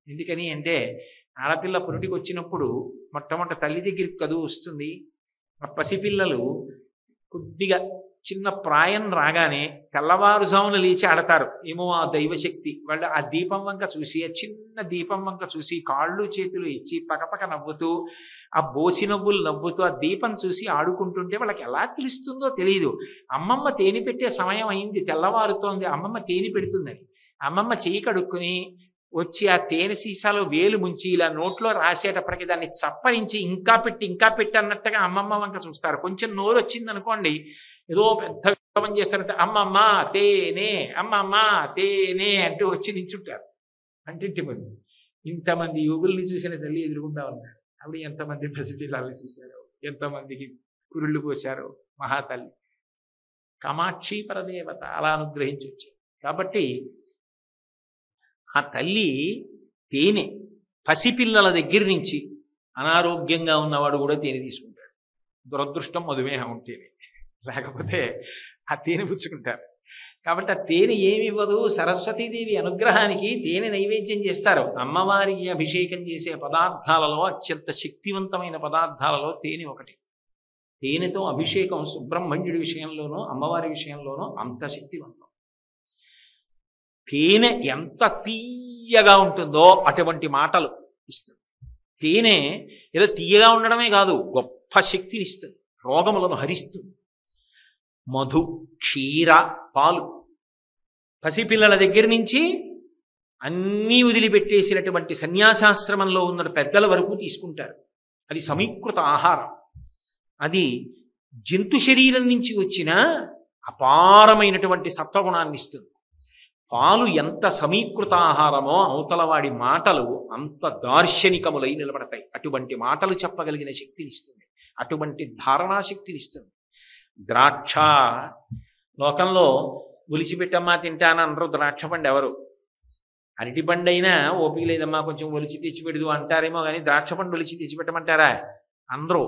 ఎందుకని అంటే ఆడపిల్ల పురుటికి వచ్చినప్పుడు మొట్టమొదటి తల్లి దగ్గరికి కదువు వస్తుంది. ఆ పసిపిల్లలు కొద్దిగా చిన్న ప్రాయం రాగానే తెల్లవారుజామున లేచి ఆడతారు. ఏమో ఆ దైవశక్తి వాళ్ళు ఆ దీపం వంక చూసి, ఆ చిన్న దీపం వంక చూసి కాళ్ళు చేతులు ఇచ్చి పకపక నవ్వుతూ, ఆ బోసి నవ్వులు నవ్వుతూ ఆ దీపం చూసి ఆడుకుంటుంటే వాళ్ళకి ఎలా తెలుస్తుందో తెలియదు. అమ్మమ్మ తేనె పెట్టే సమయం అయింది, తెల్లవారుతోంది, అమ్మమ్మ తేనె పెడుతుందని. అమ్మమ్మ చెయ్యి కడుక్కుని వచ్చి ఆ తేనె సీసాలో వేలు ముంచి ఇలా నోట్లో రాసేటప్పటికి దాన్ని చప్పరించి ఇంకా పెట్టి అన్నట్టుగా అమ్మమ్మ వంక చూస్తారు. కొంచెం నోరు వచ్చింది అనుకోండి, ఏదో పెద్ద విప్లవం చేస్తారంటే అమ్మమ్మ తేనె, అమ్మమ్మ తేనె అంటూ వచ్చి నించుంటారు. అంటింటి మంది ఇంతమంది యుగుల్ని చూసిన తల్లి ఎదురుకుంటా ఉన్నారు. అప్పుడు ఎంతమంది పసిపిల్లల్ని చూశారో, ఎంతమందికి కురుళ్ళు పోశారో మహాతల్లి కామాక్షి పరదేవత అలా అనుగ్రహించి వచ్చారు. కాబట్టి ఆ తల్లి తేనె పసిపిల్లల దగ్గర నుంచి అనారోగ్యంగా ఉన్నవాడు కూడా తేనె తీసుకుంటాడు. దురదృష్టం మధుమేహం ఉంటేనే, లేకపోతే ఆ తేనె పుచ్చుకుంటారు. కాబట్టి ఆ తేనె ఏమి ఇవ్వదు. సరస్వతీదేవి అనుగ్రహానికి తేనె నైవేద్యం చేస్తారు. అమ్మవారికి అభిషేకం చేసే పదార్థాలలో అత్యంత శక్తివంతమైన పదార్థాలలో తేనె ఒకటి. తేనెతో అభిషేకం సుబ్రహ్మణ్యుడి విషయంలోనూ అమ్మవారి విషయంలోనూ అంత శక్తివంతం. తేనె ఎంత తీయగా ఉంటుందో అటువంటి మాటలు ఇస్తుంది. తేనె ఏదో తీయగా ఉండడమే కాదు, గొప్ప శక్తిని ఇస్తుంది, రోగములను హరిస్తుంది. మధు క్షీర పాలు పసిపిల్లల దగ్గర నుంచి అన్నీ వదిలిపెట్టేసినటువంటి సన్యాసాశ్రమంలో ఉన్న పెద్దల వరకు తీసుకుంటారు. అది సమీకృత ఆహారం. అది జంతు శరీరం నుంచి వచ్చిన అపారమైనటువంటి సత్వగుణాన్ని ఇస్తుంది. పాలు ఎంత సమీకృత ఆహారమో అవతలవాడి మాటలు అంత దార్శనికములై నిలబడతాయి. అటువంటి మాటలు చెప్పగలిగిన శక్తిని ఇస్తుంది, అటువంటి ధారణా శక్తిని ఇస్తుంది. ద్రాక్ష లోకంలో ఒలిచిపెట్టమ్మా తింటానన్నారు. ద్రాక్ష పండు ఎవరు? అరటి పండు అయినా ఓపిక లేదమ్మా కొంచెం ఒలిచి తెచ్చిపెడదు అంటారేమో కానీ ద్రాక్ష పండు ఒలిచి తెచ్చిపెట్టమంటారా? అందరూ.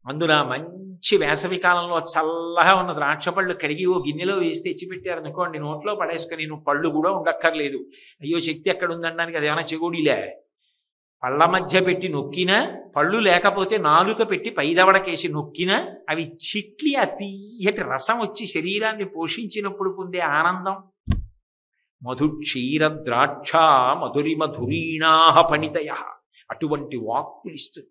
అందున మంచి వేసవి కాలంలో చల్లగా ఉన్న ద్రాక్ష పళ్ళు కడిగి ఓ గిన్నెలో వేసి తెచ్చిపెట్టారనుకోండి, నోట్లో పడేసుకొని నువ్వు పళ్ళు కూడా ఉండక్కర్లేదు. అయ్యో శక్తి ఎక్కడ ఉందనడానికి అదేమైనా చెగోడిలే. పళ్ళ మధ్య పెట్టి నొక్కినా, పళ్ళు లేకపోతే నాలుక పెట్టి పైదవడకేసి నొక్కినా అవి చిట్లి ఆ తీయటి రసం వచ్చి శరీరాన్ని పోషించినప్పుడు పొందే ఆనందం. మధు క్షీర ద్రాక్ష మధురి మధురీణాహ పణితయ. అటువంటి వాక్కులు ఇస్తుంది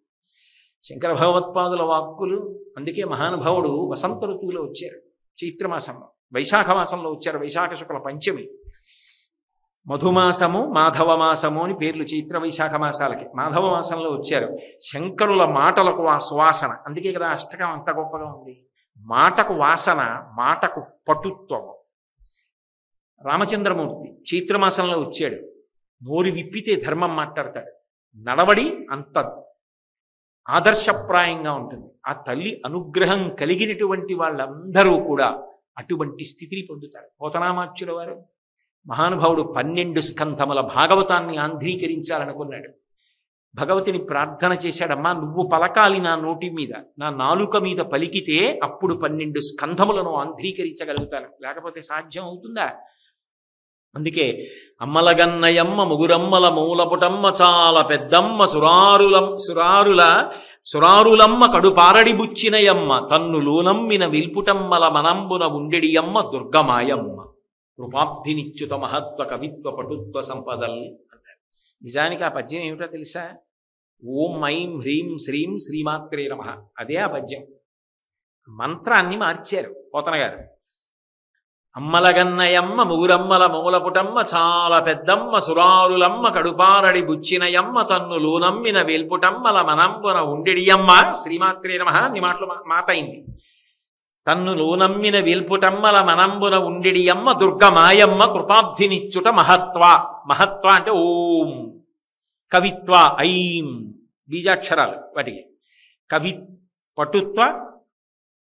శంకర భగవత్పాదుల వాక్కులు. అందుకే మహానుభావుడు వసంత ఋతువులో వచ్చారు, చైత్రమాసంలో, వైశాఖ మాసంలో వచ్చారు. వైశాఖ శుక్ల పంచమి. మధుమాసము మాధవ మాసము అని పేర్లు చైత్ర వైశాఖ మాసాలకి. మాధవ మాసంలో వచ్చారు. శంకరుల మాటలకు ఆ సువాసన. అందుకే కదా అష్టకం అంత గొప్పగా ఉంది. మాటకు వాసన, మాటకు పటుత్వము. రామచంద్రమూర్తి చైత్రమాసంలో వచ్చాడు. నోరు విప్పితే ధర్మం మాట్లాడతాడు. నడవడి అంత ఆదర్శప్రాయంగా ఉంటుంది. ఆ తల్లి అనుగ్రహం కలిగినటువంటి వాళ్ళందరూ కూడా అటువంటి స్థితిని పొందుతారు. పోతనామాచ్యుల వారు మహానుభావుడు 12 స్కంధముల భాగవతాన్ని ఆంధ్రీకరించాలనుకున్నాడు. భగవతిని ప్రార్థన చేశాడమ్మా, నువ్వు పలకాలి నా నోటి మీద, నా నాలుక మీద పలికితే అప్పుడు 12 స్కంధములను ఆంధ్రీకరించగలుగుతాను, లేకపోతే సాధ్యం అవుతుందా? అందుకే అమ్మలగన్నయమ్మ ముగురమ్మల మూలపుటమ్మ చాలా పెద్దమ్మ సురారులమ్మ కడుపారడి బుచ్చినయమ్మ తన్నులోనమ్మిన విల్పుటమ్మల మనంబున ఉండెడియమ్మ దుర్గమాయమ్మ కృపాబ్ధినిచ్యుత మహత్వ కవిత్వ పటుత్వ సంపదల్ అంటారు. నిజానికి ఆ పద్యం ఏమిటో తెలుసా? ఓం ఐం హ్రీం శ్రీం శ్రీమాత్రే నమః. అదే ఆ పద్యం. మంత్రాన్ని మార్చారు పోతన గారు. అమ్మలగన్నయమ్మ ముగురమ్మల మూలపుటమ్మ చాలా పెద్దమ్మ సురారులమ్మ కడుపారడి బుచ్చినయమ్మ తన్నులోనమ్మిన వేల్పుటమ్మల మనంబున ఉండెడియమ్మ శ్రీమాత్రే నమః. నీ మాటలు మాట అయింది. తన్నులోనమ్మిన వేల్పుటమ్మల మనంబున ఉండెడియమ్మ దుర్గమాయమ్మ కృపాబ్ధినిచ్చుట మహత్వ. మహత్వ అంటే ఓం, కవిత్వ ఐం, బీజాక్షరాలు వాటికి. కవి పటుత్వ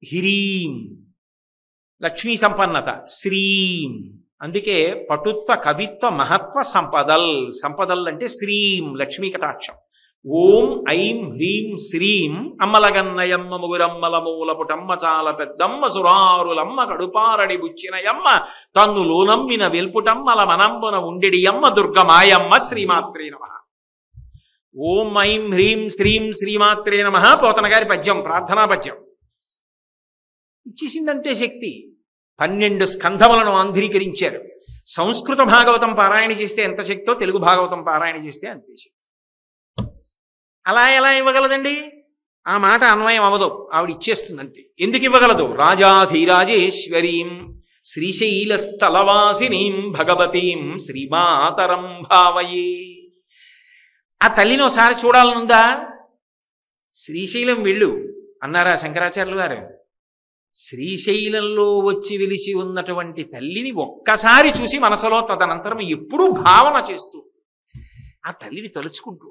హ్రీం, లక్ష్మీ సంపన్నత శ్రీం. అందుకే పటుత్వ కవిత్వ మహత్వ సంపదల్. సంపదల్ అంటే శ్రీం, లక్ష్మీ కటాక్షం. ఓం ఐం హ్రీం శ్రీం అమ్మలగన్నయమ్మ ముగురమ్మల మూలపుటమ్మ చాలా పెద్దమ్మ సురారులమ్మ కడుపారడి బుచ్చినయమ్మ తన్నులోనమ్మిన వెల్పుటమ్మల మనంబున ఉండెడియమ్మ దుర్గమాయమ్మ శ్రీమాత్రే నమః. ఓం ఐం హ్రీం శ్రీం శ్రీమాత్రే నమః పోతన గారి పద్యం, ప్రార్థనా పద్యం. ఇచ్చేసిందంతే శక్తి. 12 స్కంధములను ఆంధ్రీకరించారు. సంస్కృత భాగవతం పారాయణ చేస్తే ఎంత శక్తో తెలుగు భాగవతం పారాయణ చేస్తే అంతే శక్తి. అలా ఎలా ఇవ్వగలదండి? ఆ మాట అన్వయం అవ్వదు, ఆవిడ ఇచ్చేస్తుంది అంతే. ఎందుకు ఇవ్వగలదు? రాజాధీరాజేశ్వరీం శ్రీశైలస్థలవాసినీం భగవతీం శ్రీమాతరం భావయే. ఆ తల్లిని ఒకసారి చూడాలనుందా? శ్రీశైలం వెళ్ళు అన్నారా శంకరాచార్యులు గారు? శ్రీశైలంలో వచ్చి వెలిసి ఉన్నటువంటి తల్లిని ఒక్కసారి చూసి మనసులో తదనంతరం ఎప్పుడూ భావన చేస్తూ ఆ తల్లిని తలుచుకుంటూ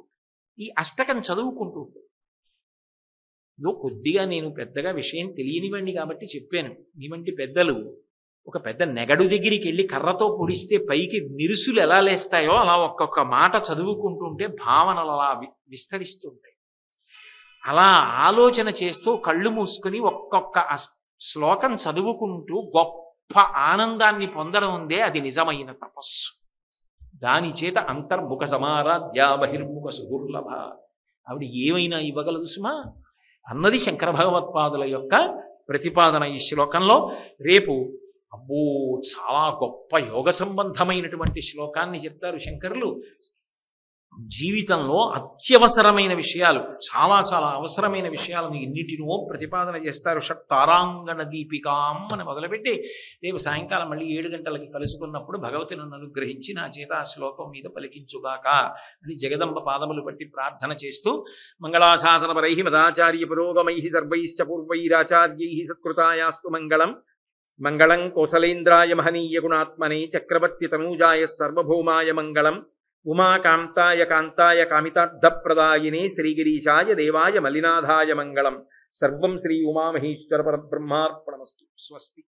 ఈ అష్టకం చదువుకుంటూ కొద్దిగా నేను పెద్దగా విషయం తెలియనివ్వండి కాబట్టి చెప్పాను. మీ వంటి పెద్దలు ఒక పెద్ద నెగడు దగ్గరికి వెళ్ళి కర్రతో పొడిస్తే పైకి నిరుసులు ఎలా లేస్తాయో అలా ఒక్కొక్క మాట చదువుకుంటుంటే భావనలు అలా విస్తరిస్తుంటాయి. అలా ఆలోచన చేస్తూ కళ్ళు మూసుకుని ఒక్కొక్క శ్లోకం చదువుకుంటూ గొప్ప ఆనందాన్ని పొందడం ఉందే అది నిజమైన తపస్సు. దాని చేత అంతర్ముఖ సమారాధ్య బహిర్ముఖ సుదుర్లభ. ఆవిడ ఏమైనా ఇవ్వగలదు సుమా అన్నది శంకర భగవత్పాదుల యొక్క ప్రతిపాదన ఈ శ్లోకంలో. రేపు అబ్బో చాలా గొప్ప యోగ సంబంధమైనటువంటి శ్లోకాన్ని చెప్తారు శంకరులు. జీవితంలో అత్యవసరమైన విషయాలు, చాలా చాలా అవసరమైన విషయాలను ఎన్నిటినో ప్రతిపాదన చేస్తారు. షట్తారాంగణ దీపికాం అని మొదలుపెట్టి రేపు సాయంకాలం మళ్ళీ 7 గంటలకి కలుసుకున్నప్పుడు భగవతి నన్ను అనుగ్రహించి నా చేత ఆ శ్లోకం మీద పలికించుగాక అని జగదంబ పాదములు పట్టి ప్రార్థన చేస్తూ మంగళాశాసనపరై మదాచార్య పురోగమై సర్వైశ్చ పూర్వైరాచార్యై సత్కృతాయాస్తు మంగళం. మంగళం కోసలేంద్రాయ మహనీయ గుణాత్మనే చక్రవర్తి తనూజాయ సర్వభౌమాయ మంగళం. ఉమాకాంతాయ కాంతాయ కామితార్థప్రదాయినే శ్రీగిరీశాయ దేవాయ మలినాథాయ మంగళం. సర్వం శ్రీ ఉమామహేశ్వర పరబ్రహ్మార్పణమస్తు. స్వస్తి.